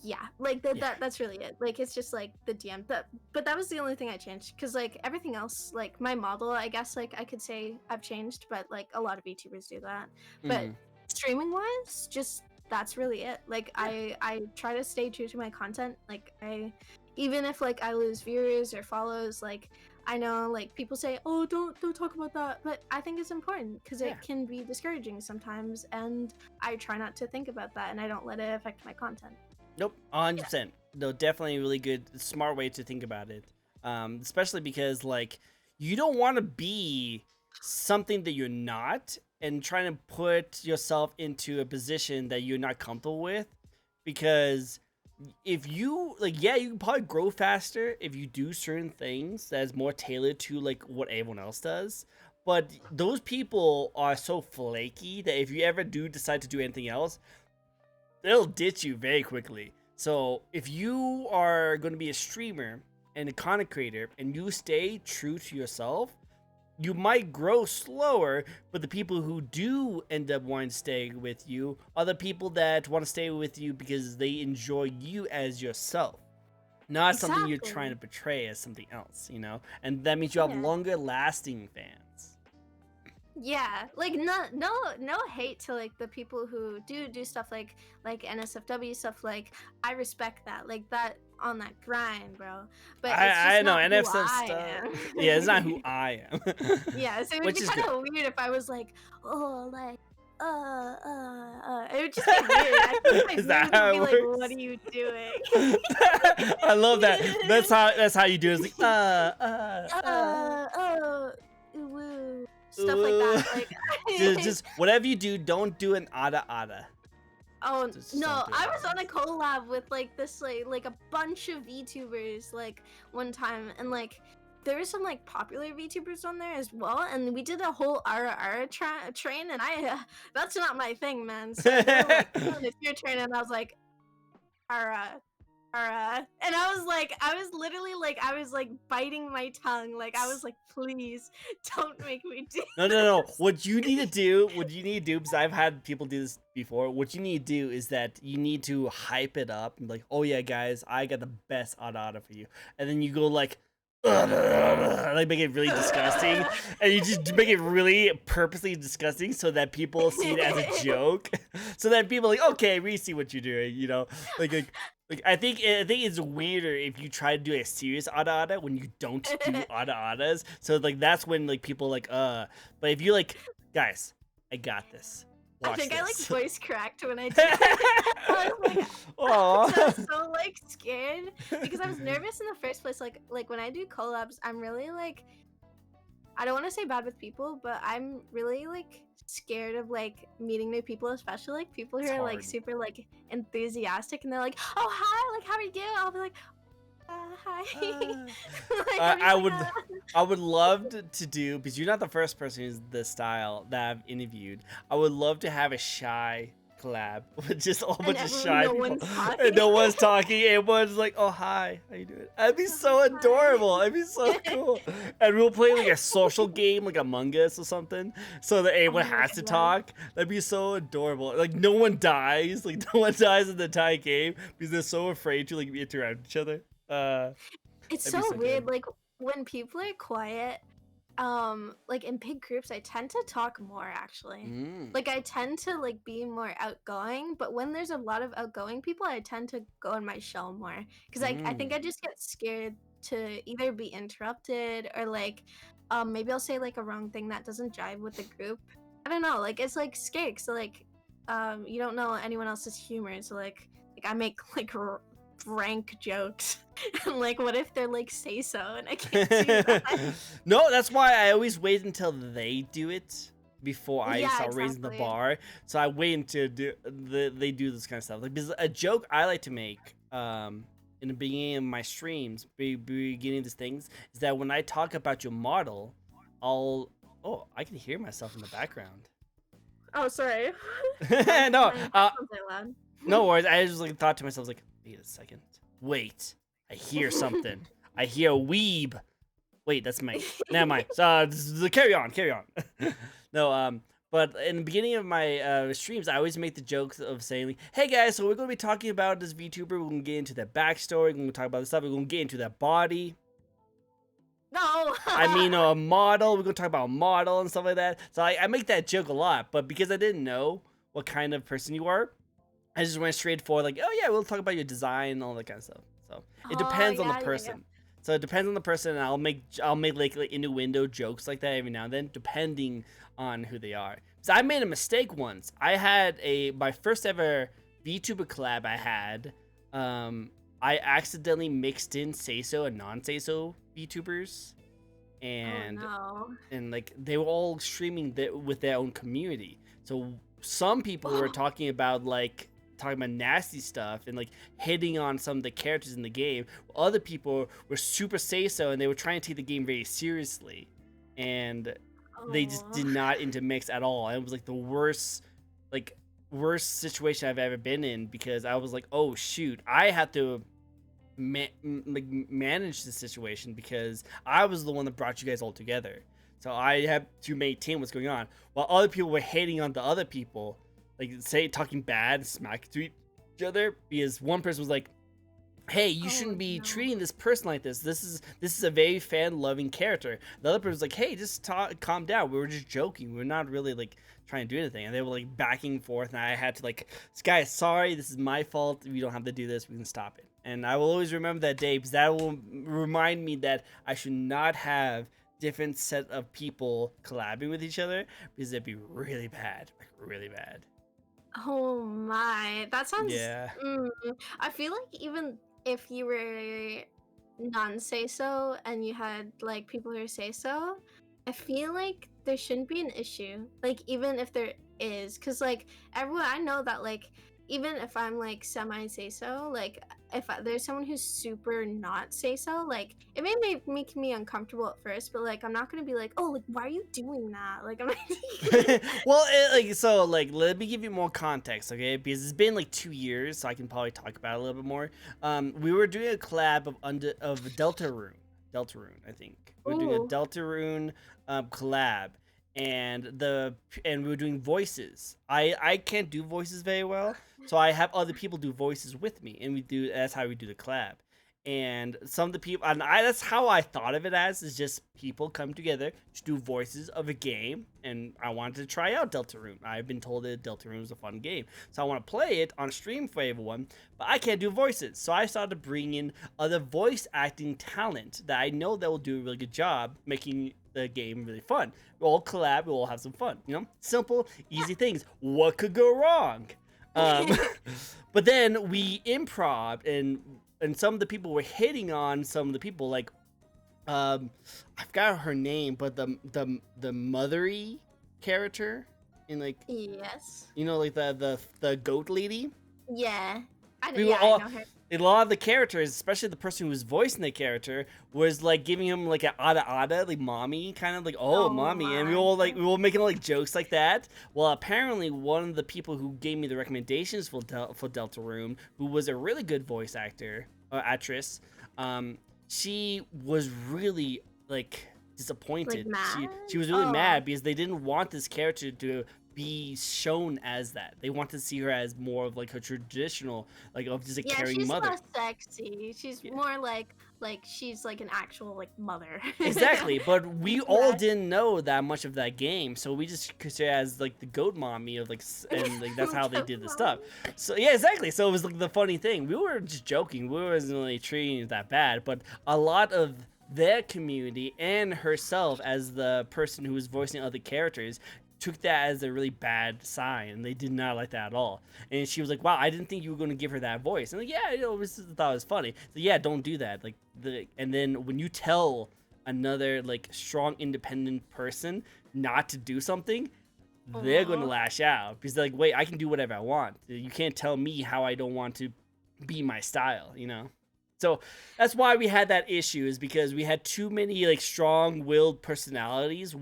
yeah, like that, yeah, that's really it. Like it's just like the DM. But that was the only thing I changed because like everything else, like my model, I guess like I could say I've changed, but like a lot of VTubers do that. But mm, streaming wise, just that's really it. Like yeah, I try to stay true to my content. Like I, even if like I lose viewers or follows, like I know like people say, oh don't talk about that, but I think it's important because yeah. it can be discouraging sometimes, and I try not to think about that and I don't let it affect my content. Nope, 100%. No, definitely a really good, smart way to think about it. Especially because like you don't want to be something that you're not, and trying to put yourself into a position that you're not comfortable with. Because if you like, yeah, you can probably grow faster if you do certain things that's more tailored to like what everyone else does. But those people are so flaky that if you ever do decide to do anything else, they'll ditch you very quickly. So if you are going to be a streamer and a content creator and you stay true to yourself, you might grow slower, but the people who do end up wanting to stay with you are the people that want to stay with you because they enjoy you as yourself, not something you're trying to Exactly. portray as something else, you know? And that means you have Yeah. longer lasting fans. Yeah, like no hate to like the people who do stuff like NSFW stuff. Like I respect that, like that on that grind, bro. But it's I just know, not who NF I stuff. am. Yeah, it's not who I am. Yeah, so it would Which be is kind good. of weird if I was like, oh, like, it would just be weird. I think my Is that viewers would how be it like, what works? are you doing? I love that. That's how you do it. It's like Oh, woo, stuff like that. ooh. Like, Just whatever you do, don't do an ada. oh Just no, don't do I it. was on a collab with like this like a bunch of VTubers like one time, and like there were some like popular VTubers on there as well, and we did a whole ara train, and I that's not my thing, man. So they were like, "Come on, it's your train," and I was like, ara. And I was literally like, I was like biting my tongue. Like, I was like, please don't make me do No. this. What you need to do, because I've had people do this before. What you need to do is that you need to hype it up and be like, oh yeah, guys, I got the best ada for you, and then you go like, like make it really disgusting, and you just make it really purposely disgusting so that people see it as a joke, so that people are like, okay, we see what you're doing, you know, like Like I think it's weirder if you try to do a serious ada when you don't do adas. So like that's when like people like But if you like, guys, I got this. I Watch think I like this. voice cracked when I did it. I was like, Aw. I was so like scared because I was nervous in the first place. Like when I do collabs, I'm really like, I don't want to say bad with people, but I'm really like scared of like meeting new people, especially like people who It's are like hard. super like enthusiastic and they're like, oh hi, like how are you doing? I'll be like, hi. Like, I'm I just like, would I would love to do, because you're not the first person who's the style that I've interviewed. I would love to have a shy collab with just a whole bunch of shy no people one's and talking. no one's talking. Everyone's like, "Oh hi, how you doing?" That'd be so Hi. adorable. That'd be so cool. And we'll play like a social game, like Among Us or something, so that everyone Oh my has to God. talk. That'd be so adorable. Like no one dies. Like no one dies in the entire game because they're so afraid to like interact with each other. It's That'd be so so weird. good. Like when people are quiet, like in big groups, I tend to talk more actually. Mm. Like I tend to like be more outgoing, but when there's a lot of outgoing people, I tend to go in my shell more because like I think Mm. I just get scared to either be interrupted or like maybe I'll say like a wrong thing that doesn't jive with the group. I don't know. Like it's like scary. So like you don't know anyone else's humor, so like I make like rank jokes. And like what if they're like say so and I can't do that? No, that's why I always wait until they do it before I Yeah, start raising the exactly. bar. So I wait until they do this kind of stuff. Like, because a joke I like to make in the beginning of my streams, beginning of these things, is that when I talk about your model, I'll oh, I can hear myself in the background. Oh, sorry. No, My headphones are loud. no worries. I just like thought to myself like, wait a second, wait, I hear something. I hear a weeb. Wait, that's me. Never mind. So carry on, carry on. No, but in the beginning of my streams, I always make the jokes of saying, like, "Hey guys, so we're gonna be talking about this VTuber. We're gonna get into that backstory. We're gonna talk about this stuff. We're gonna get into that body. No. I mean, a model. We're gonna talk about a model and stuff like that." So I make that joke a lot, but because I didn't know what kind of person you are, I just went straight for like, "Oh yeah, we'll talk about your design and all that kind of stuff." So it Oh depends on the yeah, yeah, yeah. person. So it depends on the person, and I'll make like innuendo jokes like that every now and then, depending on who they are. So I made a mistake once. I had my first ever VTuber collab I had. I accidentally mixed in say-so and non-say-so VTubers, Oh and no. like they were all streaming with their own community. So some people were talking about nasty stuff and like hitting on some of the characters in the game. Other people were super say so and they were trying to take the game very seriously, and they just Oh. did not intermix at all. And it was like the worst situation I've ever been in, because I was like, oh shoot, I had to manage the situation because I was the one that brought you guys all together. So I have to maintain what's going on, while other people were hating on the other people, like talking bad, smack to each other, because one person was like, "Hey, you Oh shouldn't be no. treating this person like this. This is a very fan-loving character." The other person was like, "Hey, just calm down. We were just joking. We're not really like trying to do anything." And they were like backing forth, and I had to like, "Guys, sorry, this is my fault. We don't have to do this. We can stop it." And I will always remember that day, because that will remind me that I should not have different set of people collabing with each other, because it'd be really bad, like really bad. Oh my. That sounds Yeah. I feel like even if you were non say so and you had like people who say so, I feel like there shouldn't be an issue. Like even if there is, because like everyone I know that like even if I'm like semi say so, like if there's someone who's super not say so, like it may make me uncomfortable at first, but like I'm not gonna be like, oh, like why are you doing that? Like I'm not. Well, let me give you more context, okay? Because it's been like 2 years, so I can probably talk about it a little bit more. We were doing a collab of Deltarune, I think. We were doing a Ooh. Deltarune collab, and we were doing voices. I can't do voices very well, so I have other people do voices with me, and that's how we do the collab. And some of the people, and that's how I thought of it as, is just people come together to do voices of a game. And I wanted to try out Deltarune. I've been told that Deltarune is a fun game, so I want to play it on stream for everyone, but I can't do voices. So I started bringing in other voice acting talent that I know that will do a really good job making the game really fun. We'll all collab, we'll all have some fun, simple, easy things. What could go wrong? But then we improv, and some of the people were hitting on some of the people, like I forgot her name, but the mothery character in, like, Yes. like the goat lady. Yeah. I We know, were yeah, all, I know her. a lot of the characters, especially the person who was voicing the character, was like giving him like an ada, like mommy, kind of like, oh mommy, and we my all like God. we were making like jokes like that. Well, apparently one of the people who gave me the recommendations for Deltarune, who was a really good voice actress, she was really like disappointed. Like She was mad? really Oh. mad because they didn't want this character to be shown as that. They want to see her as more of like a traditional, like, of just a Yeah, caring she's mother. less sexy. She's Yeah. more like she's like an actual like mother. Exactly, but we all Yeah. didn't know that much of that game, so we just consider her as like the goat mommy of like, and like that's how they Goat did the mommy. stuff. So yeah, exactly. So it was like the funny thing. We were just joking. We wasn't really treating it that bad, but a lot of their community and herself as the person who was voicing other characters took that as a really bad sign, and they did not like that at all. And she was like, wow, I didn't think you were going to give her that voice. And like, yeah, I thought it was funny. So yeah, don't do that. Like, and then when you tell another like strong independent person not to do something, they're going to Aw. lash out because they're like, wait, I can do whatever I want. You can't tell me how I don't want to be my style, So that's why we had that issue, is because we had too many like strong-willed personalities.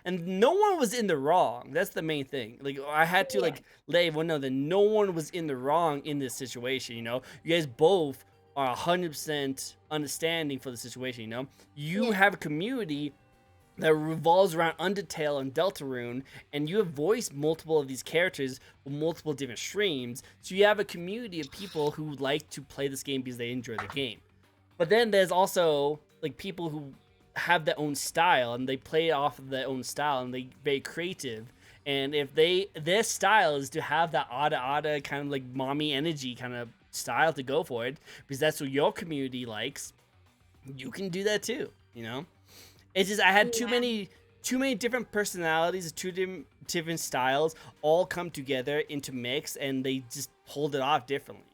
And no one was in the wrong. That's the main thing. Like, I had to Yeah. like let everyone know that no one was in the wrong in this situation. You guys both are 100% understanding for the situation. You Yeah. have a community that revolves around Undertale and Deltarune, and you have voiced multiple of these characters with multiple different streams, so you have a community of people who like to play this game because they enjoy the game. But then there's also like people who have their own style, and they play off of their own style, and they're very creative. And if their style is to have that ada kind of like mommy energy kind of style to go for it, because that's what your community likes, you can do that too, It's just I had too Yeah. many different personalities, different styles all come together into mix, and they just pulled it off differently.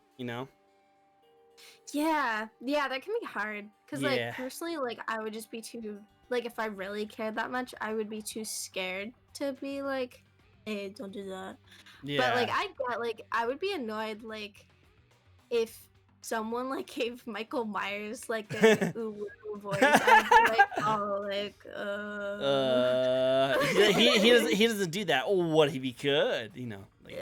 Yeah, that can be hard. Cause like Yeah. personally, like I would just be too like if I really cared that much, I would be too scared to be like, hey, don't do that. But like Yeah. I get like I would be annoyed like if someone like gave Michael Myers like a ooh voice. I would be like, oh, like He doesn't do that. Oh, what if he could? Like,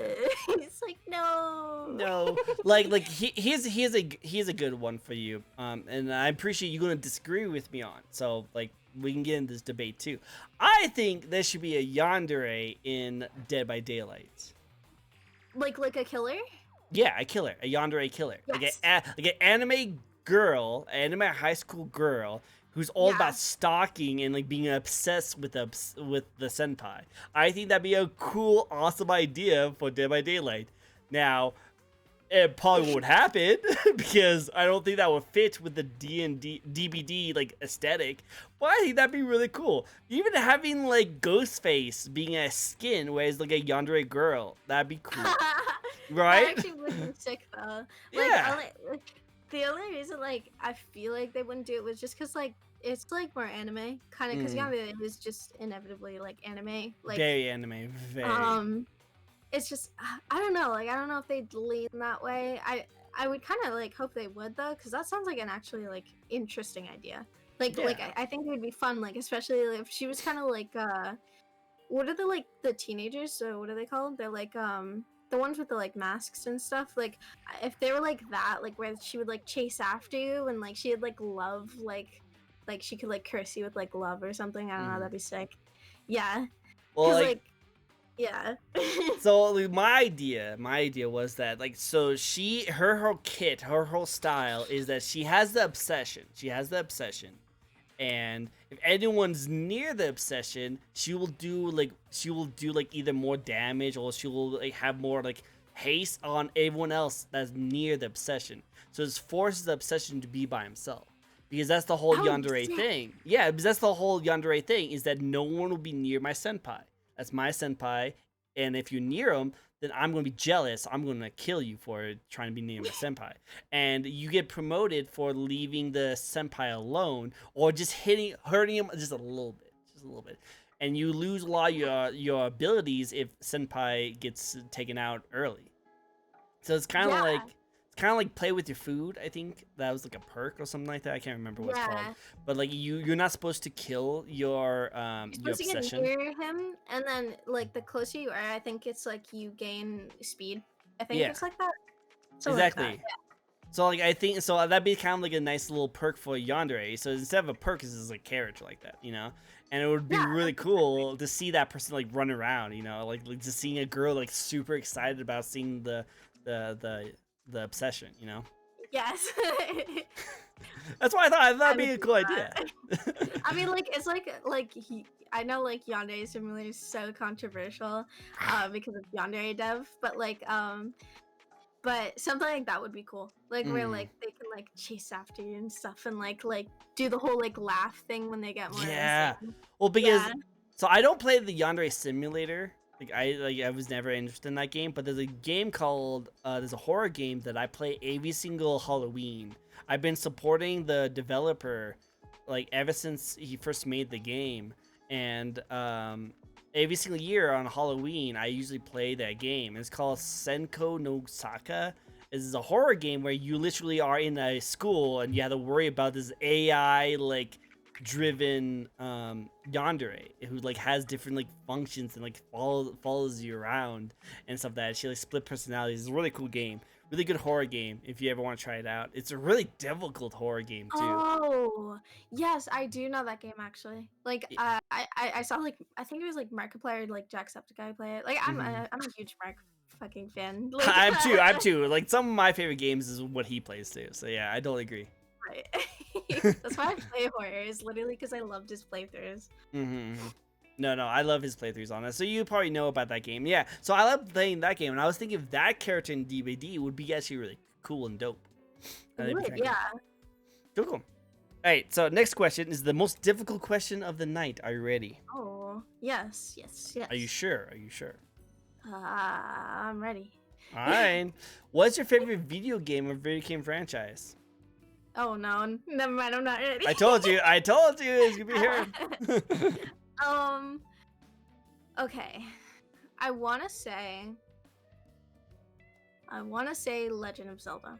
it's like no. no, like here's a good one for you. And I appreciate you gonna disagree with me on. So like we can get in this debate too. I think there should be a yandere in Dead by Daylight. Like a killer? Yeah, a killer, a yandere killer, Yes. like an anime girl, anime high school girl who's all Yeah. about stalking and like being obsessed with the senpai. I think that'd be a cool, awesome idea for Dead by Daylight. Now, it probably won't happen because I don't think that would fit with the D&D DBD like aesthetic. But I think that'd be really cool. Even having like Ghostface being a skin, whereas like a yandere girl, that'd be cool, right? That actually would be sick though. Yeah. The only reason like I feel like they wouldn't do it was just because like it's like more anime kind of because Yandere is just inevitably like anime like Very anime, very. it's just I don't know like I don't know if they'd lean that way. I would kind of like hope they would though because that sounds like an actually like interesting idea. Like Yeah. I think it would be fun like especially if she was kind of like what are the teenagers? So what are they called? They're like the ones with the like masks and stuff. Like if they were like that, like where she would like chase after you and like she had like love, like she could like curse you with like love or something. I don't know. That'd be sick. Yeah, Well, because like, like Yeah. So like, my idea was that like so her whole kit, her whole style is that she has the obsession. She has the obsession. And if anyone's near the obsession, she will do like either more damage or she will like have more like haste on everyone else that's near the obsession. So it forces the obsession to be by himself. Because that's the whole Oh, yandere sick. thing. Yeah, because that's the whole yandere thing is that no one will be near my senpai. That's my senpai, and if you're near him, then I'm gonna be jealous. I'm gonna kill you for trying to be near my senpai. And you get promoted for leaving the senpai alone or just hurting him just a little bit, and you lose a lot of your abilities if senpai gets taken out early. So Yeah. it's kind of like play with your food. I think that was like a perk or something like that. I can't remember what it's called. Yeah. But like you're not supposed to kill your You're your supposed to get obsession. near him, and then like the closer you are, I think it's like you gain speed. I think Yeah, it's like that. Something like that. exactly. So like I think so that'd be kind of like a nice little perk for yandere. So instead of a perk, it's just a character like that, you know. And it would be Yeah. really cool to see that person like run around, you know, like just seeing a girl like super excited about seeing the obsession, you know. Yes. That's why I thought I that'd would be a do cool idea. that. I mean, like it's like I know like Yandere Simulator is so controversial, because of Yandere dev, but something like that would be cool. Like where Mm. like they can like chase after you and stuff, and like do the whole like laugh thing when they get more Yeah. insane. Well, because Yeah. so I don't play the Yandere Simulator. I was never interested in that game, but there's a game called there's a horror game that I play every single Halloween. I've been supporting the developer like ever since he first made the game, and every single year on Halloween I usually play that game. It's called Senko no Saka. It's a horror game where you literally are in a school and you have to worry about this AI like driven yandere who like has different like functions and like follows you around and stuff. That she like split personalities. It's a really cool game, really good horror game if you ever want to try it out. It's a really difficult horror game too. Oh, yes, I do know that game actually. Like, Y- I saw like I think it was like Markiplier, like Jacksepticeye play it. Like, mhm. I'm a huge Mark fucking fan. Like, I'm too like some of my favorite games is what he plays too, so yeah, I totally agree. right. That's why I play horror. Is literally because I loved his playthroughs. Mm-hmm. No, I love his playthroughs on it. So you probably know about that game. Yeah, so I love playing that game, and I was thinking if that character in DVD would be actually really cool and dope. It That'd be would, kind of yeah. cool. Cool. All right, so next question is the most difficult question of the night. Are you ready? Oh, yes, yes, yes. Are you sure? Are you sure? I'm ready. All right. What's your favorite video game or video game franchise? Oh no, never mind. I'm not ready. I told you. I told you it's gonna be here. um. Okay. I wanna say. Legend of Zelda,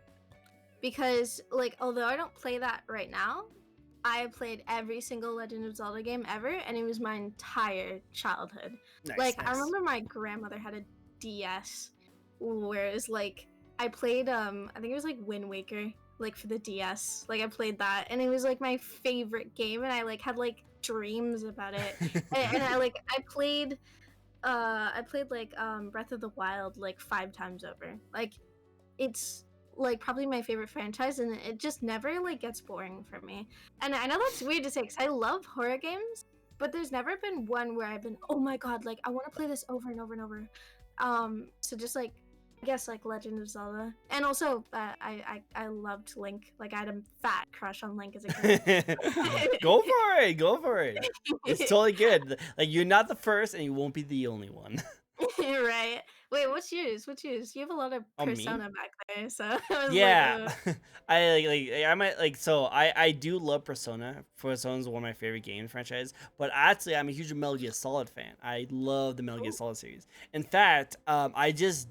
because like although I don't play that right now, I have played every single Legend of Zelda game ever, and it was my entire childhood. Nice, Like I nice. remember my grandmother had a DS, whereas like I played I think it was like Wind Waker, like for the DS. Like I played that, and it was like my favorite game, and I like had like dreams about it. And I played like Breath of the Wild like 5 times over. Like it's like probably my favorite franchise, and it just never like gets boring for me. And I know that's weird to say because I love horror games, but there's never been one where I've been, oh my god, like I want to play this over and over and over. So just like I guess like Legend of Zelda, and also I loved Link. Like I had a fat crush on Link as a kid. Go for it. Go for it. It's totally good. Like you're not the first, and you won't be the only one. Right. Wait, what's yours? What's yours? You have a lot of Oh, me? Persona back there, so I was like, Yeah, I might like so I do love Persona. Persona is one of my favorite game franchise, but actually I'm a huge Metal Gear Solid fan. I love the Metal Gear oh, Solid series. In fact, I just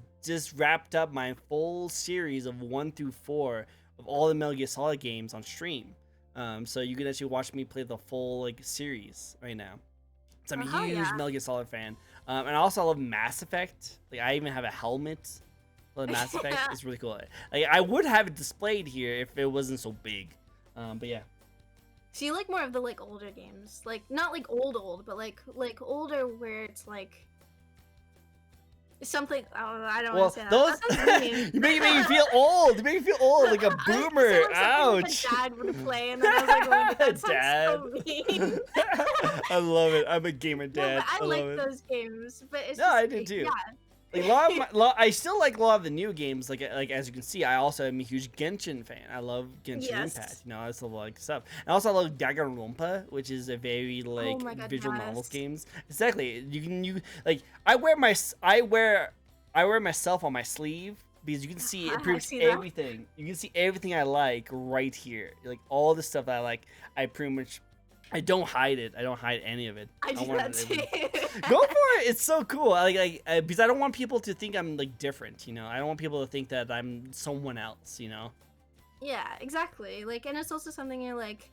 wrapped up my full series of 1 through 4 of all the Metal Gear Solid games on stream. So you can actually watch me play the full like series right now. So I'm a hell huge yeah. Metal Gear Solid fan. And I also love Mass Effect. Like I even have a helmet for the Mass Effect. It's really cool. Like I would have it displayed here if it wasn't so big. But yeah. So you like more of the like older games, like not like old, but like older where it's like Something. Oh, I don't Well, want to say that. those That sounds mean. you make me feel old. You make me feel old, like a I was gonna boomer. say like something like Ouch. a dad would play, and then I was like, oh my god, that sounds Dad. so mean. I love it. I'm a gamer No, but dad. I I like love it. those games. But it's No, just I do too. yeah. Like a lot of I still like a lot of the new games. Like as you can see, I also am a huge Genshin fan. I love Genshin Impact. Yes. You know, I still like stuff. And also I love Danganronpa, which is a very Oh like my god, visual novels yes. games. Exactly. You like I wear myself on my sleeve because you can see it I proves see that. everything. You can see everything I like right here. Like all the stuff that I like, I pretty much. I don't hide it. I don't hide any of it. I do want that too. Go for it. It's so cool. Because I don't want people to think I'm like different. You know, I don't want people to think that I'm someone else. You know. Yeah, exactly. Like, and it's also something you like.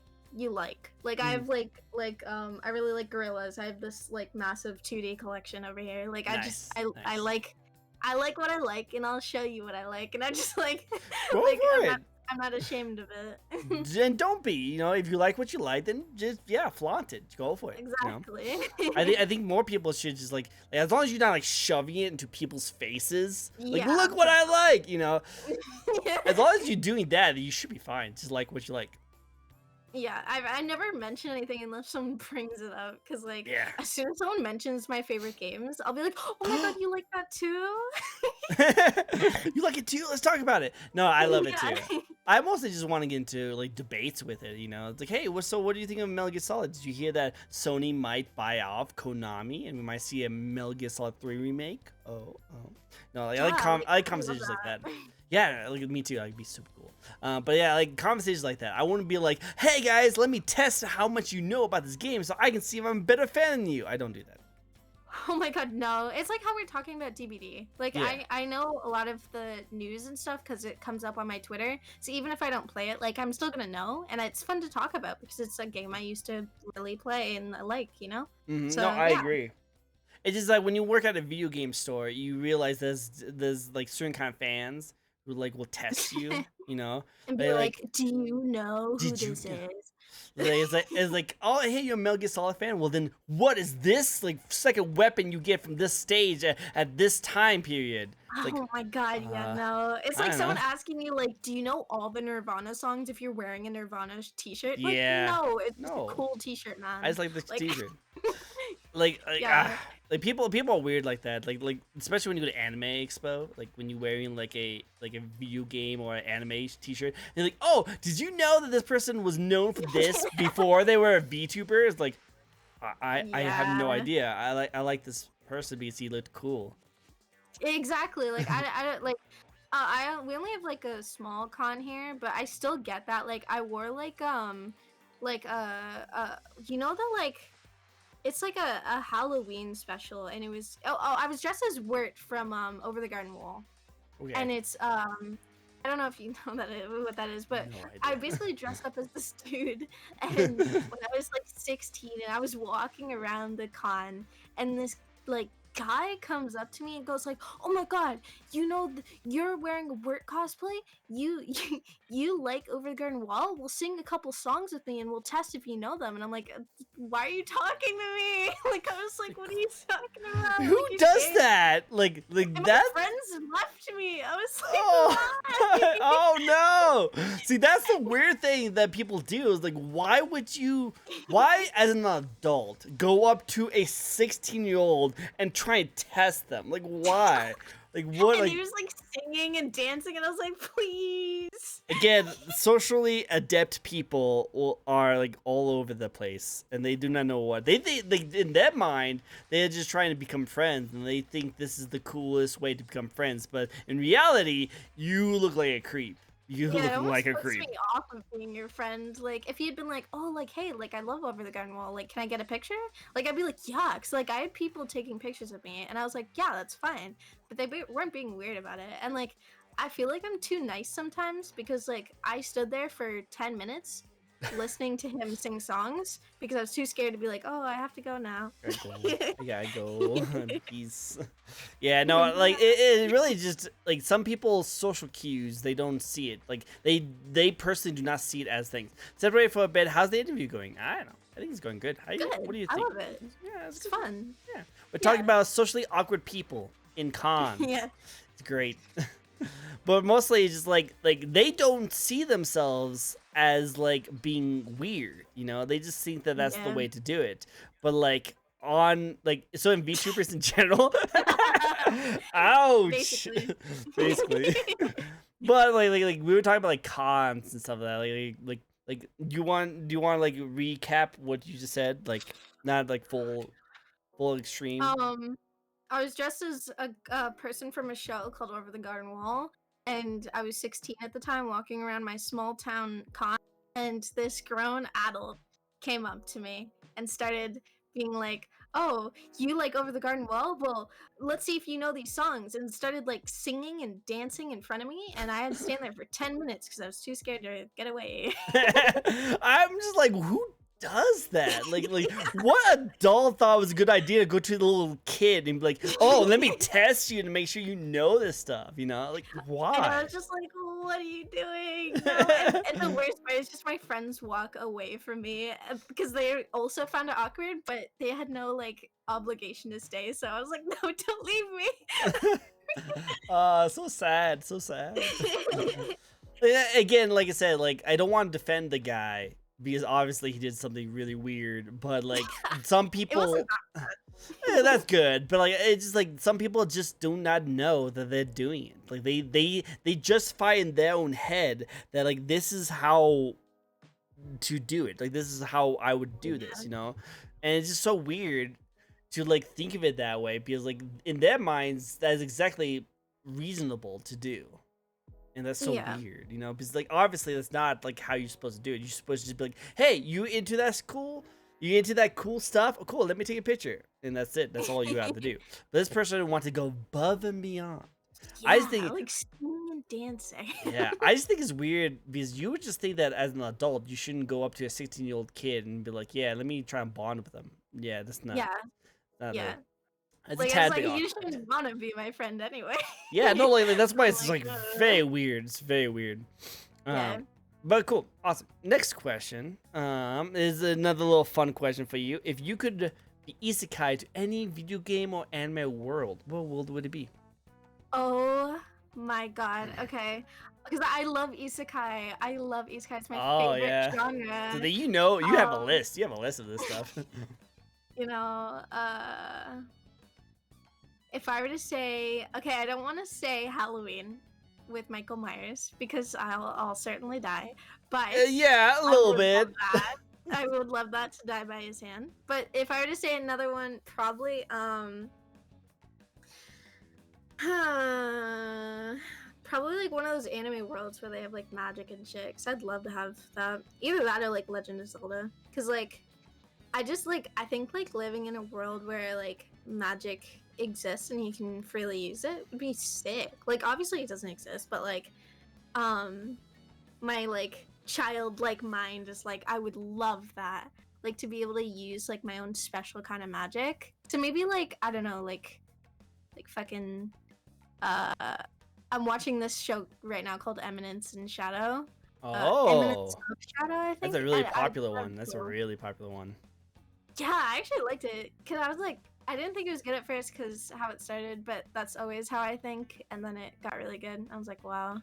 Like I Mm. have I really like gorillas. I have this like massive 2D collection over here. Like I just Nice, I nice. like what I like, and I'll show you what I like, and I just like Go like for it. I'm not ashamed of it. Then don't be. You know, if you like what you like, then just flaunt it. Go for it. You know? Exactly. I think more people should just like as long as you're not like shoving it into people's faces. Like Yeah. look what I like. You know, Yeah. as long as you're doing that, you should be fine. Just like what you like. Yeah, I never mention anything unless someone brings it up, because like Yeah. as soon as someone mentions my favorite games, I'll be like, oh my god, you like that too? You like it too? Let's talk about it. No, I love it Yeah. too. I mostly just want to get into like debates with it. You know, it's like, hey, what do you think of Metal Gear Solid? Did you hear that Sony might buy off Konami and we might see a Metal Gear Solid 3 remake? Oh. No, like, Yeah, I like love conversations like that. that. Yeah, like me too. Like be super cool. But yeah, like conversations like that. I wouldn't be like, hey guys, let me test how much you know about this game so I can see if I'm a better fan than you. I don't do that. Oh my god, no. It's like how we're talking about DBD. Like, Yeah. I know a lot of the news and stuff because it comes up on my Twitter. So even if I don't play it, like, I'm still gonna know. And it's fun to talk about because it's a game I used to really play and I like, you know? So, No, I yeah. agree. It's just like when you work at a video game store, you realize there's like certain kind of fans who like will test you, you know? And be They like, do you know who did you this know? is? It's like, oh, hey, you're a Metal Gear Solid fan. Well, then what is this like second weapon you get from this stage at this time period? It's like, Oh my god, yeah, no. It's I like don't someone know. asking you, like, do you know all the Nirvana songs if you're wearing a Nirvana t-shirt? Like, Yeah. no, it's just No. a cool t-shirt, man. I just like the Like- t-shirt. Like Yeah. like people are weird like that. Like especially when you go to Anime Expo, like when you're wearing like a video game or an anime t-shirt, they're like, oh, did you know that this person was known for this before they were a VTuber? It's like, I have no Yeah. idea. I like this person because he looked cool. Exactly. Like I don't like we only have like a small con here, but I still get that. Like I wore like you know the like it's like a Halloween special, and it was I was dressed as Wirt from Over the Garden Wall. Okay. And it's I don't know if you know what that is, but No idea. I basically dressed up as this dude, and when I was like 16, and I was walking around the con, and this like guy comes up to me and goes like, "Oh my god, you know you're wearing a Wirt cosplay? You like Over the Garden Wall? We'll sing a couple songs with me, and we'll test if you know them." And I'm like, "Why are you talking to me?" Like I was like, "What are you talking about?" Who Like, you does can't- that? Like And that? my friends left me. I was like, Oh, "Why?" oh no! See, that's the weird thing that people do is like, why would you, why as an adult go up to a 16-year-old and try and test them? Like, why? Like, what? And Like, he was like singing and dancing, and I was like, please. again, socially adept people are like all over the place, and they do not know what they in their mind. They're just trying to become friends, and they think this is the coolest way to become friends. But in reality, you look like a creep. You Yeah, it look almost like a puts creep. me off of being your friend. Like, if he had been like, oh, like, hey, like, I love Over the Garden Wall. Like, can I get a picture? Like, I'd be like, yeah. Because, like, I had people taking pictures of me, and I was like, yeah, that's fine. But they weren't being weird about it. And, like, I feel like I'm too nice sometimes because, like, I stood there for 10 minutes listening to him sing songs because I was too scared to be like, oh, I have to go now. I gotta go. Peace. Yeah, no, like it really just like some people's social cues, they don't see it. Like they personally do not see it as things. Separate for a bit. How's the interview going? I don't know. I think it's going good. Good. What do you I think? love it. Yeah, It's fun. Yeah, we're talking about socially awkward people. in cons. Yeah. It's great. But mostly it's just like they don't see themselves as like being weird, you know? They just think that that's the Yeah. way to do it. But like on like so in VTubers in general, ouch, Basically. basically. But like we were talking about like cons and stuff like that. Like do you want to like recap what you just said? Like not like full extreme. I was dressed as a person from a show called Over the Garden Wall, and I was 16 at the time, walking around my small town con, and this grown adult came up to me and started being like, "Oh, you like Over the Garden Wall? Well, let's see if you know these songs." And started like singing and dancing in front of me, and I had to stand there for 10 minutes because I was too scared to get away. I'm just like, who does that? Like, what adult thought it was a good idea to go to the little kid and be like, oh, let me test you to make sure you know this stuff, you know? Like, And I why? was just like, "What are you doing?" No, and the worst part is just my friends walk away from me because they also found it awkward, but they had no like obligation to stay. So I was like, "No, don't leave me." So sad, so sad. Yeah, again, like I said, like I don't want to defend the guy because obviously he did something really weird, but like some It wasn't people, that's good. But like it's just like some people just do not know that they're doing it. Like they justify in their own head that like this is how to do it. Like this is how I would do this, you know? And it's just so weird to like think of it that way because like in their minds that is exactly reasonable to do. And that's so Yeah. weird, you know, because like obviously that's not like how you're supposed to do it. You're supposed to just be like, hey, you into that cool? You into that cool stuff? Oh, cool, let me take a picture. And that's it. That's all you have to do. But this person wants to go above and beyond. I just think like singing and dancing. yeah, I just think it's weird because you would just think that as an adult you shouldn't go up to a 16-year-old kid and be like, yeah, let me try and bond with them. Yeah, that's not Yeah, not yeah. it's a Like I was tad like, bit you awkward. shouldn't want to be my friend anyway. Yeah, no, like that's why I'm it's like like, very weird. It's very weird. yeah. But cool, awesome. Next question is another little fun question for you. If you could be isekai to any video game or anime world, what world would it be? Oh my god. Okay. Because I love isekai. I love isekai. It's my Oh favorite yeah. So genre. that you know, you have a Um, list. You have a list of this stuff. you know, if I were to say, okay, I don't want to say Halloween with Michael Myers because I'll certainly die. But Yeah, a I little would love bit. that. I would love that to die by his hand. But if I were to say another one, probably probably like one of those anime worlds where they have like magic and shit. Cause I'd love to have that. Either that or like Legend of Zelda. Cause like I think like living in a world where like magic exists and you can freely use it would be sick. Like obviously it doesn't exist, but like um my like childlike mind is like I would love that. Like to be able to use like my own special kind of magic. So maybe like I don't know, like fucking uh I'm watching this show right now called Eminence in Shadow. Eminence Oh, of Shadow, I that's think. a really I popular that's one. That's a cool. really popular one. Yeah, I actually liked it because I was like, I didn't think it was good at first because how it started, but that's always how I think. And then it got really good. I was like, wow,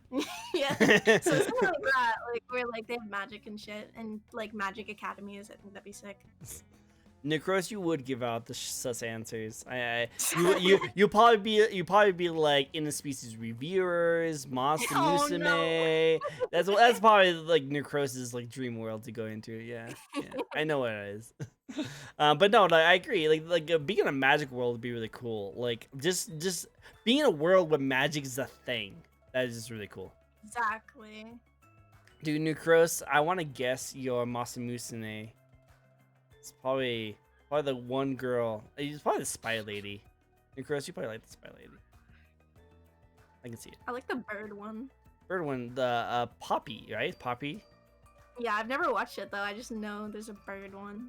yeah. So something like that, like where like they have magic and shit, and like magic academies. I think that'd be sick. Necros, you would give out the sus answers. You probably be like in the species reviewers, monster Oh no. musume. That's probably like Necros's like dream world to go into. Yeah, yeah, I know what it is. But no, like, I agree. Being in a magic world would be really cool. Like just being in a world where magic is a thing. That is just really cool. Exactly. Dude, Necros, I want to guess your Masamusune. It's probably the one girl. It's probably the spy lady. Necros, you probably like the spy lady. I can see it. I like the bird one. Third one, the Poppy, right? Poppy. Yeah, I've never watched it though. I just know there's a bird one.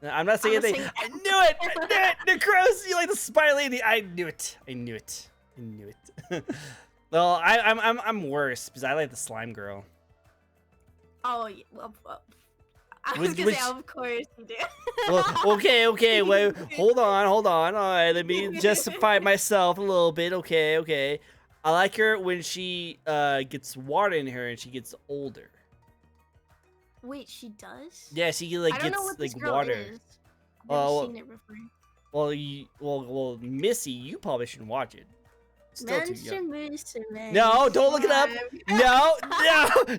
I'm not saying anything. I knew it. I knew it. Necros, you like the spy lady. I knew it. I knew it. I knew it. Well, I'm worse because I like the slime girl. Oh, yeah, well, I was gonna say, of course you do. Well, okay, wait, hold on. All right, let me justify myself a little bit. Okay. I like her when she gets water in her and she gets older. Wait, she does? Yeah, she I don't know what this girl water. is. I've never seen it before. Well, Missy, you probably shouldn't watch it. Still too young. Man. No, don't look it up. No,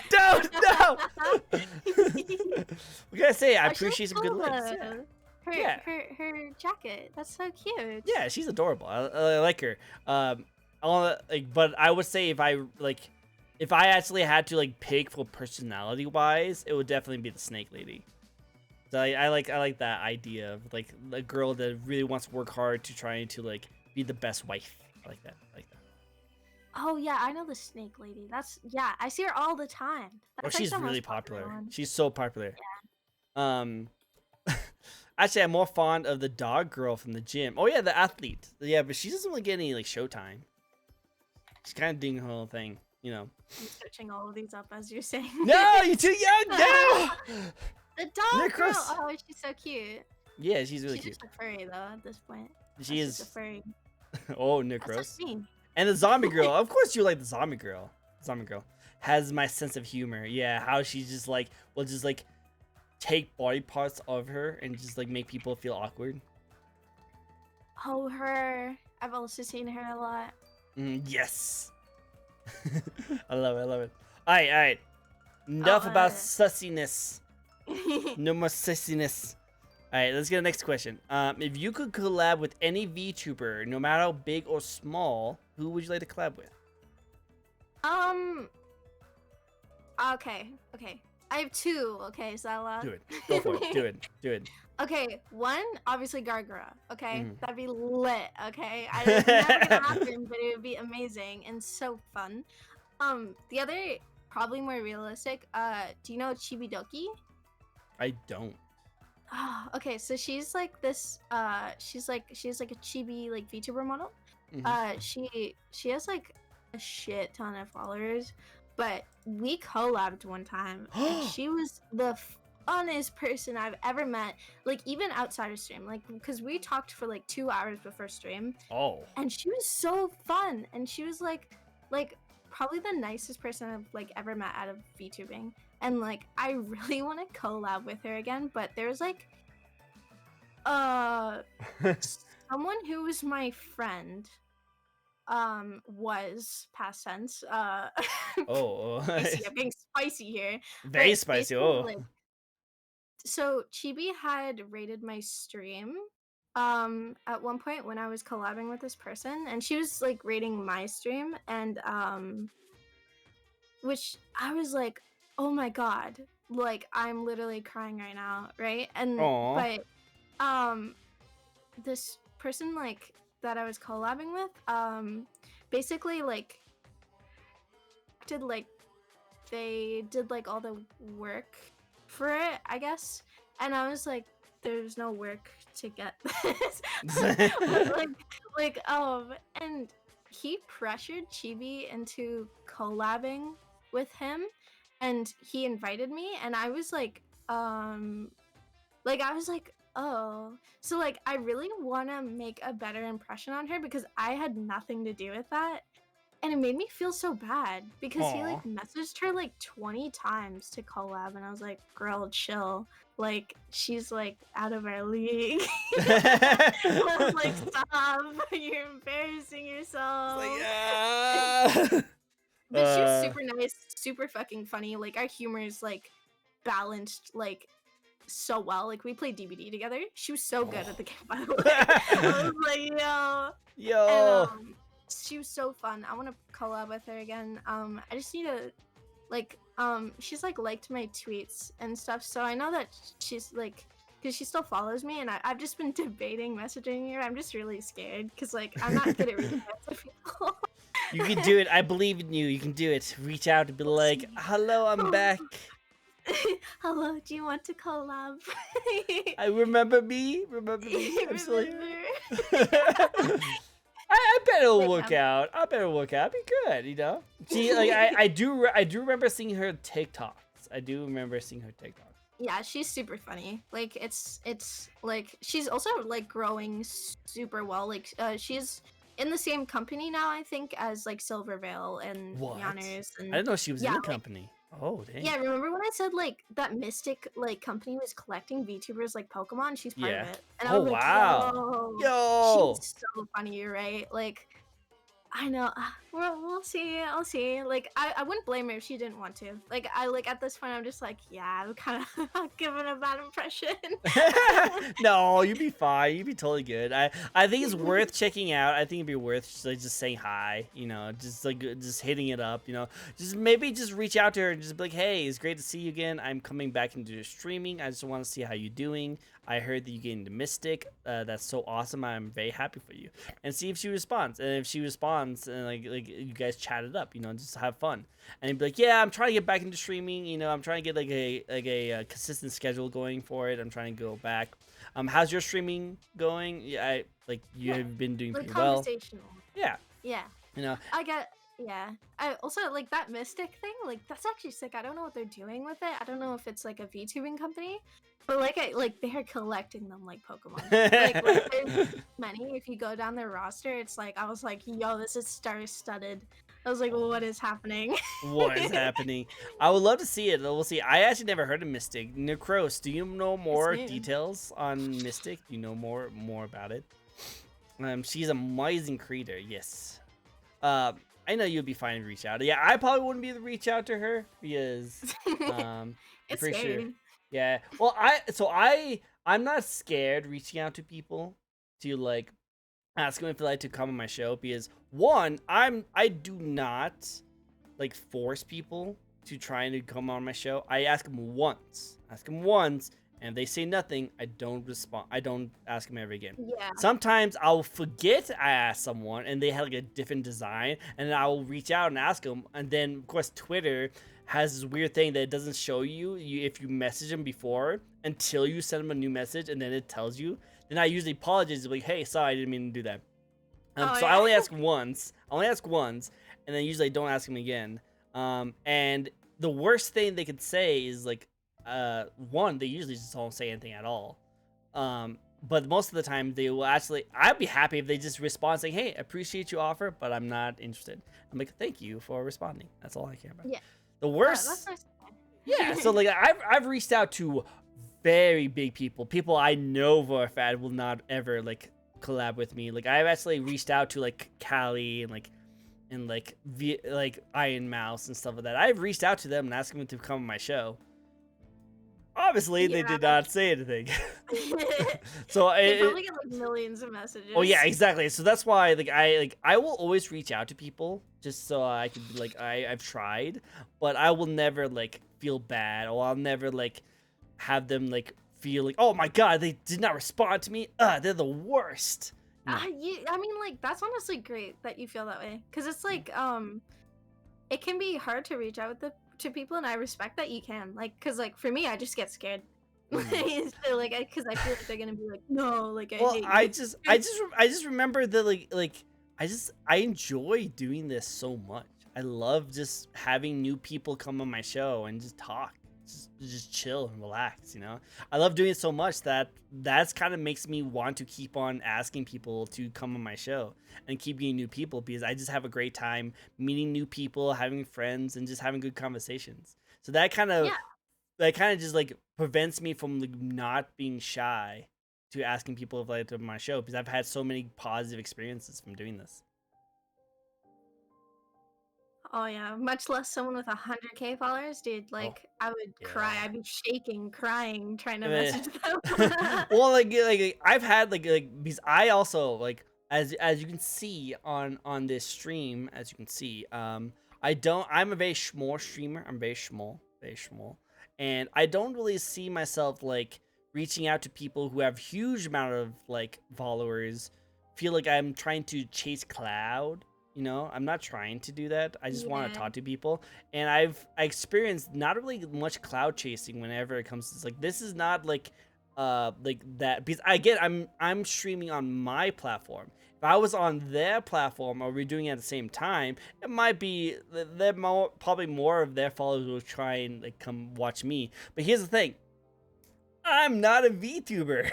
don't. We gotta say, I appreciate some good looks. Yeah. Her jacket. That's so cute. Yeah, she's adorable. I like her. But I would say if I actually had to pick for personality wise, it would definitely be the snake lady. So I like that idea of a girl that really wants to work hard to try to be the best wife. I like that. Oh yeah, I know the snake lady. I see her all the time. She's really popular. She's so popular. Yeah. Actually, I'm more fond of the dog girl from the gym. Oh yeah, the athlete. Yeah, but she doesn't really get any showtime. She's kind of doing her whole thing, I'm searching all of these up as you're saying. No, you're too young. No. The dog girl. Oh, she's so cute. Yeah, she's really cute. She's just a furry though at this point. She is a furry. Oh, Necros. And the zombie girl. Of course you like the zombie girl. Zombie girl has my sense of humor. Yeah, how she's just will just take body parts of her and just make people feel awkward. Oh, her. I've also seen her a lot. Yes. I love it. All right. Enough about sussiness. No more sussiness. All right, let's get the next question. If you could collab with any VTuber, no matter how big or small, who would you like to collab with? Okay. I have two. Okay, is that allowed? Do it. Go for it. Do it. Okay, one, obviously Gargara. Okay, that'd be lit. Okay, it's never gonna happen, but it would be amazing and so fun. The other, probably more realistic. Do you know Chibidoki? I don't. Oh, okay, so she's this. She's like a chibi VTuber model. She has a shit ton of followers, but we collabed one time, and she was the funnest person I've ever met. Even outside of stream, because we talked for 2 hours before stream. Oh. And she was so fun, and she was probably the nicest person I've ever met out of VTubing. And I really want to collab with her again, but there's someone who was my friend was past tense. Oh. I'm being spicy here. Very spicy. Oh. So Chibi had rated my stream at one point when I was collabing with this person, and she was rating my stream, and which I was oh my god, I'm literally crying right now, right? And Aww. but this person that I was collabing with basically they did all the work for it, I guess, and I was there's no work to get this. And he pressured Chibi into collabing with him, and he invited me, and I was oh, so I really want to make a better impression on her, because I had nothing to do with that, and it made me feel so bad, because Aww. he messaged her 20 times to collab, and I was girl, chill, she's out of our league. I was stop, you're embarrassing yourself. But she was super nice, super fucking funny. Our humor is balanced so well. We played DBD together. She was so good at the game, by the way. I was yo. And, she was so fun. I want to collab with her again. I just need to she's liked my tweets and stuff, so I know that she's because she still follows me, and I've just been debating messaging her. I'm just really scared because I'm not good at reading out to people. You can do it. I believe in you. You can do it. Reach out and be hello, I'm back. Hello, do you want to collab? I remember me. I'm still here. I bet it'll work out. I bet it'll work out. Be good, See, I do remember seeing her TikToks. Yeah, she's super funny. Like it's like she's also like growing super well. Like she's in the same company now, I think, as like Silvervale and What? Yanners I and didn't know she was in yeah, the like company. Oh, dang. yeah, remember when I said like that Mystic like company was collecting VTubers like Pokemon? She's part of Yeah. it. And I Oh, was like, wow. yo, Yo. she's so funny, right? Like I know. We'll see. I'll see. Like, I wouldn't blame her if she didn't want to. Like, I like at this point, I'm just like, yeah, I'm kind of giving a bad impression. No, you'd be fine. You'd be totally good. I think it's worth checking out. I think it'd be worth just saying hi. You know, just like just hitting it up. You know, just maybe just reach out to her and just be like, hey, it's great to see you again. I'm coming back into your streaming. I just want to see how you're doing. I heard that you get into Mystic. That's so awesome. I'm very happy for you. And see if she responds. And if she responds, and like you guys chat it up. You know, just have fun. And he'd be like, yeah, I'm trying to get back into streaming. You know, I'm trying to get like a consistent schedule going for it. I'm trying to go back. How's your streaming going? Yeah, you Yeah, have been doing like pretty well. conversational. Yeah, Yeah, you know, I get. Yeah, I also like that Mystic thing. Like, that's actually sick. I don't know what they're doing with it. I don't know if it's like a VTubing company, but like they're collecting them like Pokemon. Like there's many. If you go down their roster, it's like I was like, yo, this is star-studded. I was like, well, what is happening? what is happening? I would love to see it. We'll see. I actually never heard of Mystic. Necros, do you know It's more new. details on Mystic? Do you know more about it? She's an amazing creator. Yes. I know you'd be fine to reach out. Yeah, I probably wouldn't be able to reach out to her because I'm It's pretty sure. scary. Yeah. Well, I'm not scared reaching out to people to like ask them if they'd like to come on my show because one, I do not like force people to try to come on my show. I ask them once. And if they say nothing, I don't respond. I don't ask them ever again. Yeah. Sometimes I'll forget I asked someone and they had like a different design, and then I'll reach out and ask them. And then of course Twitter has this weird thing that it doesn't show you if you message them before until you send them a new message, and then it tells you. Then I usually apologize, like, hey, sorry, I didn't mean to do that. Oh So I yeah. only ask once. And then usually I don't ask them again. And the worst thing they could say is like, one, they usually just don't say anything at all. But most of the time they will actually. I'd be happy if they just respond saying, "Hey, appreciate your offer, but I'm not interested." I'm like, "Thank you for responding. That's all I care about." Yeah. The That's worst, nice. yeah. So like I've reached out to very big people I know for a fact will not ever like collab with me. Like I've actually reached out to like Callie and like Iron Mouse and stuff like that. I've reached out to them and asked them to come on my show. Obviously, they Yeah. did not say anything. So They probably get like millions of messages. oh yeah, exactly. So that's why I will always reach out to people just so I can be like I've tried, but I will never like feel bad, or I'll never like have them like feel like, oh my god, they did not respond to me. They're the worst. No. I mean, like that's honestly great that you feel that way, because it's like it can be hard to reach out to people, and I respect that you can, like, because like for me, I just get scared. So, like, because I feel like they're gonna be like, no, like I Well, hate I you. just remember that I enjoy doing this so much. I love just having new people come on my show and just talk, just chill and relax. You know, I love doing it so much that's kind of makes me want to keep on asking people to come on my show and keep getting new people because I just have a great time meeting new people, having friends, and just having good conversations. So Yeah. that kind of just like prevents me from like not being shy to asking people if like to my show because I've had so many positive experiences from doing this. Oh yeah, much less someone with 100K followers, dude. Oh Like I would cry. yeah. I'd be shaking, crying, trying to I mean, message them. well, like I've had like because I also like as you can see on this stream, as you can see, I'm a very small streamer. I'm very small, and I don't really see myself like reaching out to people who have huge amount of like followers. Feel like I'm trying to chase cloud. You know, I'm not trying to do that. I just want to Yeah. talk to people, and I experienced not really much cloud chasing whenever it comes to like this is not like that because I'm streaming on my platform. If I was on their platform or we're doing it at the same time, it might be they're probably more of their followers will try and like come watch me. But here's the thing, I'm not a VTuber.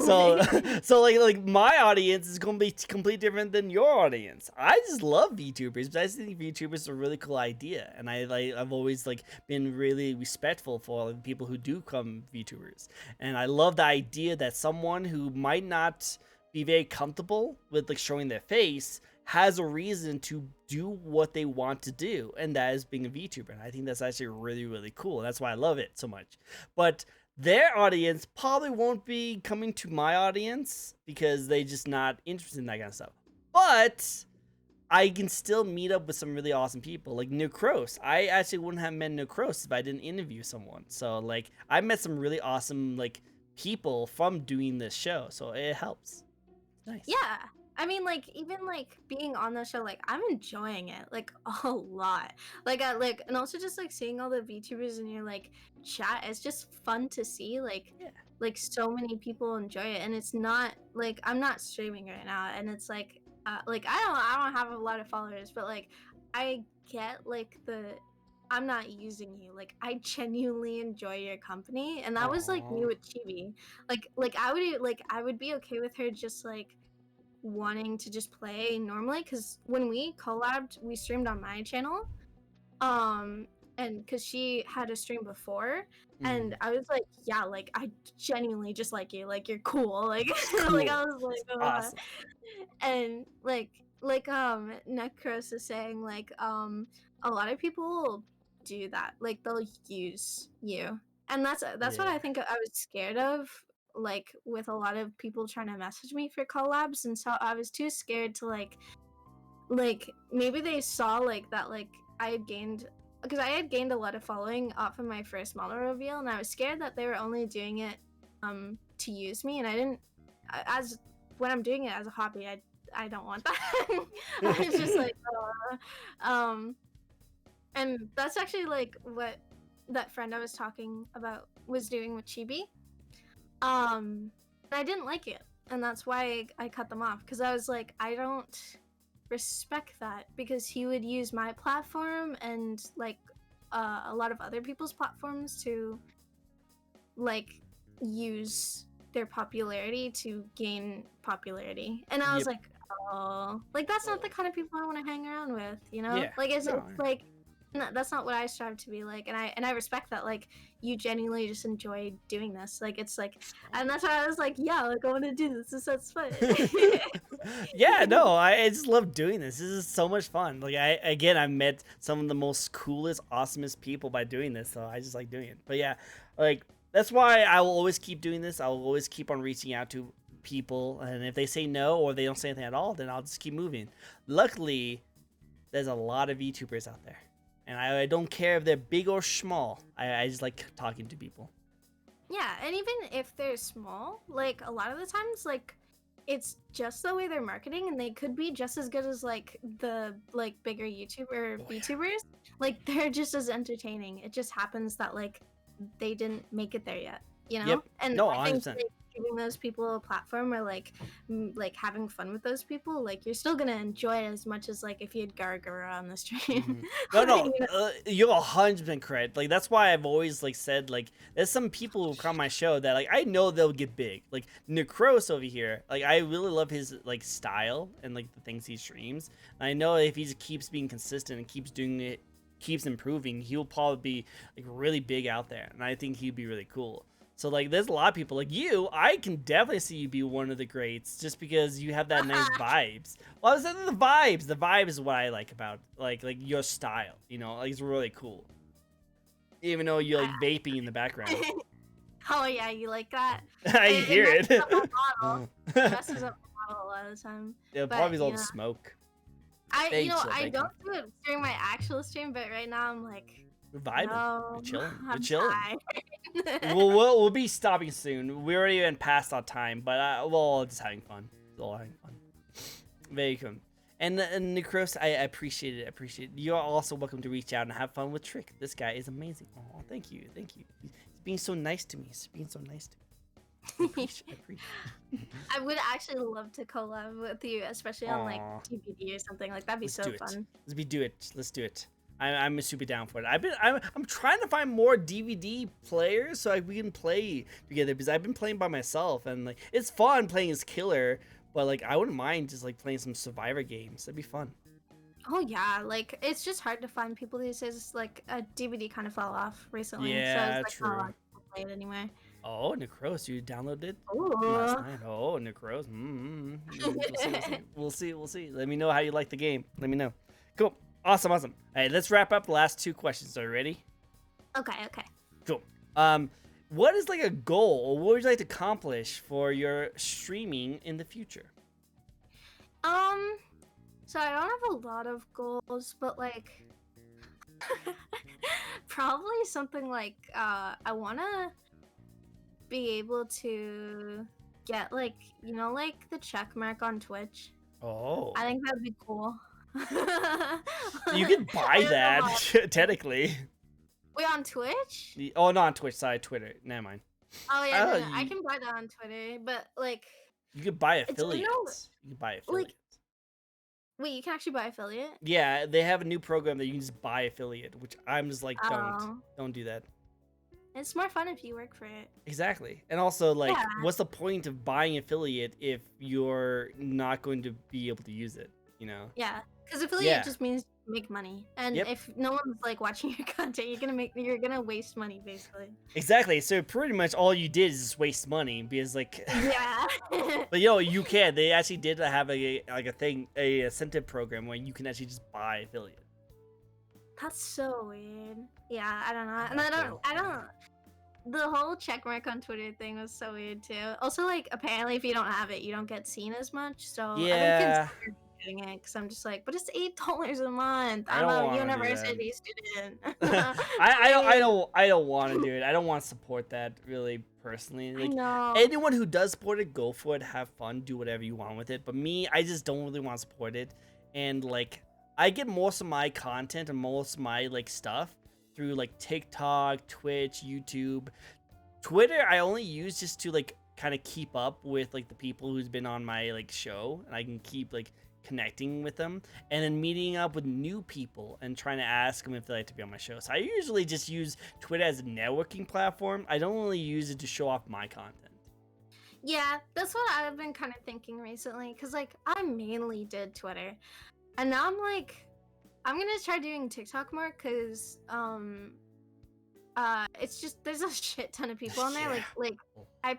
So so like my audience is gonna be completely different than your audience. I just love VTubers, but I just think VTubers are a really cool idea, and I've always like been really respectful for the people who do come VTubers, and I love the idea that someone who might not be very comfortable with like showing their face has a reason to do what they want to do, and that is being a VTuber. And I think that's actually really, really cool. And that's why I love it so much. But their audience probably won't be coming to my audience because they just not interested in that kind of stuff. But I can still meet up with some really awesome people like Necros. I actually wouldn't have met Necros if I didn't interview someone. So like I met some really awesome like people from doing this show. So it helps. Nice. Yeah. I mean, like, even like being on the show, like I'm enjoying it like a lot. Like, and also just like seeing all the VTubers in your like chat. It's just fun to see. Yeah. Like so many people enjoy it, and it's not like I'm not streaming right now, and it's like I don't have a lot of followers, but like I get like I'm not using you. Like I genuinely enjoy your company, and that was like me Aw. with Chibi. I would be okay with her just like wanting to just play normally, because when we collabed, we streamed on my channel, and because she had a stream before, and I was like, yeah, like I genuinely just like you, like you're cool, like Cool. like I was like, It's awesome. and Necros is saying, like a lot of people do that, like they'll use you, and that's what Yeah. I think I was scared of, like with a lot of people trying to message me for collabs, and so I was too scared to like maybe they saw like that, like I had gained, because I had gained a lot of following off of my first model reveal, and I was scared that they were only doing it to use me, and I didn't, as when I'm doing it as a hobby, I don't want that. I was just like and that's actually like what that friend I was talking about was doing with Chibi. I didn't like it, and that's why I cut them off, because I was like, I don't respect that, because he would use my platform and like a lot of other people's platforms to like use their popularity to gain popularity, and I was Yep. like, oh, like that's not the kind of people I want to hang around with, you know? Yeah. Like it's No. like that's not what I strive to be like, and I respect that, like you genuinely just enjoy doing this, like it's like, and that's why I was like, yeah, like I want to do this. This sounds fun. Yeah, no, I just love doing this. This is so much fun. Like I met some of the most coolest, awesomest people by doing this, so I just like doing it. But yeah, like that's why I will always keep doing this. I will always keep on reaching out to people, and if they say no or they don't say anything at all, then I'll just keep moving. Luckily, there's a lot of VTubers out there, and I don't care if they're big or small. I just like talking to people. Yeah, and even if they're small, like a lot of the times, like it's just the way they're marketing, and they could be just as good as like the like bigger YouTuber Oh, yeah. VTubers. Like they're just as entertaining. It just happens that like they didn't make it there yet, you know? Yep. And No, I think 100%. like, giving those people a platform, or like like having fun with those people, like you're still gonna enjoy it as much as like if you had Gargara on the stream. No, no, You know? you're 100% correct. Like that's why I've always like said like there's some people who come on my show that like I know they'll get big. Like Necros over here, like I really love his like style and like the things he streams. And I know if he just keeps being consistent and keeps doing it, keeps improving, he'll probably be like really big out there. And I think he'd be really cool. So like there's a lot of people like you, I can definitely see you be one of the greats just because you have that nice vibes. Well, I was saying the vibes. The vibe is what I like about like your style, you know, like it's really cool. Even though you're like vaping in the background. Oh yeah, you like that? I hear it. Messes up my model. It messes up my model a lot of the time. Yeah, But probably all you the know, smoke. I Thank you. don't do it during my actual stream, but right now I'm like, We're vibing. no, We're chilling. We're I'm chilling. tired. We'll be stopping soon. We're already in past our time, but well, just having fun. It's all having fun. Very cool. And Necros, I appreciate it. You're also welcome to reach out and have fun with Trick. This guy is amazing. Oh, thank you. He's being so nice to me. I appreciate it. I would actually love to collab with you, especially on like Aw. TBD or something. Like that'd be Let's so do it. fun. Let's do it. I'm super down for it. I'm trying to find more DVD players so we can play together because I've been playing by myself and like it's fun playing as killer, but like I wouldn't mind just like playing some survivor games. That'd be fun. Oh yeah, like it's just hard to find people these days. Like a DVD kind of fell off recently, so it's Yeah, like not a lot true. of people play it anyway. Oh, Necros, you downloaded last Ooh. night. Oh, Necros. We'll see. We'll see. We'll see. We'll see. Let me know how you like the game. Let me know. Cool. Awesome. Awesome. All right, let's wrap up the last two questions. Are you ready? Okay, okay. Cool. What is like a goal, or what would you like to accomplish for your streaming in the future? So I don't have a lot of goals, but like probably something like I wanna be able to get like like the check mark on Twitch. Oh, I think that'd be cool. you can I buy don't know that how. technically. Wait, on Twitch? Oh, not on Twitch side, Twitter. Never mind. Oh yeah, Oh, no, I can buy that on Twitter, but like, you could buy do you know, affiliates. You can buy like, affiliates. wait, you can actually buy affiliate? Yeah, they have a new program that you can just buy affiliate, which I'm just like, Oh, don't do that. it's more fun if you work for it. Exactly. And also, like, Yeah, what's the point of buying affiliate if you're not going to be able to use it? You know? yeah, because affiliate Yeah. just means you make money, and Yep. if no one's like watching your content, you're gonna waste money basically. Exactly. So pretty much all you did is just waste money because, like, Yeah. but yo, you can. They actually did have a incentive program where you can actually just buy affiliate. That's so weird. Yeah, I don't know. And That's cool. I don't. The whole checkmark on Twitter thing was so weird too. Also, like, apparently, if you don't have it, you don't get seen as much. So I've been Yeah, considering getting it because I'm just like, but it's $8 a month. I I'm don't a want to do that. university student. I don't want to do it. I don't want to support that really personally. I Like know. anyone who does support it, go for it, have fun, do whatever you want with it. But me, I just don't really want to support it. And like I get most of my content and most of my like stuff through like TikTok, Twitch, YouTube. Twitter I only use just to like kind of keep up with like the people who's been on my like show and I can keep like connecting with them and then meeting up with new people and trying to ask them if they like to be on my show. So I usually just use Twitter as a networking platform. I don't really use it to show off my content. Yeah, that's what I've been kind of thinking recently. Cause like I mainly did Twitter, and now I'm like, I'm gonna try doing TikTok more. Cause it's just there's a shit ton of people on there. Yeah. Like I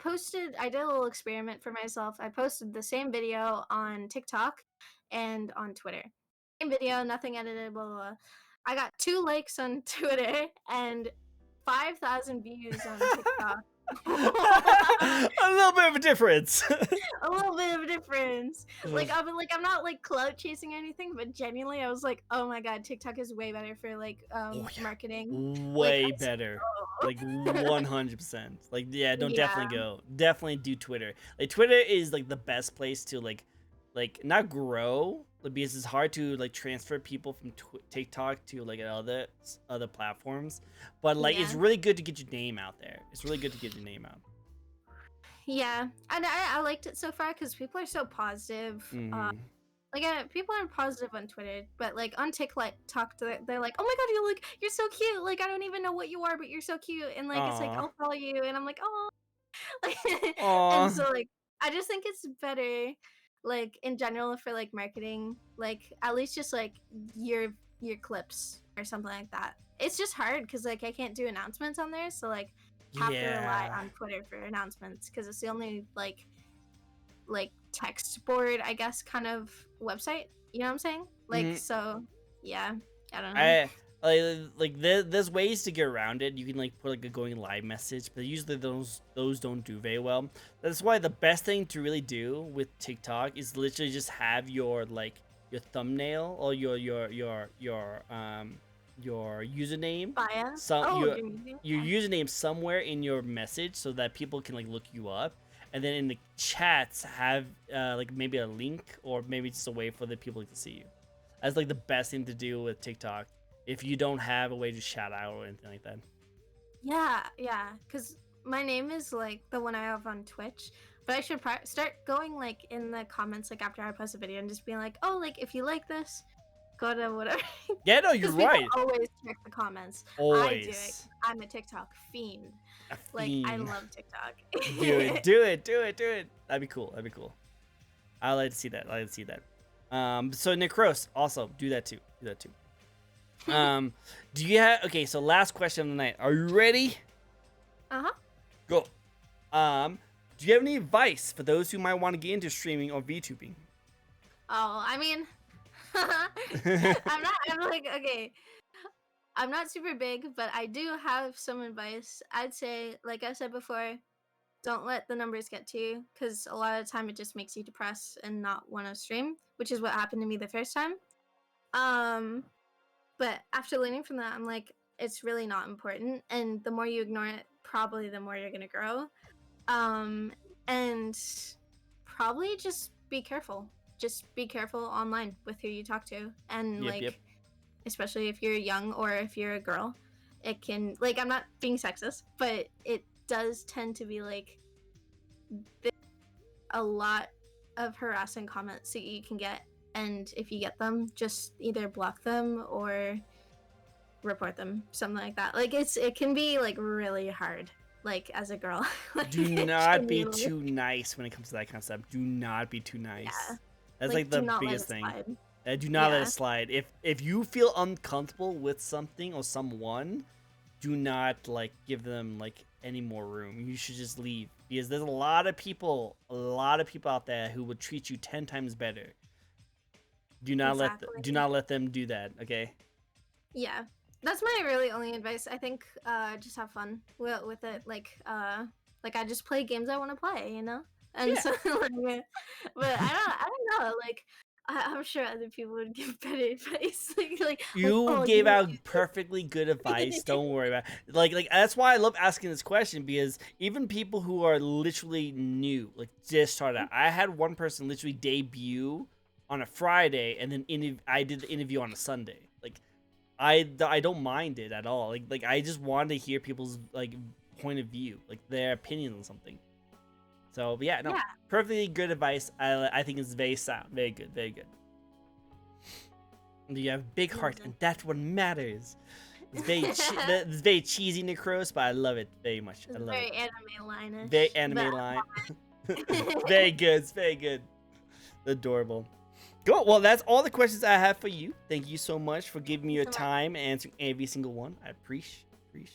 did a little experiment for myself. I posted the same video on TikTok and on Twitter. Same video, nothing edited, blah blah blah. I got 2 likes on Twitter and 5,000 views on TikTok. A little bit of a difference. A little bit of a difference. I'm not like clout chasing or anything, but genuinely I was like, oh my god, TikTok is way better for like Oh, yeah. marketing. Way Like, better. oh. Like 100%. Like yeah, don't Yeah. definitely go. Definitely do Twitter. Like Twitter is like the best place to like not grow because it's hard to like transfer people from TikTok to like other platforms. But like it's Yeah. really good to get your name out there. It's really good to get your name out. Yeah, and I liked it so far because people are so positive. Mhm. People are positive on Twitter, but like on TikTok, they're like, "Oh my god, you're so cute! Like I don't even know what you are, but you're so cute!" And like it's like Aw. I'll follow you, and I'm like, "Oh," and Aw. so like I just think it's better, like in general for like marketing, like at least just like your clips or something like that. It's just hard because like I can't do announcements on there, so like have to rely Yeah. on Twitter for announcements because it's the only like text board, I guess, kind of website. You know what I'm saying? Like, Mhm. so yeah, I don't know. There's ways to get around it. You can like put like a going live message, but usually those don't do very well. That's why the best thing to really do with TikTok is literally just have your like your thumbnail or your username, Baya. some Oh, you're muting? your Yeah. username somewhere in your message so that people can like look you up, and then in the chats have like maybe a link or maybe just a way for the people to see you. That's like the best thing to do with TikTok if you don't have a way to shout out or anything like that. Yeah, because my name is like the one I have on Twitch, but I should start going like in the comments like after I post a video and just being like, oh, like if you like this, go to whatever. Yeah, no, you're Because people right. always check the comments. I do it. Always. I'm a TikTok fiend. A Like, I fiend. love TikTok. Do it, do it, do it, do it. That'd be cool. That'd be cool. I like to see that. I like to see that. So Necros, also do that too. Do that too. Do you have? Okay, so last question of the night. Are you ready? Go. Do you have any advice for those who might want to get into streaming or VTubing? Oh, I mean, I'm like, okay, I'm not super big, but I do have some advice. I'd say, like I said before, don't let the numbers get to you, because a lot of the time it just makes you depressed and not want to stream, which is what happened to me the first time. But after learning from that, I'm like, it's really not important, and the more you ignore it, probably the more you're gonna grow. And probably just be careful. Just be careful online with who you talk to, and Yep. especially if you're young or if you're a girl, it can, like, I'm not being sexist, but it does tend to be like a lot of harassing comments that you can get, and if you get them, just either block them or report them, something like that. Like, it can be like really hard, like, as a girl. Like, Do it not can be like- too nice when it comes to that kind of stuff. Do not be too nice. Yeah. That's like the do not let biggest it thing. slide. Do not let Yeah. it slide. If you feel uncomfortable with something or someone, do not like give them like any more room. You should just leave, because there's a lot of people out there who will treat you 10 times better. Do not let them do that, okay? Yeah, that's my really only advice. I think just have fun with it. Like I just play games I want to play, you know. And Yeah. so, like, but I don't know. Like, I'm sure other people would give better advice. You oh, gave out perfectly good advice. Don't worry about it. Like that's why I love asking this question, because even people who are literally new, like just started out. I had one person literally debut on a Friday, and then I did the interview on a Sunday. Like I don't mind it at all. Like I just want to hear people's like point of view, like their opinion on something. So but yeah, no, perfectly good advice. I think it's very sound, very good, very good. You have big heart, and that's what matters. It's very it's very cheesy, Necros, but I love it very much. I love very it. anime line. Very anime line. Very good. It's very good. Adorable. Cool. Well, that's all the questions I have for you. Thank you so much for giving me your time and answering every single one. I appreciate. It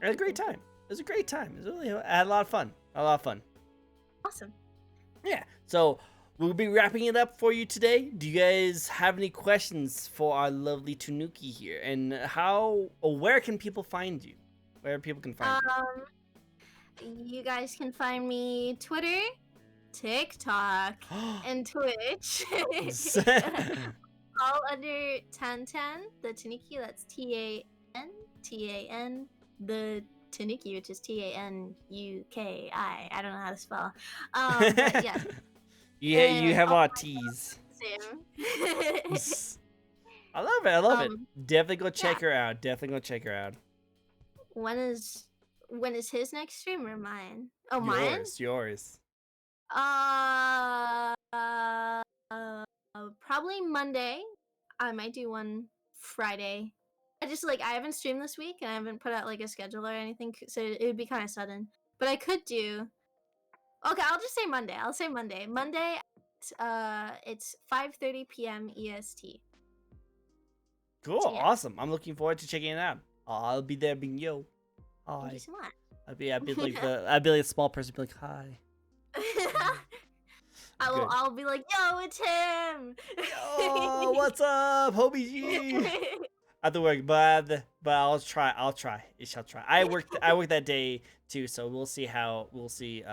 was a great time. It was a great time. It was really. I had a lot of fun. Awesome. Yeah. So we'll be wrapping it up for you today. Do you guys have any questions for our lovely Tanuki here? And how or where can people find you? Where people can find you? You guys can find me Twitter, TikTok, and Twitch. All under Tan. The Tanuki, that's TAN. The Tanuki, which is TANUKI. I don't know how to spell. But yeah. You have our T's. Same. I love it. Definitely go check her out. When is his next stream or mine? Oh, Yours. Probably Monday. I might do one Friday. I haven't streamed this week, and I haven't put out like a schedule or anything, so it would be kind of sudden. But I could do. Okay, I'll just say Monday. I'll say Monday. Monday, it's 5:30 p.m. EST. Cool, so, yeah. Awesome. I'm looking forward to checking it out. I'll be there, being yo. Hi. Thank you so much. I'd be like a small person, be like hi. I'll be like, yo, it's him. Yo, what's up, homie G? I have to work, but I'll try. It shall try. I worked that day too, so we'll see we'll see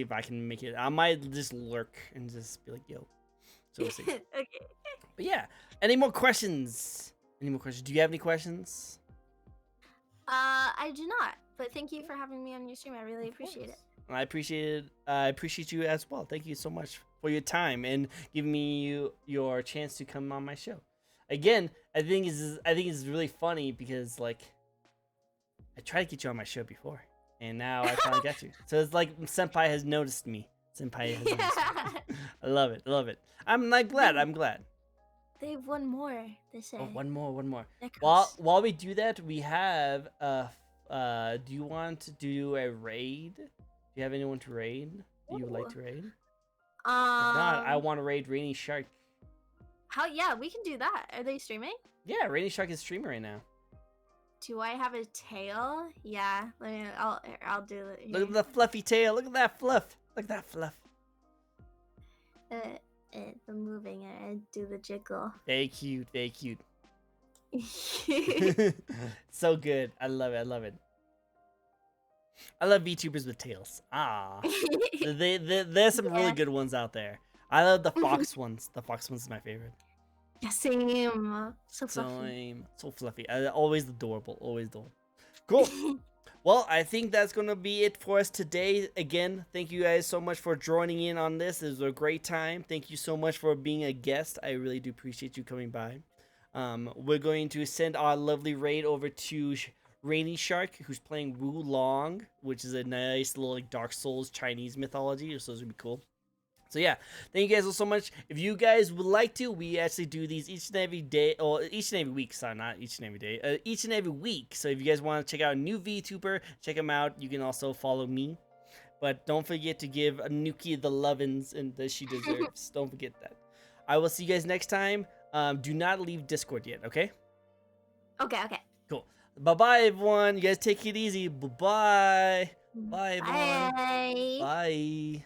if I can make it. I might just lurk and just be like, yo. So we'll see. Okay. But yeah, any more questions? Do you have any questions? I do not. But thank you for having me on your stream. I really appreciate it. I appreciate you as well. Thank you so much for your time and giving me your chance to come on my show. Again, I think it's really funny because like I tried to get you on my show before, and now I finally got you. So it's like Senpai has noticed me. I love it. I'm glad. They have one more. They say. Oh, one more. Necros. While we do that, we have do you want to do a raid? Do you have anyone to raid? Do you like Ooh. to raid? If not, I Um. want to raid Rainy Shark. How? Yeah, we can do that. Are they streaming? Yeah, Rainy Shark is streaming right now. Do I have a tail? Yeah. I'll do it. Look at the fluffy tail. Look at that fluff. Look at that fluff. The moving. I do the jiggle. Very cute. Very cute. So good. I love it. I love it. I love VTubers with tails. Ah. There's some really good ones out there. I love the fox ones. The fox one's my favorite. Yeah, same. So fluffy. So fluffy. Always adorable. Always adorable. Cool. Well, I think that's going to be it for us today. Again, thank you guys so much for joining in on this. It was a great time. Thank you so much for being a guest. I really do appreciate you coming by. We're going to send our lovely raid over to Rainy Shark, who's playing Wu Long, which is a nice little like Dark Souls Chinese mythology. So this would be cool. So yeah, thank you guys all so much. If you guys would like to, we actually do these each and every day, or each and every week. Sorry, not each and every day, each and every week. So if you guys want to check out a new VTuber, check them out. You can also follow me. But don't forget to give Nuki the lovin's and that she deserves. Don't forget that. I will see you guys next time. Do not leave Discord yet, okay? Okay. Cool. Bye-bye, everyone. You guys take it easy. Bye-bye. Bye, everyone. Bye. Bye.